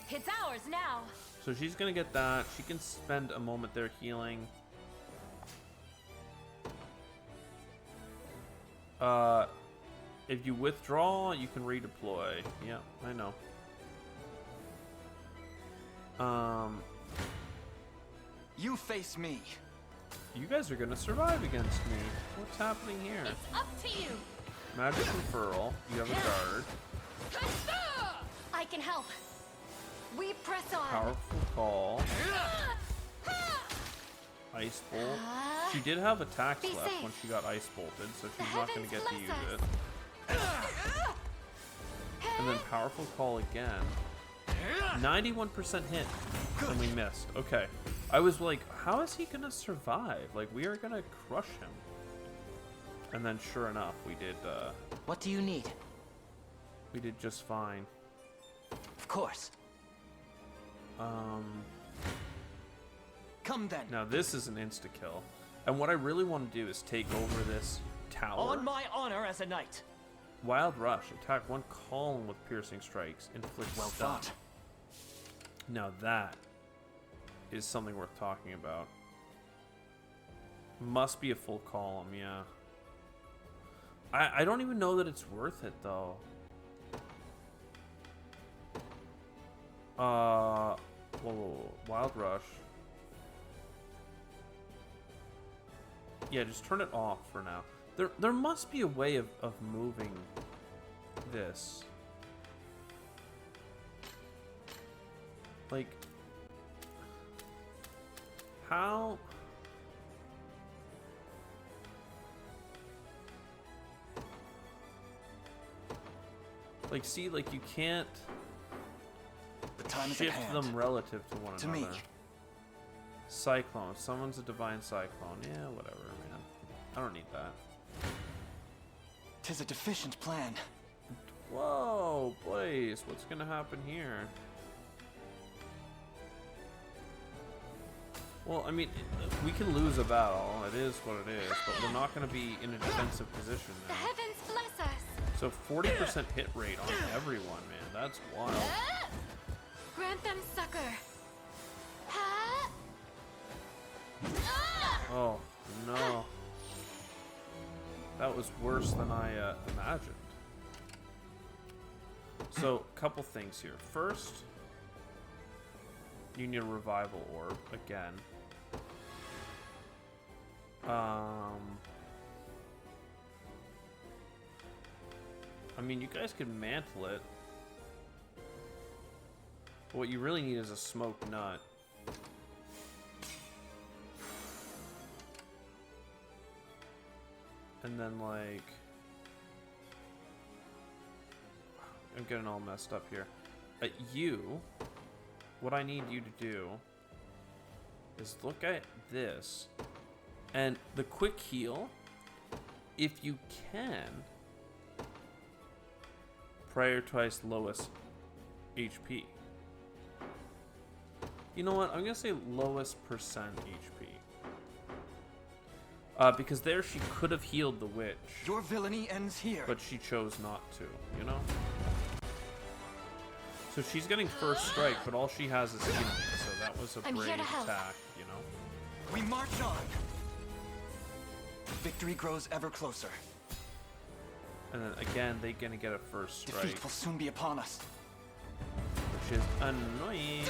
K: It's ours now.
A: So she's gonna get that. She can spend a moment there healing. If you withdraw, you can redeploy. Yeah, I know.
I: You face me.
A: You guys are gonna survive against me. What's happening here?
K: It's up to you.
A: Magic Referral. You have a guard.
K: I can help. We press on.
A: Powerful Call. Ice Bolt. She did have attacks left when she got Ice Bolted, so she's not going to get to use it. And then Powerful Call again. 91% hit. And we missed. Okay. I was like, how is he going to survive? Like, we are going to crush him. And then sure enough, we did,
J: What do you need?
A: we did just fine.
J: Of course. Come then.
A: Now this is an insta-kill. And what I really want to do is take over this tower.
J: On my honor as a knight.
A: Wild Rush. Attack one column with piercing strikes. Inflict
J: Well
A: stun.
J: thought.
A: Now that is something worth talking about. Must be a full column, yeah. I don't even know that it's worth it, though. Whoa, Wild Rush. Yeah, just turn it off for now. There must be a way of moving this. Like, how? Like, see, like you can't
I: The time is at
A: shift
I: hand.
A: them relative to one
I: To
A: another.
I: me.
A: Cyclone. Someone's a divine cyclone. Yeah, whatever, man. I don't need that.
I: 'Tis a deficient plan.
A: Whoa, Blaze, what's gonna happen here? Well, I mean, we can lose a battle. It is what it is, but we're not gonna be in a defensive position
K: The
A: now.
K: heavens bless us.
A: So 40% hit rate on everyone, man. That's wild.
K: Grant them succor.
A: Oh, no. That was worse than I imagined. So, couple things here. First, you need a revival orb again. I mean, you guys could mantle it. But what you really need is a smoked nut. And then, like, I'm getting all messed up here. What I need you to do is look at this, and the quick heal, if you can, prioritize lowest HP. You know what? I'm gonna say lowest percent HP. Because there she could have healed the witch.
I: Your villainy ends here.
A: But she chose not to, you know? So she's getting first strike, but all she has is healing, so that was a brave attack, you know?
I: We march on. Victory grows ever closer.
A: And then again, they're gonna get a first strike.
I: Defeat will soon be upon us.
A: Which is annoying.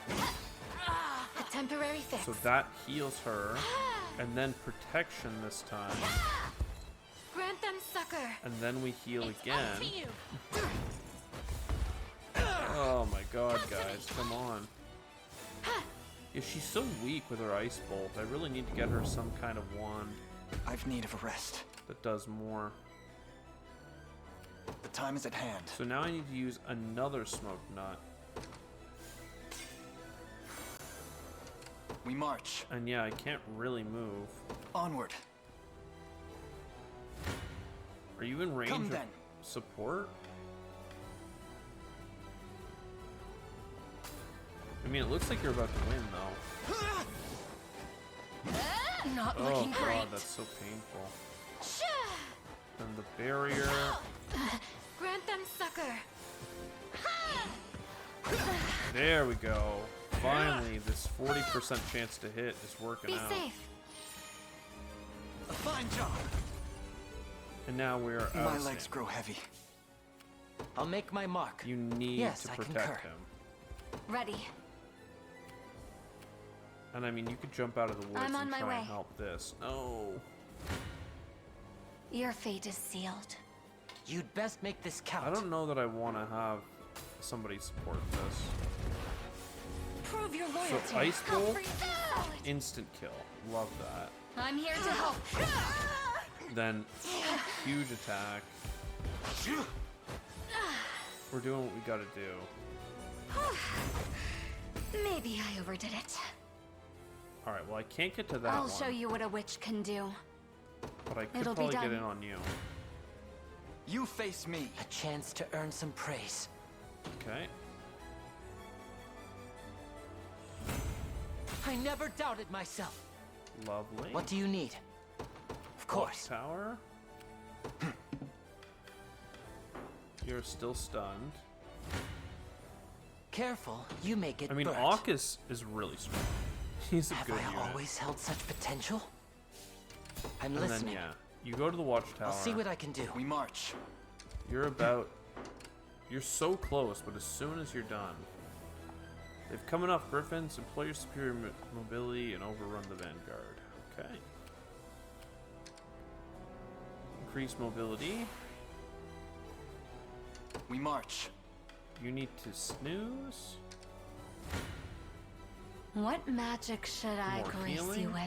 K: A temporary fix.
A: So that heals her. And then protection this time.
K: Grant them succor.
A: And then we heal again.
K: Up to you.
A: Oh my god, guys, come on. Yeah, she's so weak with her Ice Bolt. I really need to get her some kind of wand.
I: I've need of a rest.
A: That does more.
I: The time is at hand.
A: So now I need to use another smoked nut.
I: We march.
A: And yeah, I can't really move.
I: Onward.
A: Are you in range
I: Come
A: of
I: then.
A: support? I mean, it looks like you're about to win, though.
K: Not
A: Oh
K: looking
A: god,
K: great.
A: that's so painful. Then the barrier.
K: Grant them succor.
A: There we go. Finally, this 40% chance to hit is working
K: Be
A: out.
K: safe.
I: A fine job.
A: And now we're out.
I: My
A: of
I: legs
A: stamina.
I: grow heavy.
J: I'll make my mark.
A: You need
J: Yes,
A: to
J: I
A: protect
J: concur.
A: him.
K: Ready.
A: And I mean, you could jump out of the woods
K: I'm on
A: and
K: my
A: try
K: way.
A: and help this. No.
L: Your fate is sealed.
J: You'd best make this count.
A: I don't know that I want to have somebody support this.
K: Prove your
A: So
K: loyalty.
A: Ice
K: I'll
A: Bolt,
K: freeze you.
A: instant kill. Love that.
K: I'm here to help.
A: Then huge attack. We're doing what we gotta do.
L: Maybe I overdid it.
A: Alright, well I can't get to that
L: I'll
A: one.
L: show you what a witch can do.
A: But I could
L: It'll be
A: probably get
L: done.
A: in on you.
I: You face me.
J: A chance to earn some praise.
A: Okay.
J: I never doubted myself.
A: Lovely.
J: What do you need? Of course.
A: Tower. You're still stunned.
J: Careful, you may get
A: I mean,
J: burnt.
A: Auk is really strong. He's a
J: Have
A: good
J: I
A: unit.
J: always held such potential? I'm
A: And
J: listening.
A: then, yeah, you go to the watchtower.
J: I'll see what I can do.
I: We march.
A: You're so close, but as soon as you're done, they've come enough griffins, employ your superior mobility, and overrun the vanguard. Okay. Increase mobility.
I: We march.
A: You need to snooze.
L: What magic should I
A: More
L: grace
A: healing?
L: you with?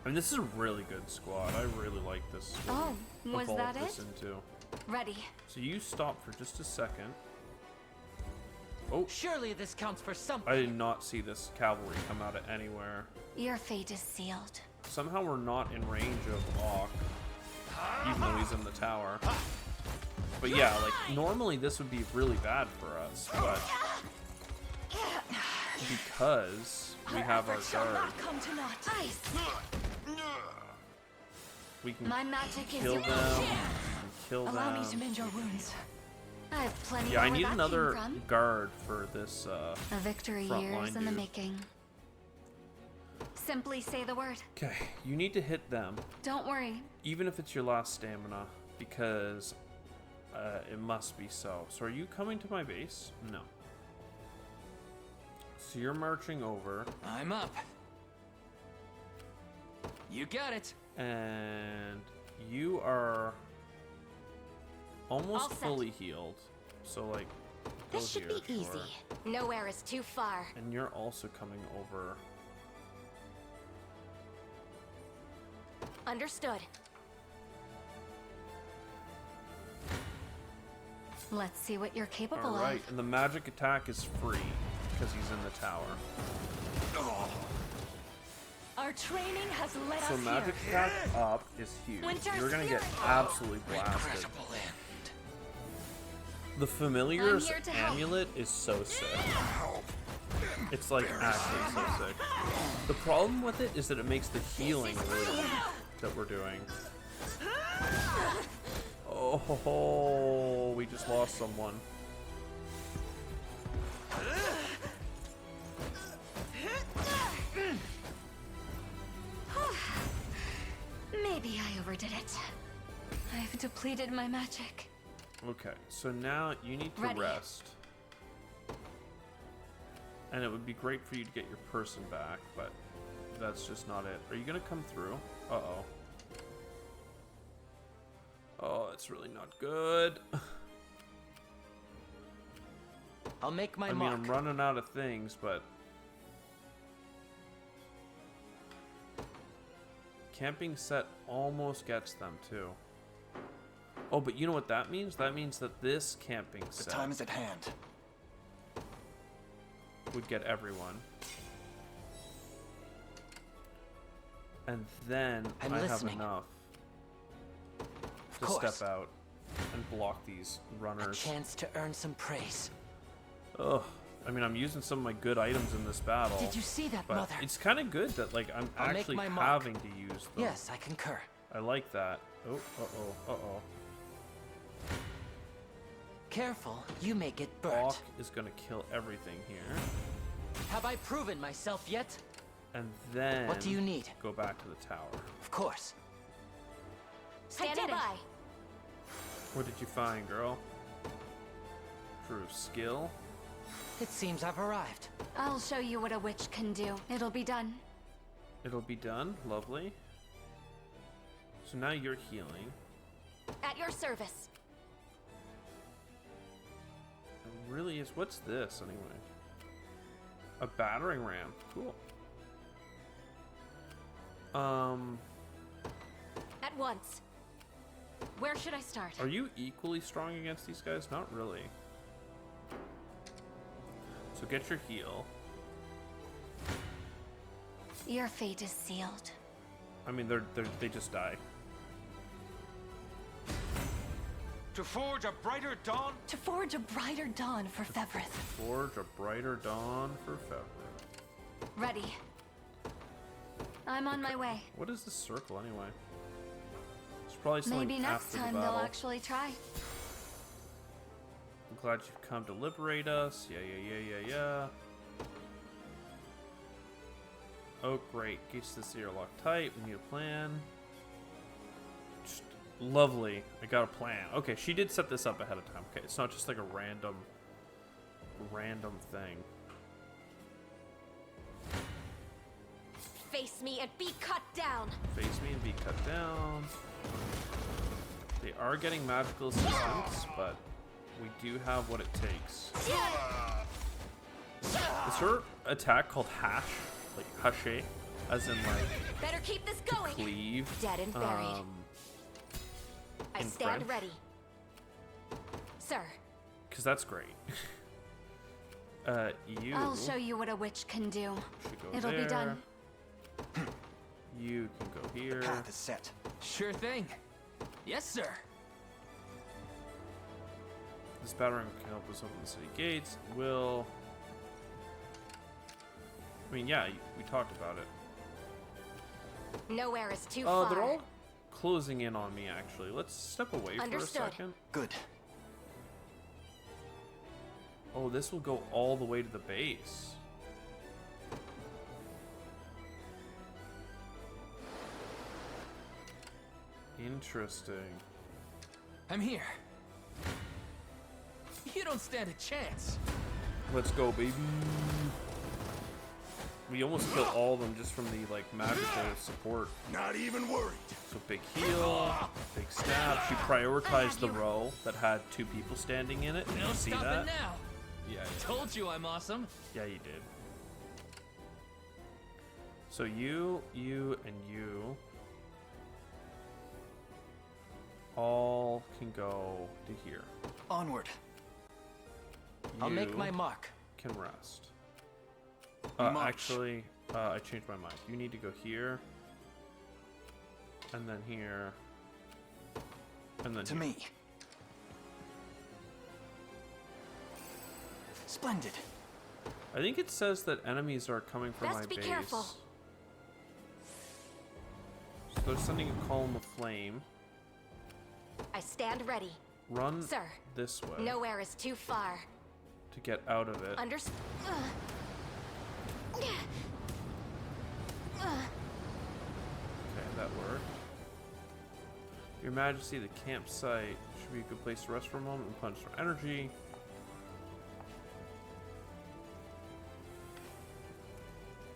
A: I mean, this is a really good squad. I really like this. what
L: Oh,
A: we
L: was
A: evolved
L: that
A: this
L: it?
A: into.
L: Ready.
A: So you stop for just a second. Oh,
J: Surely this counts for something.
A: I did not see this cavalry come out of anywhere.
L: Your fate is sealed.
A: Somehow we're not in range of Auk, even though he's in the tower. But yeah, like, normally this would be really bad for us, but because we have our guard,
K: Come to naught. Ice.
A: we can
L: My magic is
A: kill
L: your
A: them, and kill
K: Allow me to
A: them.
K: mend your wounds.
L: I have plenty
A: Yeah, I
L: of where
A: need
L: that
A: another
L: came from.
A: guard for this
L: A victory
A: front
L: years
A: line
L: in the
A: dude.
L: making. Simply say the word.
A: Okay, you need to hit them,
L: Don't worry.
A: even if it's your last stamina, because it must be so. So are you coming to my base? No. So you're marching over,
G: I'm up. You got it.
A: and you are
K: All
A: almost
K: set.
A: fully healed. So like, go
K: This should
A: here,
K: be easy.
A: sure.
K: Nowhere is too far.
A: And you're also coming over.
K: Understood.
L: Let's see what you're capable
A: All right,
L: of.
A: and the magic attack is free because he's in the tower.
K: Our training has led
A: So
K: us
A: magic
K: here.
A: attack up is huge.
K: Winter
A: You're gonna get
K: Spirit.
A: absolutely blasted. The familiar's
K: I'm here to help.
A: amulet is so sick. It's like actually so sick. The problem with it is that it makes the healing really weak that we're doing. Oh, ho, ho, we just lost someone.
L: Maybe I overdid it. I've depleted my magic.
A: Okay, so now you need to
L: Ready.
A: rest. And it would be great for you to get your person back, but that's just not it. Are you gonna come through? Uh-oh. Oh, it's really not good.
J: I'll make my
A: I mean,
J: mark.
A: I'm running out of things, but... Camping set almost gets them, too. Oh, but you know what that means? That means that this camping
I: The
A: set
I: time is at hand.
A: would get everyone. And then
J: I'm
A: I have
J: listening.
A: enough
J: Of
A: to
J: course.
A: step out and block these
J: A
A: runners.
J: chance to earn some praise.
A: Ugh. I mean, I'm using some of my good items in this battle.
J: Did you see that,
A: but
J: Mother?
A: it's kind of good that, like, I'm
J: I'll make
A: actually
J: my mark.
A: having to use them.
J: Yes, I concur.
A: I like that. Oh, uh-oh.
J: Careful, you may get burnt.
A: Hawk is gonna kill everything here.
J: Have I proven myself yet?
A: And then...
J: What do you need?
A: Go back to the tower.
J: Of course.
K: Standing by.
A: What did you find, girl? Prove skill.
J: It seems I've arrived.
F: I'll show you what a witch can do. It'll be done.
A: It'll be done. Lovely. So now you're healing.
K: At your service.
A: It really is. What's this, anyway? A battering ram. Cool.
K: At once. Where should I start?
A: Are you equally strong against these guys? Not really. So get your heal.
F: Your fate is sealed.
A: I mean, they just die.
D: To forge a brighter dawn?
L: To forge a brighter dawn for Fevrith.
A: Forge a brighter dawn for Fevrith.
F: Ready. I'm on my way.
A: What is this circle anyway? It's probably something
F: Maybe next
A: after
F: time
A: the
F: they'll
A: battle.
F: actually try.
A: I'm glad you've come to liberate us. Yeah. Oh, great. Gates to the city are locked tight. We need a plan. Just lovely. I got a plan. Okay, she did set this up ahead of time. Okay, it's not just like a random thing.
K: Face me and be cut down.
A: Face me and be cut down. They are getting magical assistance, but we do have what it takes. Is her attack called hash? Like hushe? As in like
K: Better keep this going.
A: cleave?
K: Dead and buried. I
A: in
K: stand
A: French?
K: ready. Sir.
A: Because that's great. You
F: I'll show you what a witch can do.
A: should go
F: It'll
A: there.
F: be done.
A: You can go here.
I: The path is set.
G: Sure thing. Yes, sir.
A: This battering can help us open the city gates. Will. I mean, yeah, we talked about it.
K: Nowhere is too
A: Oh,
K: far.
A: they're all closing in on me, actually. Let's step away
K: Understood.
A: for a second.
I: Good.
A: Oh, this will go all the way to the base. Interesting.
G: I'm here. You don't stand a chance.
A: Let's go, baby. We almost killed all of them just from the like magical support.
H: Not even worried.
A: So big heal, big stab. She prioritized the row that had 2 people standing in it. Did
G: No
A: you see
G: stopping
A: that?
G: now.
A: Yeah.
G: Told you I'm awesome.
A: Yeah, you did. So you, and you all can go to here.
I: Onward.
J: I'll make
A: You
J: my mark.
A: Can rest.
I: March.
A: Actually, I changed my mind. You need to go here, and then here, and then
I: To
A: here.
I: me. Splendid.
A: I think it says that enemies are coming from
K: Best
A: my
K: be
A: base.
K: careful.
A: So they're sending a column of flame.
K: I stand ready.
A: Run
K: Sir.
A: this way
K: Nowhere is too far.
A: to get out of it. Okay, that worked. Your Majesty, the campsite should be a good place to rest for a moment and punch some energy.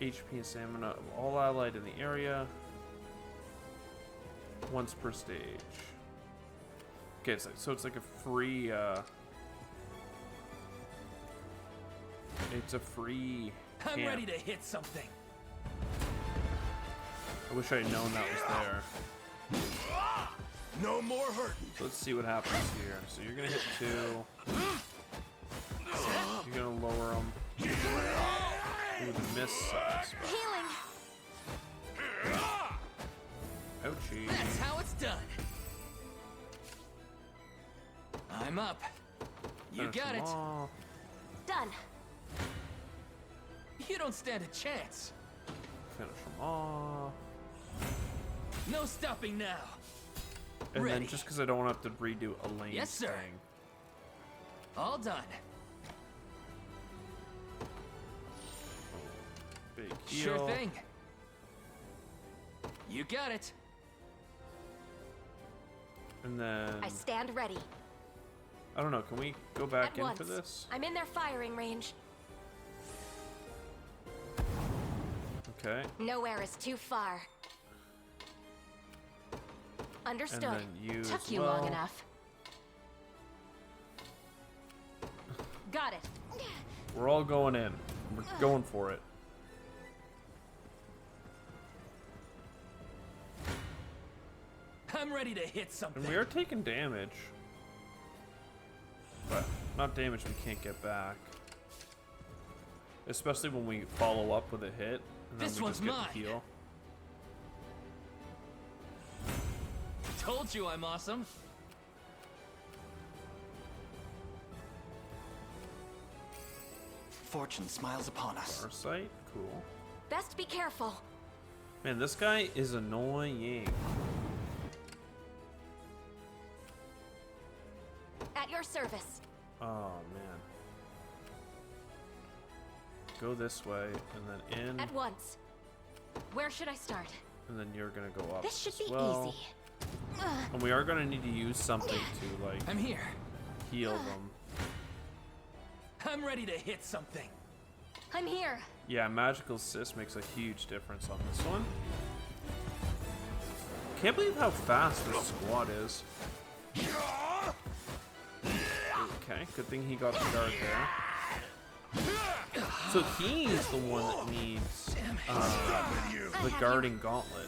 A: HP and stamina of all allied in the area. Once per stage. Okay, so it's like a free, it's a free
G: I'm
A: camp.
G: ready to hit something.
A: I wish I had known that was there.
H: No more hurting.
A: So let's see what happens here. So you're gonna hit 2. You're gonna lower them. Ooh, the miss sucks.
K: Healing.
A: Ouchie.
G: That's how it's done. I'm up. You
A: Finish
G: got
A: them
G: it.
A: off.
K: Done.
G: You don't stand a chance.
A: Finish them off.
G: No stopping now.
A: And
G: Ready.
A: then just because I don't want to have to redo Elaine's
G: Yes, sir.
A: thing.
G: All done.
A: Big
G: Sure
A: heal.
G: thing. You got it.
A: And then
K: I stand ready.
A: I don't know. Can we go back
K: At
A: in
K: once.
A: for this?
K: I'm in their firing range.
A: Okay.
K: Nowhere is too far. Understood.
A: And then you
K: Took
A: as
K: you
A: well.
K: long enough. Got it.
A: We're all going in. We're going for it.
G: I'm ready to hit something.
A: And we are taking damage. But not damage we can't get back. Especially when we follow up with a hit. And then
G: This
A: we
G: one's
A: just get
G: mine.
A: the heal.
G: Told you I'm awesome.
I: Fortune smiles upon us.
A: Farsight? Cool.
K: Best be careful.
A: Man, this guy is annoying.
K: At your service.
A: Oh, man. Go this way, and then in.
K: At once. Where should I start?
A: And then you're gonna go up
K: This should
A: as
K: be
A: well.
K: easy.
A: And we are gonna need to use something to, like,
G: I'm here.
A: heal them.
G: I'm ready to hit something.
K: I'm here.
A: Yeah, magical assist makes a huge difference on this one. Can't believe how fast this squad is. Okay, good thing he got the guard there. So he's the one that needs the guarding gauntlet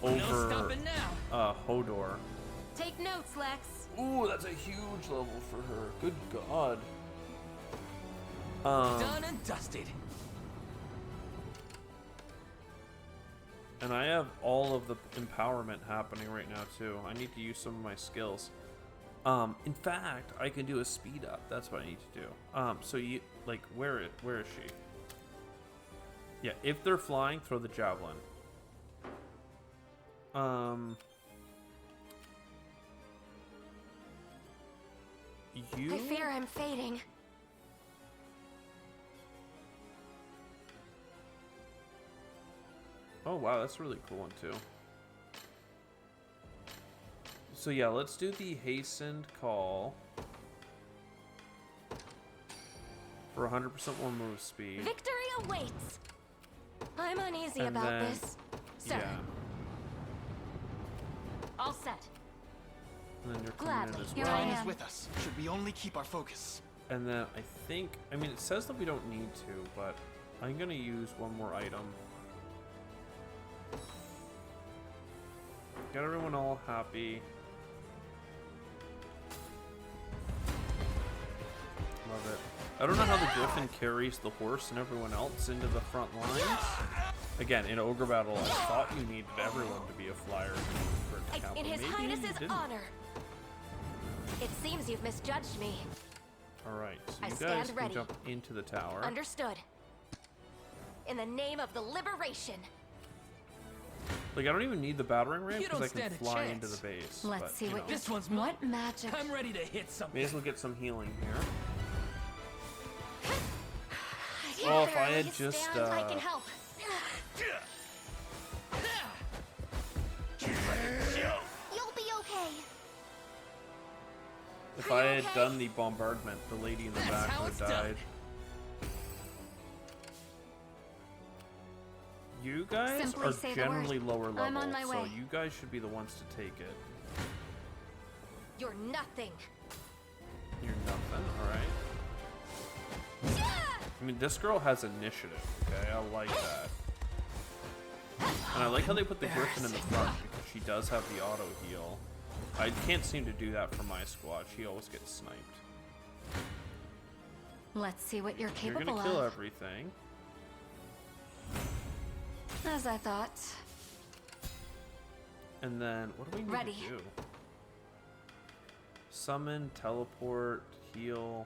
G: No
A: over
G: stopping now.
A: Hodor.
K: Take notes, Lex.
A: Ooh, that's a huge level for her. Good God.
G: Done and dusted.
A: And I have all of the empowerment happening right now too. I need to use some of my skills. In fact, I can do a speed up. That's what I need to do. So you like where is she? Yeah, if they're flying, throw the javelin. You.
K: I fear I'm fading.
A: Oh wow, that's a really cool one too. So yeah, let's do the hastened call for 100% more move speed.
K: Victory awaits. I'm uneasy
A: And
K: about
A: then-
K: this. Sir,
A: Yeah,
K: all set.
A: and then you're coming
K: Gladly.
A: in as
K: Here
A: well.
K: I
I: Time is
K: am.
I: with us. Should we only keep our focus?
A: And then I think, I mean, it says that we don't need to, but I'm gonna use one more item. Get everyone all happy. Love it. I don't know how the Griffin carries the horse and everyone else into the front lines. Again, in Ogre Battle, I thought you needed everyone to be a flyer for it to count,
K: In
A: but
K: His
A: maybe
K: Highness's
A: you didn't.
K: honor. It seems you've misjudged me.
A: Alright, so
K: I
A: you
K: stand
A: guys can
K: ready.
A: jump into the tower.
K: Understood. In the name of the liberation.
A: Like, I don't even need the battering ram
G: You
A: because
G: don't
A: I can
G: stand a
A: fly
G: chance.
A: into the base.
L: Let's
A: but,
L: see
A: you
L: what
A: know,
G: This one's mine.
L: What magic?
G: I'm ready to hit something.
A: may as well get some healing here.
K: Here,
A: Oh, if I
K: barely
A: had just,
K: stand, I can help. You'll be okay.
A: If I had done the bombardment, the lady in the
G: That's
A: back
G: how
A: would
G: it's
A: have
G: done.
A: died. You guys
L: Simply
A: are
L: say the
A: generally
L: word.
A: lower level,
L: I'm on my
A: so
L: way.
A: you guys should be the ones to take it.
K: You're nothing.
A: You're nothing, alright? I mean, this girl has initiative, okay? I like that. And I like how they put the Griffin in the front, because she does have the auto heal. I can't seem to do that for my squad. She always gets sniped.
L: Let's see what you're
A: You're
L: capable
A: gonna kill
L: of.
A: everything.
L: As I thought.
A: And then, what do we need
L: Ready.
A: to do? Summon, teleport, heal.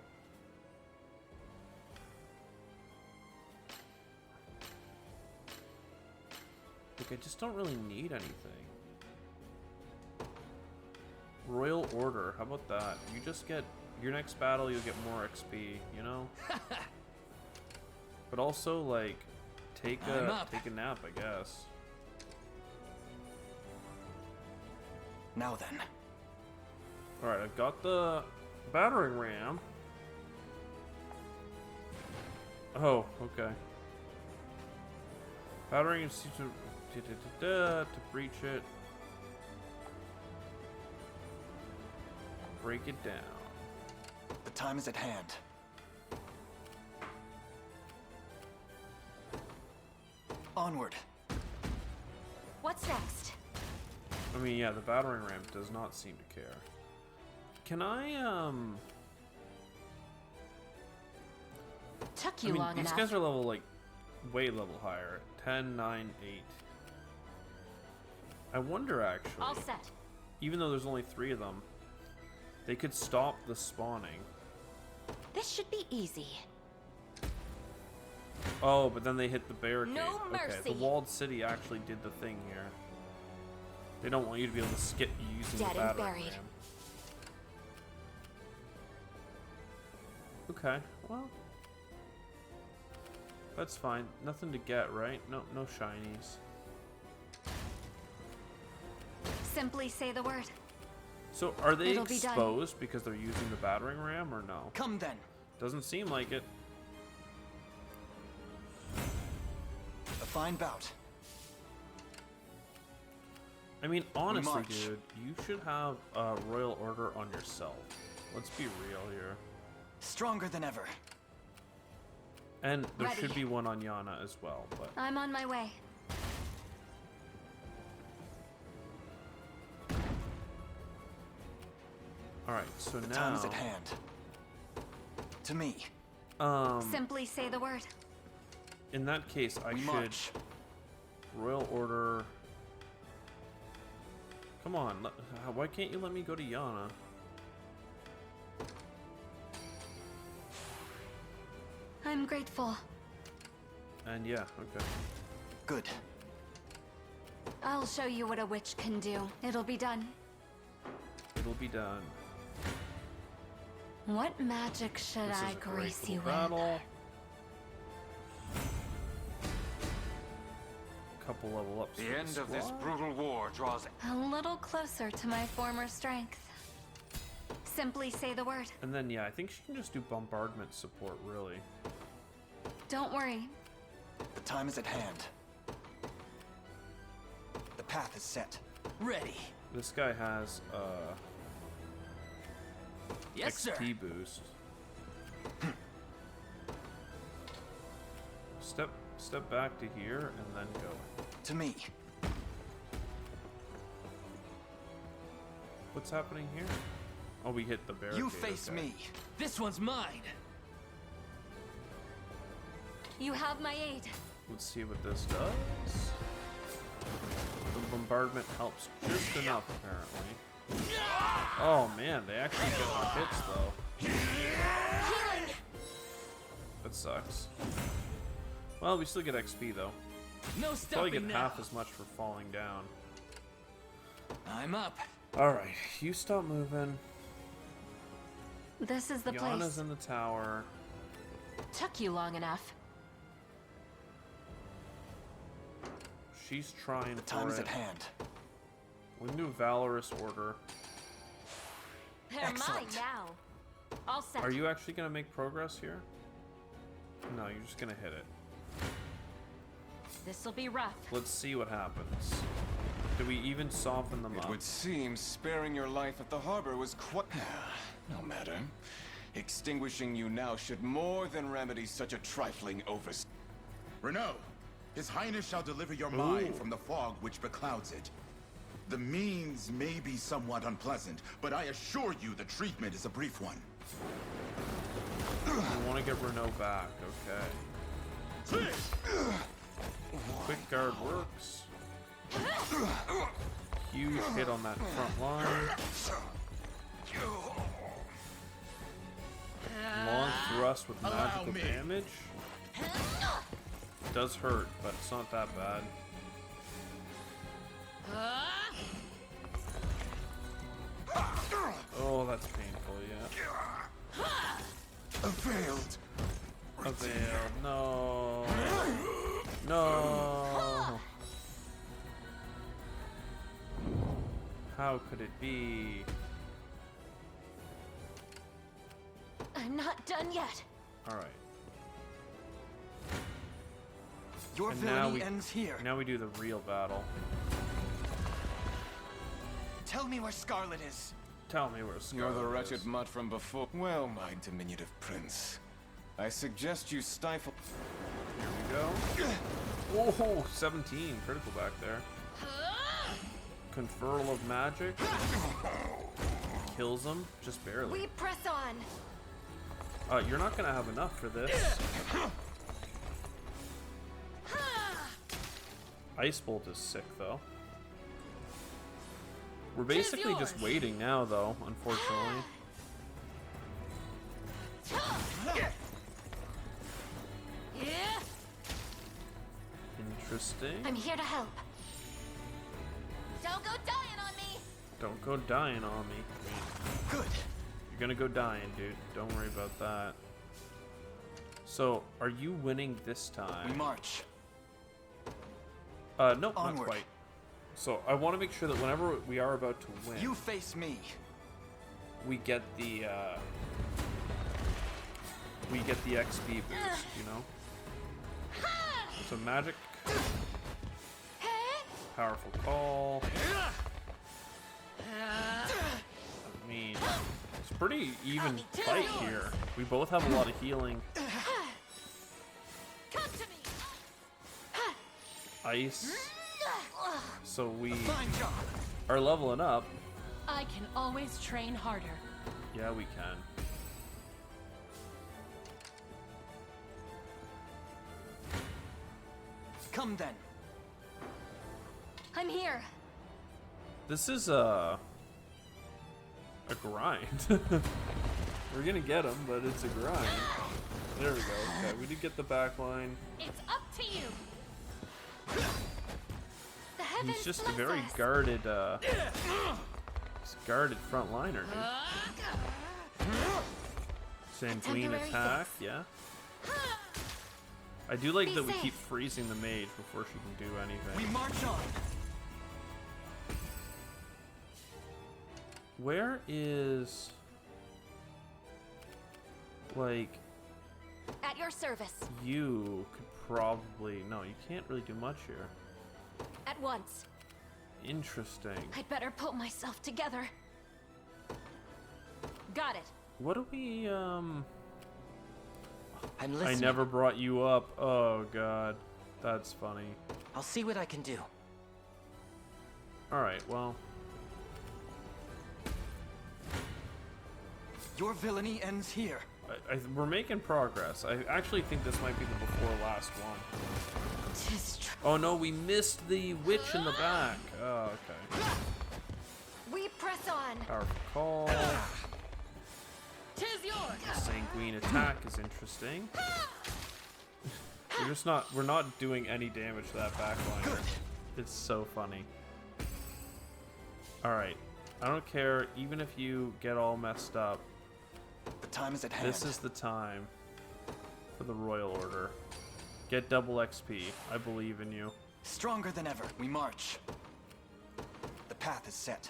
A: I just don't really need anything. Royal Order, how about that? You just get your next battle, you'll get more XP, you know? But also, like, take a nap, I guess.
I: Now then.
A: Alright, I've got the battering ram. Oh, okay. Battering is to breach it. Break it down.
I: The time is at hand. Onward.
K: What's next?
A: I mean, yeah, the battering ram does not seem to care. Can I,
K: Took you long
A: these
K: enough.
A: guys are level, like, way level higher. 10, 9, 8. I wonder, actually.
K: All set.
A: Even though there's only 3 of them, they could stop the spawning.
K: This should be easy.
A: Oh, but then they hit the barricade.
K: No
A: Okay,
K: mercy.
A: the walled city actually did the thing here. They don't want you to be able to skip using
K: Dead
A: the
K: and
A: battering
K: buried.
A: ram. Okay, well, that's fine. Nothing to get, right? No shinies.
F: Simply say the word.
A: So are they
F: It'll be done.
A: exposed because they're using the battering ram or no?
I: Come then.
A: Doesn't seem like it.
I: A fine bout.
A: I mean, honestly,
I: march.
A: dude, you should have a royal order on yourself. Let's be real here.
I: Stronger than ever.
A: And there
F: Ready.
A: should be one on Yana as well, but
F: I'm on my way.
A: alright, so
I: The
A: now
I: time is at hand. To me.
F: Simply say the word.
A: In that case, I
I: We
A: should
I: march.
A: royal order. Come on, why can't you let me go to Yana?
F: I'm grateful.
A: And yeah, okay.
I: Good.
F: I'll show you what a witch can do. It'll be done.
A: It'll be done.
F: What magic should
A: This
F: I
A: is a great
F: grace
A: little
F: you
A: battle. Couple level ups.
P: The
A: for
P: end of this
A: squad.
P: brutal war draws.
F: with? A little closer to my former strength. Simply say the word.
A: And then yeah, I think she can just do bombardment support, really.
F: Don't worry.
I: The time is at hand. The path is set.
G: Ready.
A: This guy has
G: Yes, sir.
A: XP boost. Step back to here and then go.
I: To me.
A: What's happening here? Oh, we hit the barricade.
I: You face
A: okay.
I: me.
G: This one's mine.
F: You have my aid.
A: Let's see what this does. The bombardment helps just enough, apparently. Oh man, they actually get their hits though.
K: Healing!
A: That sucks. Well, we still get XP though.
G: No
A: Probably
G: stopping
A: get
G: now.
A: half as much for falling down.
G: I'm up.
A: Alright, you stop moving.
F: This is the
A: Yana's
F: place.
A: in the tower.
K: Took you long enough.
A: She's trying
I: The
A: for
I: time is
A: it.
I: at hand.
A: We can do a valorous order.
K: They're
I: Excellent.
K: mine now. All set.
A: Are you actually gonna make progress here? No, you're just gonna hit it.
K: This'll be rough.
A: Let's see what happens. Do we even soften them
N: It
A: up?
N: would seem sparing your life at the harbor was quite... No matter. Extinguishing you now should more than remedy such a trifling oversight.
Q: Renault, His Highness shall deliver your mind
A: Ooh.
Q: from the fog which beclouds it. The means may be somewhat unpleasant, but I assure you the treatment is a brief one.
A: We want to get Renault back, okay. Quick guard works. Huge hit on that front line. Long thrust with magical damage. Does hurt, but it's not that bad. Oh, that's painful, yeah.
Q: Availed.
A: Availed. No. No. How could it be?
K: I'm not done yet.
A: Alright.
I: Your villainy ends here.
A: Now we do the real battle.
I: Tell me where Scarlet is.
A: Tell me where Scarlet
N: You're the
A: is.
N: wretched mutt from before. Well, my diminutive prince. I suggest you stifle.
A: Here we go. Oh, 17. Critical back there. Conferral of magic. Kills him. Just barely.
K: We press on.
A: You're not gonna have enough for this. Ice Bolt is sick, though. We're basically just waiting now, though, unfortunately. Interesting.
K: I'm here to help. Don't go dying on me.
A: Don't go dying on me.
I: Good.
A: You're gonna go dying, dude. Don't worry about that. So, are you winning this time?
I: We march.
A: Nope, not quite. So, I want to make sure that whenever we are about to win,
I: You face me.
A: we get the XP boost, you know? So magic. Powerful call. I mean, it's pretty even fight here. We both have a lot of healing. Ice. So we are leveling up.
P: I can always train harder.
A: Yeah, we can.
I: Come then.
K: I'm here.
A: This is a grind. We're gonna get him, but it's a grind. There we go. Okay, we did get the back line.
P: It's up to you.
A: He's just a very guarded, guarded front liner, dude. Sanguine attack, yeah. I do like that we keep freezing the mage before she can do anything.
I: We march on.
A: Where is, like,
K: At your service.
A: you could probably, no, you can't really do much here.
K: At once.
A: Interesting.
K: I'd better pull myself together. Got it.
A: What do we,
J: I'm
A: I
J: listening.
A: never brought you up. Oh, God. That's funny.
J: I'll see what I can do.
A: Alright, well.
I: Your villainy ends here.
A: We're making progress. I actually think this might be the before last one. Oh no, we missed the witch in the back. Oh, okay.
K: We press on.
A: Powerful call.
K: Tis yours.
A: Sanguine attack is interesting. We're not doing any damage to that back line. It's so funny. Alright. I don't care, even if you get all messed up.
I: The time is at hand.
A: This is the time for the Royal Order. Get double XP. I believe in you.
I: Stronger than ever, we march. The path is set.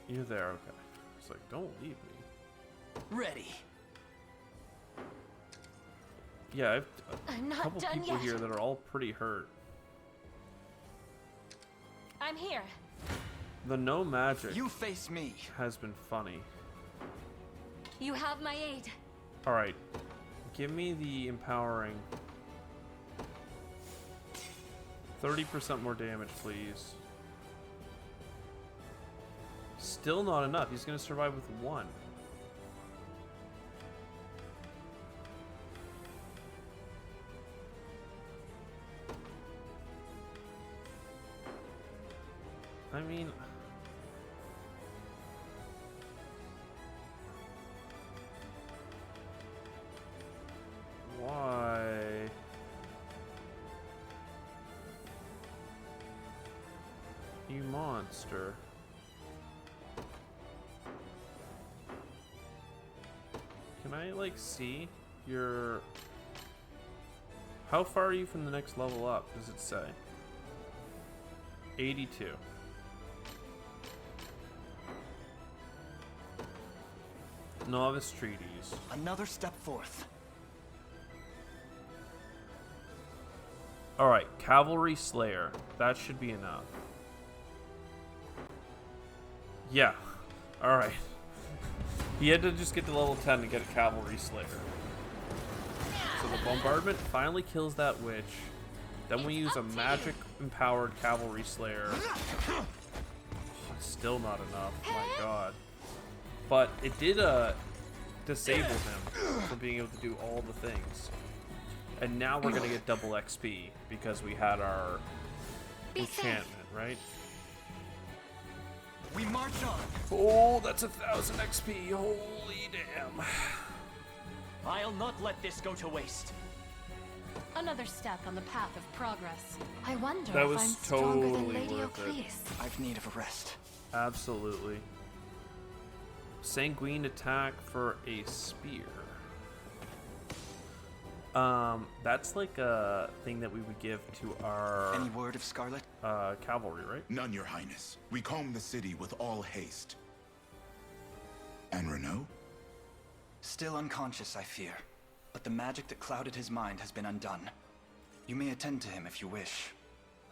A: You're there, okay. It's like, don't leave me.
I: Ready.
A: Yeah, I've
K: I'm
A: a
K: not
A: couple
K: done
A: people
K: yet.
A: here that are all pretty hurt.
K: I'm here.
A: The no magic
I: You face me.
A: has been funny.
K: You have my aid.
A: Alright. Give me the empowering. 30% more damage, please. Still not enough. He's going to survive with 1. I mean... Why? monster. Can I, like, see your... How far are you from the next level up, does it say? 82. Novice treaties.
E: Another step forth.
A: Alright, Cavalry Slayer. That should be enough. Yeah. Alright. He had to just get to level 10 to get a Cavalry Slayer. So the bombardment finally kills that witch. Then we use a magic empowered Cavalry Slayer. Oh, it's still not enough. My god. But it did disable him from being able to do all the things. And now we're gonna get double XP because we had our enchantment, right?
E: We march on.
A: Oh, that's 1,000 XP. Holy damn.
J: I'll not let this go to waste.
P: Another step on the path of progress.
F: I wonder
A: That
F: if
A: was
F: I'm stronger than
A: totally
F: Lady
A: worth it.
F: Ocleus.
I: I've need of a rest.
A: Absolutely. Sanguine attack for a spear. That's like a thing that we would give to our...
I: Any word of Scarlet?
A: Cavalry, right?
Q: None, Your Highness. We comb the city with all haste. And Renault?
I: Still unconscious, I fear. But the magic that clouded his mind has been undone. You may attend to him if you wish.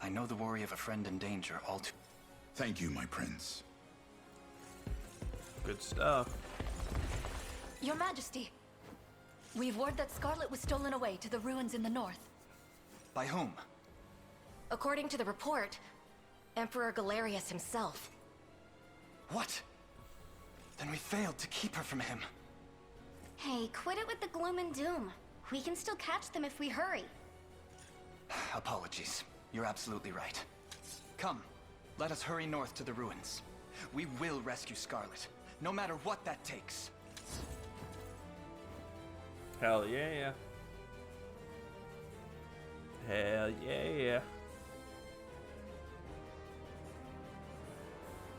I: I know the worry of a friend in danger all too...
Q: Thank you, my prince.
A: Good stuff.
L: Your Majesty, we've word that Scarlet was stolen away to the ruins in the north.
I: By whom?
K: According to the report, Emperor Galerius himself.
I: What? Then we failed to keep her from him.
M: Hey, quit it with the gloom and doom. We can still catch them if we hurry.
I: Apologies. You're absolutely right. Come, let us hurry north to the ruins. We will rescue Scarlet, no matter what that takes.
A: Hell yeah. Hell yeah.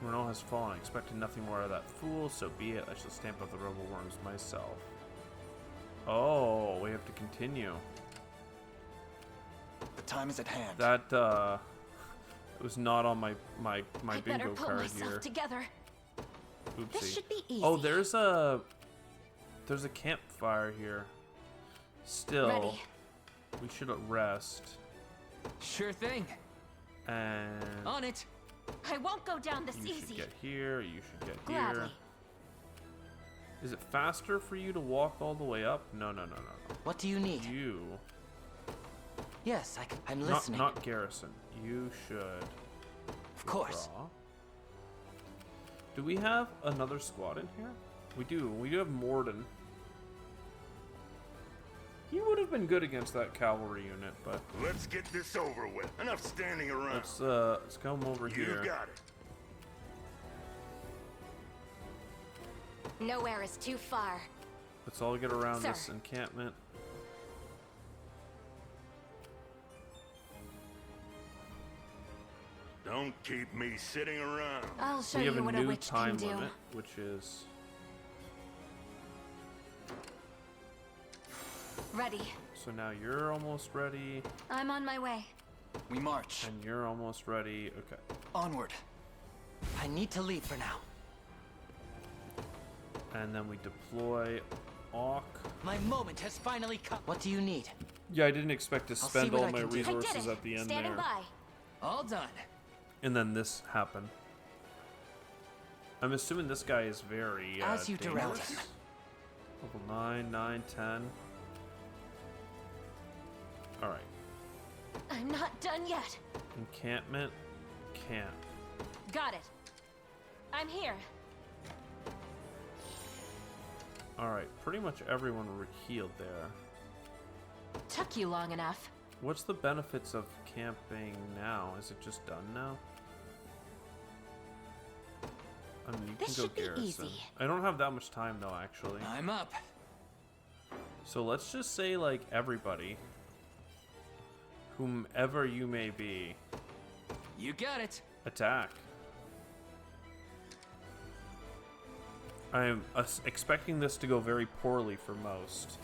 A: Renault has fallen. I expected nothing more of that fool, so be it. I shall stamp out the rebel worms myself. Oh, we have to continue.
I: The time is at hand.
A: That, it was not on my
K: I better
A: bingo
K: pull
A: card
K: myself
A: here.
K: together.
A: Oopsie.
K: This should be easy.
A: Oh, there's a campfire here. Still,
K: Ready.
A: we should rest.
G: Sure thing.
A: And
K: On it. I won't go down this
A: you
K: easy.
A: should get here. You should get
K: Gladly.
A: here. Is it faster for you to walk all the way up? No.
J: What do you need?
A: You.
J: Yes, I'm listening.
A: Not Garrison. You should.
J: Of course.
A: Withdraw. Do we have another squad in here? We do. We do have Morden. He would have been good against that cavalry unit, but
H: Let's get this over with. Enough standing around.
A: let's come over
H: You
A: here.
H: got it.
K: Nowhere is too far.
A: Let's all get around
K: Sir.
A: this encampment.
H: Don't keep me sitting around.
K: I'll show
A: We have
K: you
A: a
K: what a
A: new
K: witch
A: time
K: can do.
A: limit, which is
K: Ready.
A: so now you're almost ready,
F: I'm on my way.
I: We march.
A: and you're almost ready. Okay.
I: Onward.
J: I need to leave for now.
A: And then we deploy Auk.
J: My moment has finally come. What do you need?
A: Yeah, I didn't expect to
J: see
A: spend
J: what
A: all
J: I
A: my
J: can do. I did
A: resources
K: it.
A: at the end
K: Standing
A: there.
K: by.
G: All done.
A: And then this happened. I'm assuming this guy is very
J: As you direct.
A: dangerous. Level 9, 9, 10. Alright.
K: I'm not done yet.
A: Encampment. Camp.
K: Got it. I'm here.
A: Alright, pretty much everyone were healed there.
K: Took you long enough.
A: What's the benefits of camping now? Is it just done now? I mean, you
K: This
A: can go
K: should be
A: garrison.
K: easy.
A: I don't have that much time though, actually.
G: I'm up.
A: So let's just say, like, everybody. Whomever you may be.
G: You got it.
A: Attack. I'm expecting this to go very poorly for most.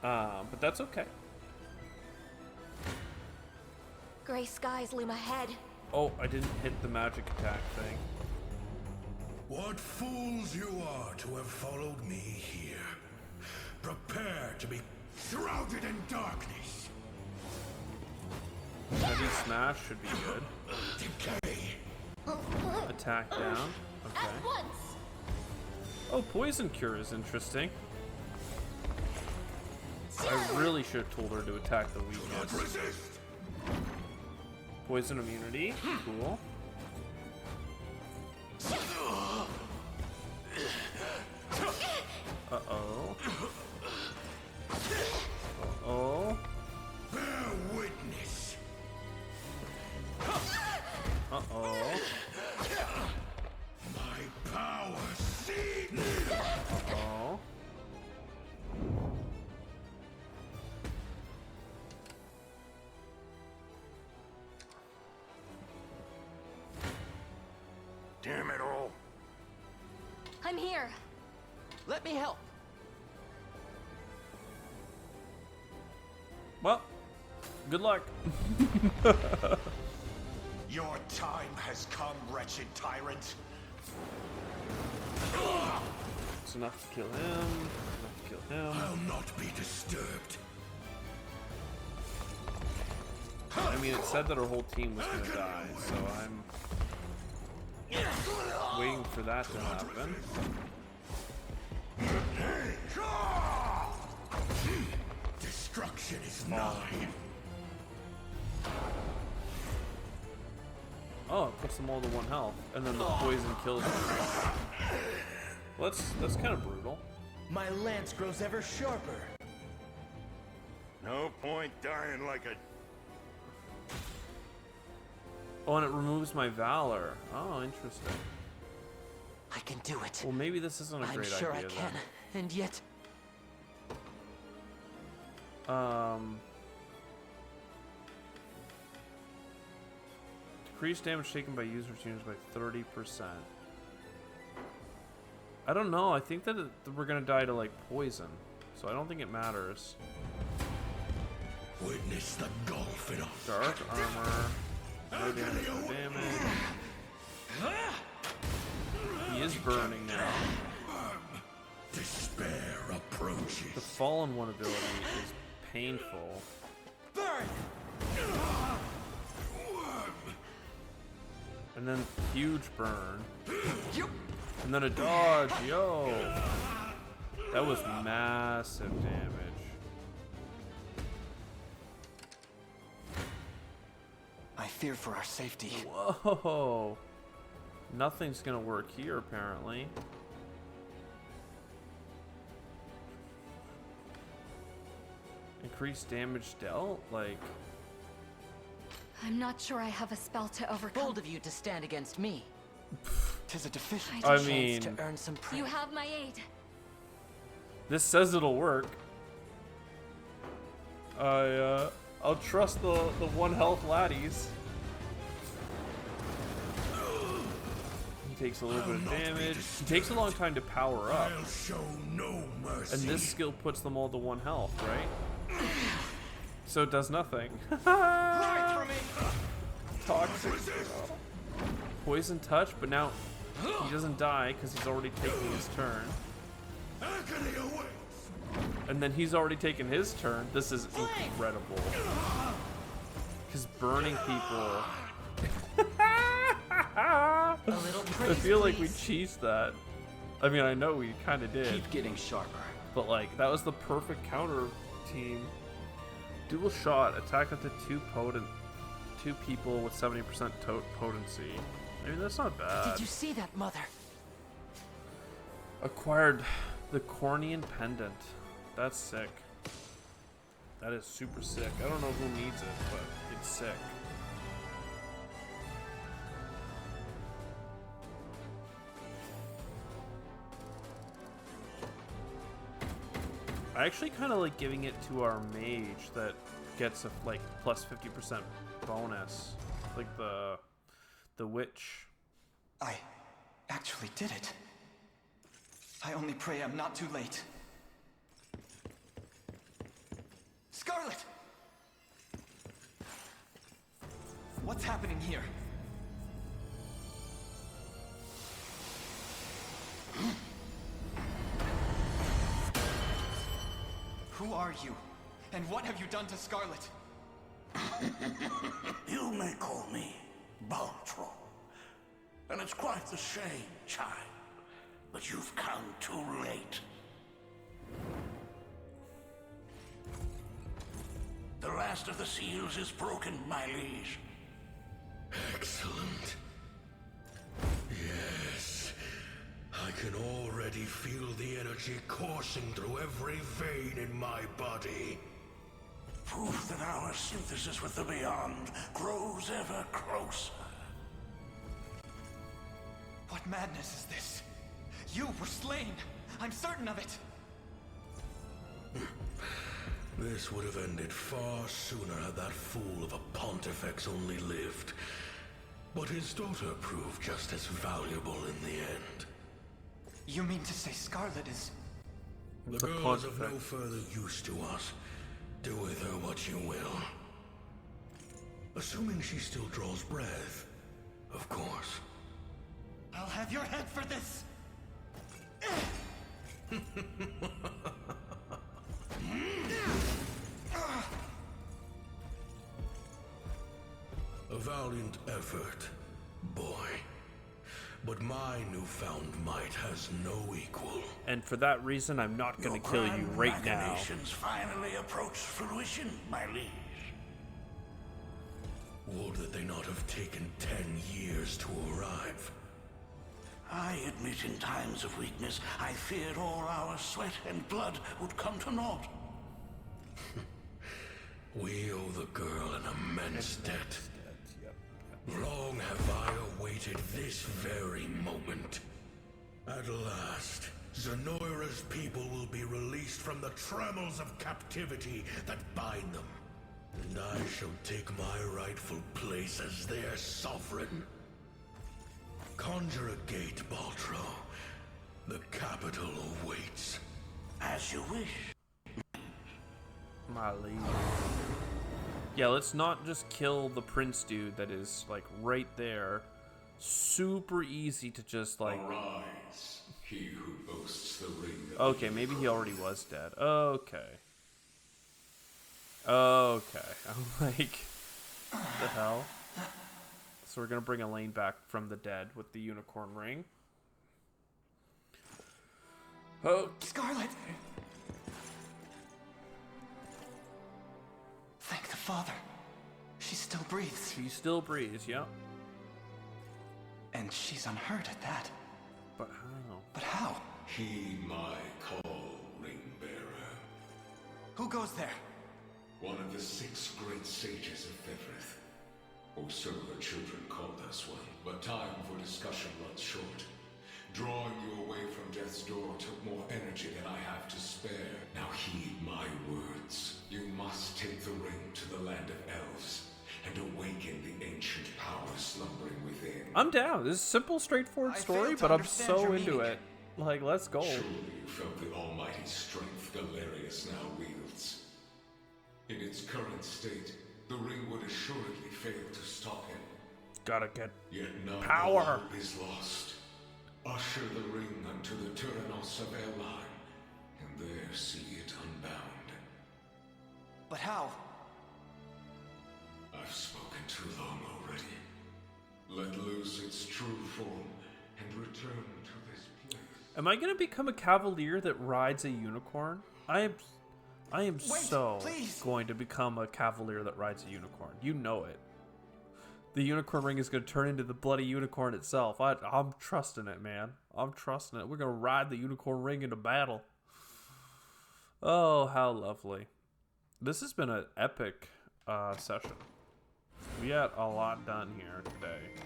A: But that's okay.
K: Gray skies loom ahead.
A: Oh, I didn't hit the magic attack thing.
O: What fools you are to have followed me here. Prepare to be shrouded in darkness.
A: Heavy smash should be good.
O: Decay.
A: Attack down. Okay.
K: At once.
A: Oh, poison cure is interesting. I really should have told her to attack the weakness. Poison immunity. Cool. Uh-oh. Uh-oh.
O: Bear witness.
A: Uh-oh.
O: My power, see me.
A: Uh-oh.
H: Damn it all.
K: I'm here.
J: Let me help.
A: Well, good luck.
C: Your time has come, wretched tyrant.
A: It's enough to kill him. Enough to kill him.
O: I'll not be disturbed.
A: I mean, it said that our whole team was gonna die, so I'm waiting for that to happen.
O: Destruction is nigh.
A: Oh, it puts them all to 1 health, and then the poison kills them. Well, that's kind of brutal.
E: My lance grows ever sharper.
H: No point dying like a...
A: Oh, and it removes my valor. Oh, interesting.
J: I can do it.
A: Well, maybe this isn't a
J: I'm
A: great
J: sure
A: idea
J: I can,
A: then.
J: and yet
A: Decrease damage taken by users units by 30%. I don't know. I think that we're gonna die to like poison, so I don't think it matters.
O: Witness the gulf in a
A: Dark armor. No damage, no damage. He is burning now.
O: Despair approaches.
A: The fallen one ability is painful.
E: Burn!
A: And then huge burn. And then a dodge, yo! That was massive damage.
I: I fear for our safety.
A: Whoa! Nothing's gonna work here, apparently. Increased damage dealt? Like...
L: I'm not sure I have a spell to overcome.
J: bold of you to stand against me.
I: Tis a deficient
A: I
J: chance
A: mean...
J: to earn some praise.
K: You have my aid.
A: This says it'll work. I'll trust the 1 health laddies. He takes a little bit of damage. He takes a long time to power up.
O: I'll show no mercy.
A: And this skill puts them all to 1 health, right? So it does nothing. Toxic. Poison touch, but now he doesn't die because he's already taken his turn. And then he's already taken his turn. This is incredible. Because burning people... I feel like we cheesed that. I mean, I know we kind of did.
I: Keep getting sharper.
A: But like, that was the perfect counter team. Dual shot, attack up to 2 people with 70% potency. I mean, that's not bad.
J: Did you see that, Mother?
A: Acquired the Cornean Pendant. That's sick. That is super sick. I don't know who needs it, but it's sick. I actually kind of like giving it to our mage that gets a like plus 50% bonus, like the witch.
I: I actually did it. I only pray I'm not too late. Scarlet! What's happening here? Who are you? And what have you done to Scarlet?
O: You may call me Baltro. And it's quite the shame, child. But you've come too late. The last of the seals is broken, my liege. Excellent. Yes. I can already feel the energy coursing through every vein in my body. Proof that our synthesis with the Beyond grows ever closer.
I: What madness is this? You were slain! I'm certain of it!
O: This would have ended far sooner had that fool of a Pontifex only lived. But his daughter proved just as valuable in the end.
I: You mean to say Scarlet is...
O: The girl is of no further use to us. Do with her what you will. Assuming she still draws breath, of course.
I: I'll have your head for this!
O: A valiant effort, boy. But my newfound might has no equal.
A: And for that reason, I'm not going to kill you right now.
O: Machinations finally approach fruition, my liege. Would that they not have taken 10 years to arrive. I admit in times of weakness, I feared all our sweat and blood would come to naught. We owe the girl an immense debt. Long have I awaited this very moment. At last, Zenoira's people will be released from the trammels of captivity that bind them. And I shall take my rightful place as their sovereign. Conjure a gate, Baltro. The capital awaits. As you wish.
A: My liege. Yeah, let's not just kill the prince dude that is, like, right there. Super easy to just, like...
R: Arise, he who boasts the ring of
A: Okay, maybe he already was dead. Okay. Okay. I'm like... What the hell? So we're gonna bring Elaine back from the dead with the unicorn ring. Oh,
I: Scarlet! Thank the Father. She still breathes.
A: She still breathes, yeah.
I: And she's unhurt at that.
A: But how?
I: But how?
R: Heed my call, ring bearer.
I: Who goes there?
R: One of the 6 great sages of Fedrith. Or so her children called us one. But time for discussion runs short. Drawing you away from death's door took more energy than I have to spare. Now heed my words. You must take the ring to the land of elves and awaken the ancient power slumbering within.
A: I'm down. This is a simple, straightforward story, but I'm so into it. Like, let's go.
R: Surely you felt the almighty strength Galerius now wields. In its current state, the ring would assuredly fail to stop him.
A: Gotta get
R: Yet none
A: power.
R: hope is lost. Usher the ring unto the Tyrannos of Erline, and there see it unbound.
I: But how?
R: I've spoken too long already. Let loose its true form and return to this place.
A: Am I gonna become a cavalier that rides a unicorn? I am so going to become a cavalier that rides a unicorn. You know it. The unicorn ring is going to turn into the bloody unicorn itself. I'm trusting it, man. I'm trusting it. We're going to ride the unicorn ring into battle. Oh, how lovely. This has been an epic session. We got a lot done here today.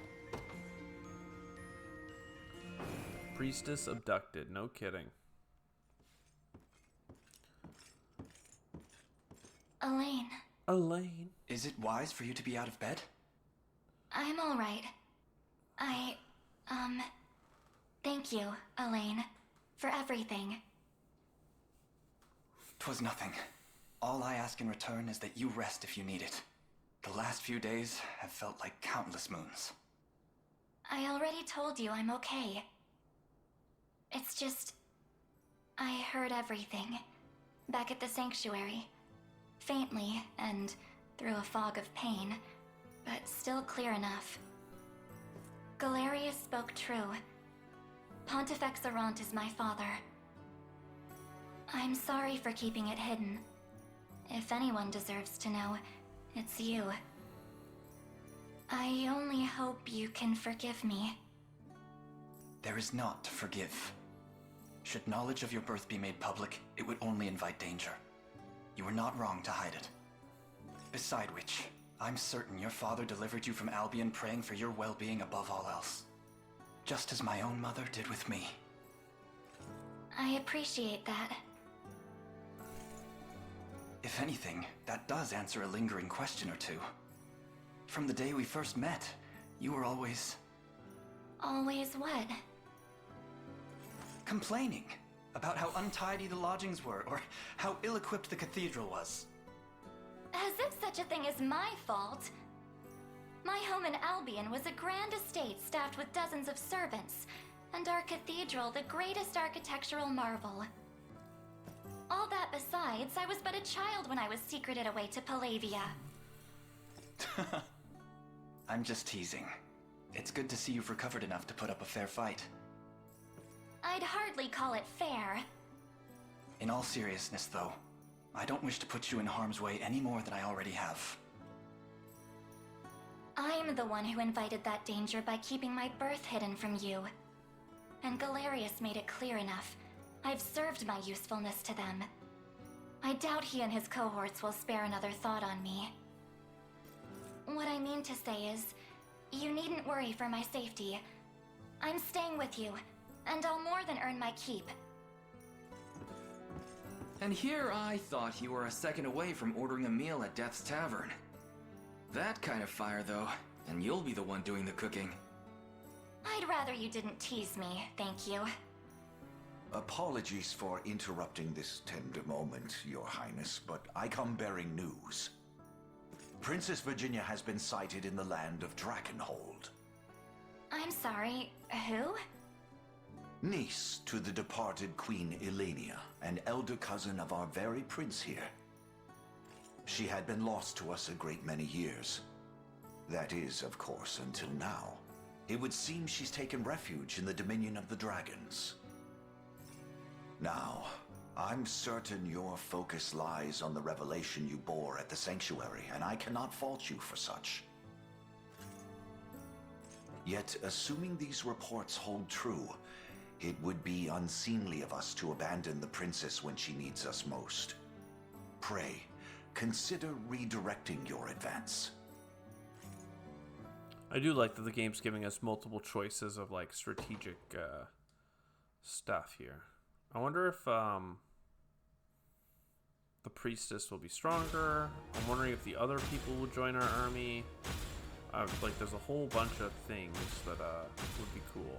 A: Priestess abducted. No kidding.
L: Elaine.
A: Elaine.
I: Is it wise for you to be out of bed?
L: I'm alright. Thank you, Elaine. For everything.
I: 'Twas nothing. All I ask in return is that you rest if you need it. The last few days have felt like countless moons.
L: I already told you I'm okay. It's just... I heard everything. Back at the sanctuary. Faintly, and through a fog of pain, but still clear enough. Galerius spoke true. Pontifex Errant is my father. I'm sorry for keeping it hidden. If anyone deserves to know, it's you. I only hope you can forgive me.
I: There is naught to forgive. Should knowledge of your birth be made public, it would only invite danger. You were not wrong to hide it. Beside which, I'm certain your father delivered you from Albion praying for your well-being above all else. Just as my own mother did with me.
L: I appreciate that.
I: If anything, that does answer a lingering question or two. From the day we first met, you were always...
L: Always what?
I: Complaining about how untidy the lodgings were, or how ill-equipped the cathedral was.
L: As if such a thing is my fault. My home in Albion was a grand estate staffed with dozens of servants, and our cathedral the greatest architectural marvel. All that besides, I was but a child when I was secreted away to Palavia.
I: I'm just teasing. It's good to see you've recovered enough to put up a fair fight.
L: I'd hardly call it fair.
I: In all seriousness, though, I don't wish to put you in harm's way any more than I already have.
L: I'm the one who invited that danger by keeping my birth hidden from you. And Galerius made it clear enough. I've served my usefulness to them. I doubt he and his cohorts will spare another thought on me. What I mean to say is, you needn't worry for my safety. I'm staying with you, and I'll more than earn my keep.
G: And here I thought you were a second away from ordering a meal at Death's Tavern. That kind of fire, though, and you'll be the one doing the cooking.
L: I'd rather you didn't tease me, thank you.
B: Apologies for interrupting this tender moment, Your Highness, but I come bearing news. Princess Virginia has been sighted in the land of Dragonhold.
L: I'm sorry, who?
B: Niece to the departed Queen Elenia, an elder cousin of our very prince here. She had been lost to us a great many years. That is, of course, until now. It would seem she's taken refuge in the Dominion of the Dragons. Now, I'm certain your focus lies on the revelation you bore at the Sanctuary, and I cannot fault you for such. Yet, assuming these reports hold true, it would be unseemly of us to abandon the princess when she needs us most. Pray, consider redirecting your advance.
A: I do like that the game's giving us multiple choices of like strategic stuff here. I wonder if the priestess will be stronger. I'm wondering if the other people will join our army. Like there's a whole bunch of things that would be cool.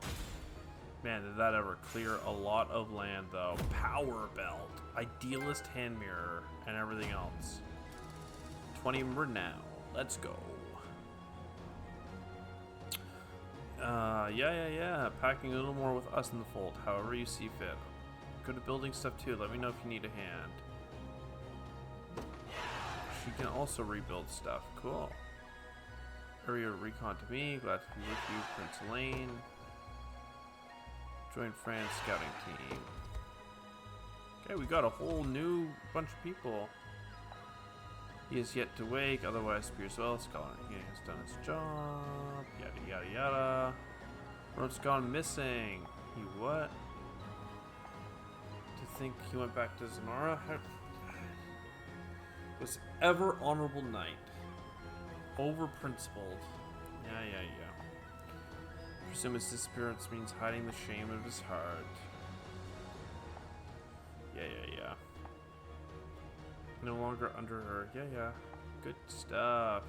A: Man, did that ever clear a lot of land though. Power Belt, Idealist Hand Mirror, and everything else. 20 renown. Let's go. Yeah. Packing a little more with us in the fold, however you see fit. Good at building stuff too. Let me know if you need a hand. She can also rebuild stuff. Cool. Area recon to me. Glad to be with you, Prince Lane. Join Fran's scouting team. Okay, we got a whole new bunch of people. He is yet to wake, otherwise Spears well. Scholar, he has done his job. Yada yada yada. Road's gone missing. He what? To think he went back to Zanara? Was ever honorable knight. Over principled. Yeah. Presume his disappearance means hiding the shame of his heart. Yeah. No longer under her. Yeah. Good stuff.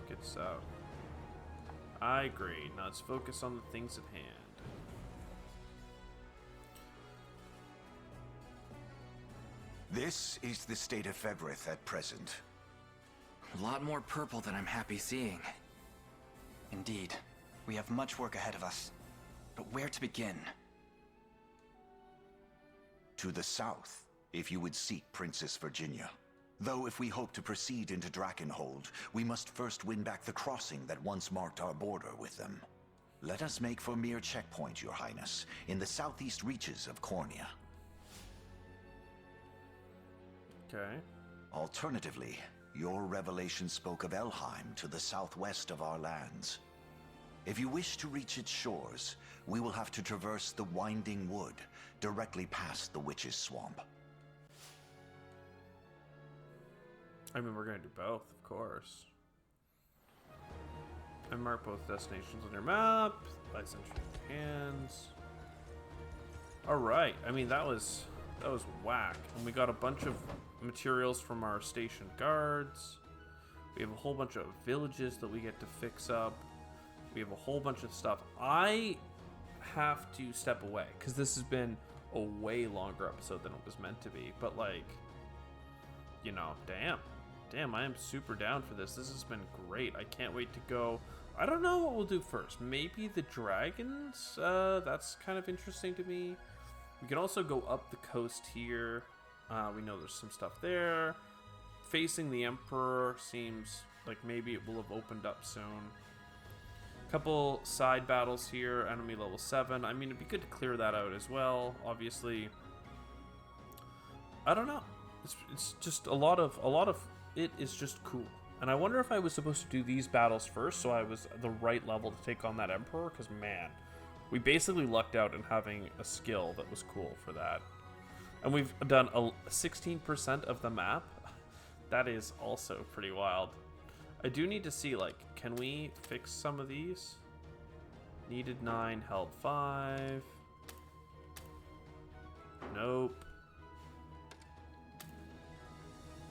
A: I agree. Now let's focus on the things at hand.
C: This is the state of Fevrith at present.
G: A lot more purple than I'm happy seeing.
I: Indeed. We have much work ahead of us. But where to begin?
C: To the south, if you would seek Princess Virginia. Though if we hope to proceed into Drakenhold, we must first win back the crossing that once marked our border with them. Let us make for Mir Checkpoint, Your Highness, in the southeast reaches of Cornea.
A: Okay.
C: Alternatively, your revelation spoke of Elheim to the southwest of our lands. If you wish to reach its shores, we will have to traverse the Winding Wood, directly past the Witch's Swamp.
A: I mean, we're gonna do both, of course. And mark both destinations on your map. Lights in your hands. Alright, I mean, that was whack. And we got a bunch of materials from our station guards. We have a whole bunch of villages that we get to fix up. We have a whole bunch of stuff. I have to step away because this has been a way longer episode than it was meant to be. But like, you know, damn, I am super down for this. This has been great. I can't wait to go. I don't know what we'll do first. Maybe the dragons? That's kind of interesting to me. We can also go up the coast here. We know there's some stuff there. Facing the Emperor seems like maybe it will have opened up soon. Couple side battles here, enemy level 7. I mean, it'd be good to clear that out as well, obviously. I don't know. It's just a lot of it is just cool. And I wonder if I was supposed to do these battles first so I was the right level to take on that Emperor, because man, we basically lucked out in having a skill that was cool for that. And we've done 16% of the map. That is also pretty wild. I do need to see, like, can we fix some of these? Needed 9, held 5. Nope.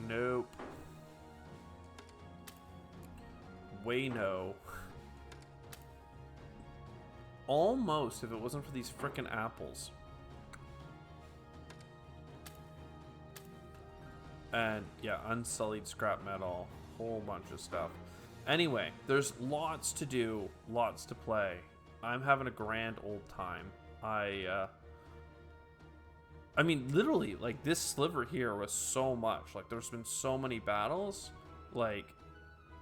A: Nope. Way no. Almost, if it wasn't for these frickin' apples. And yeah, unsullied scrap metal, whole bunch of stuff. Anyway, there's lots to do, lots to play. I'm having a grand old time. I mean, literally, like, this sliver here was so much. Like, there's been so many battles. Like,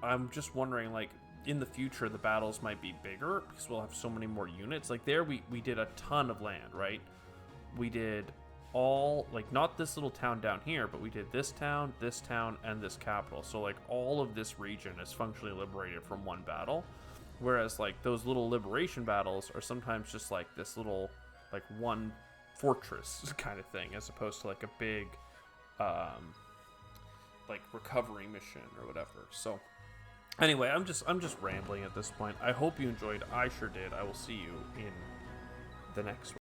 A: I'm just wondering, like, in the future, the battles might be bigger because we'll have so many more units. Like, there we did a ton of land, right? We did all, like, not this little town down here, but we did this town, and this capital. So, like, all of this region is functionally liberated from one battle. Whereas, like, those little liberation battles are sometimes just, like, this little, like, one fortress kind of thing, as opposed to, like, a big, like, recovery mission or whatever. So, anyway, I'm just rambling at this point. I hope you enjoyed. I sure did. I will see you in the next one.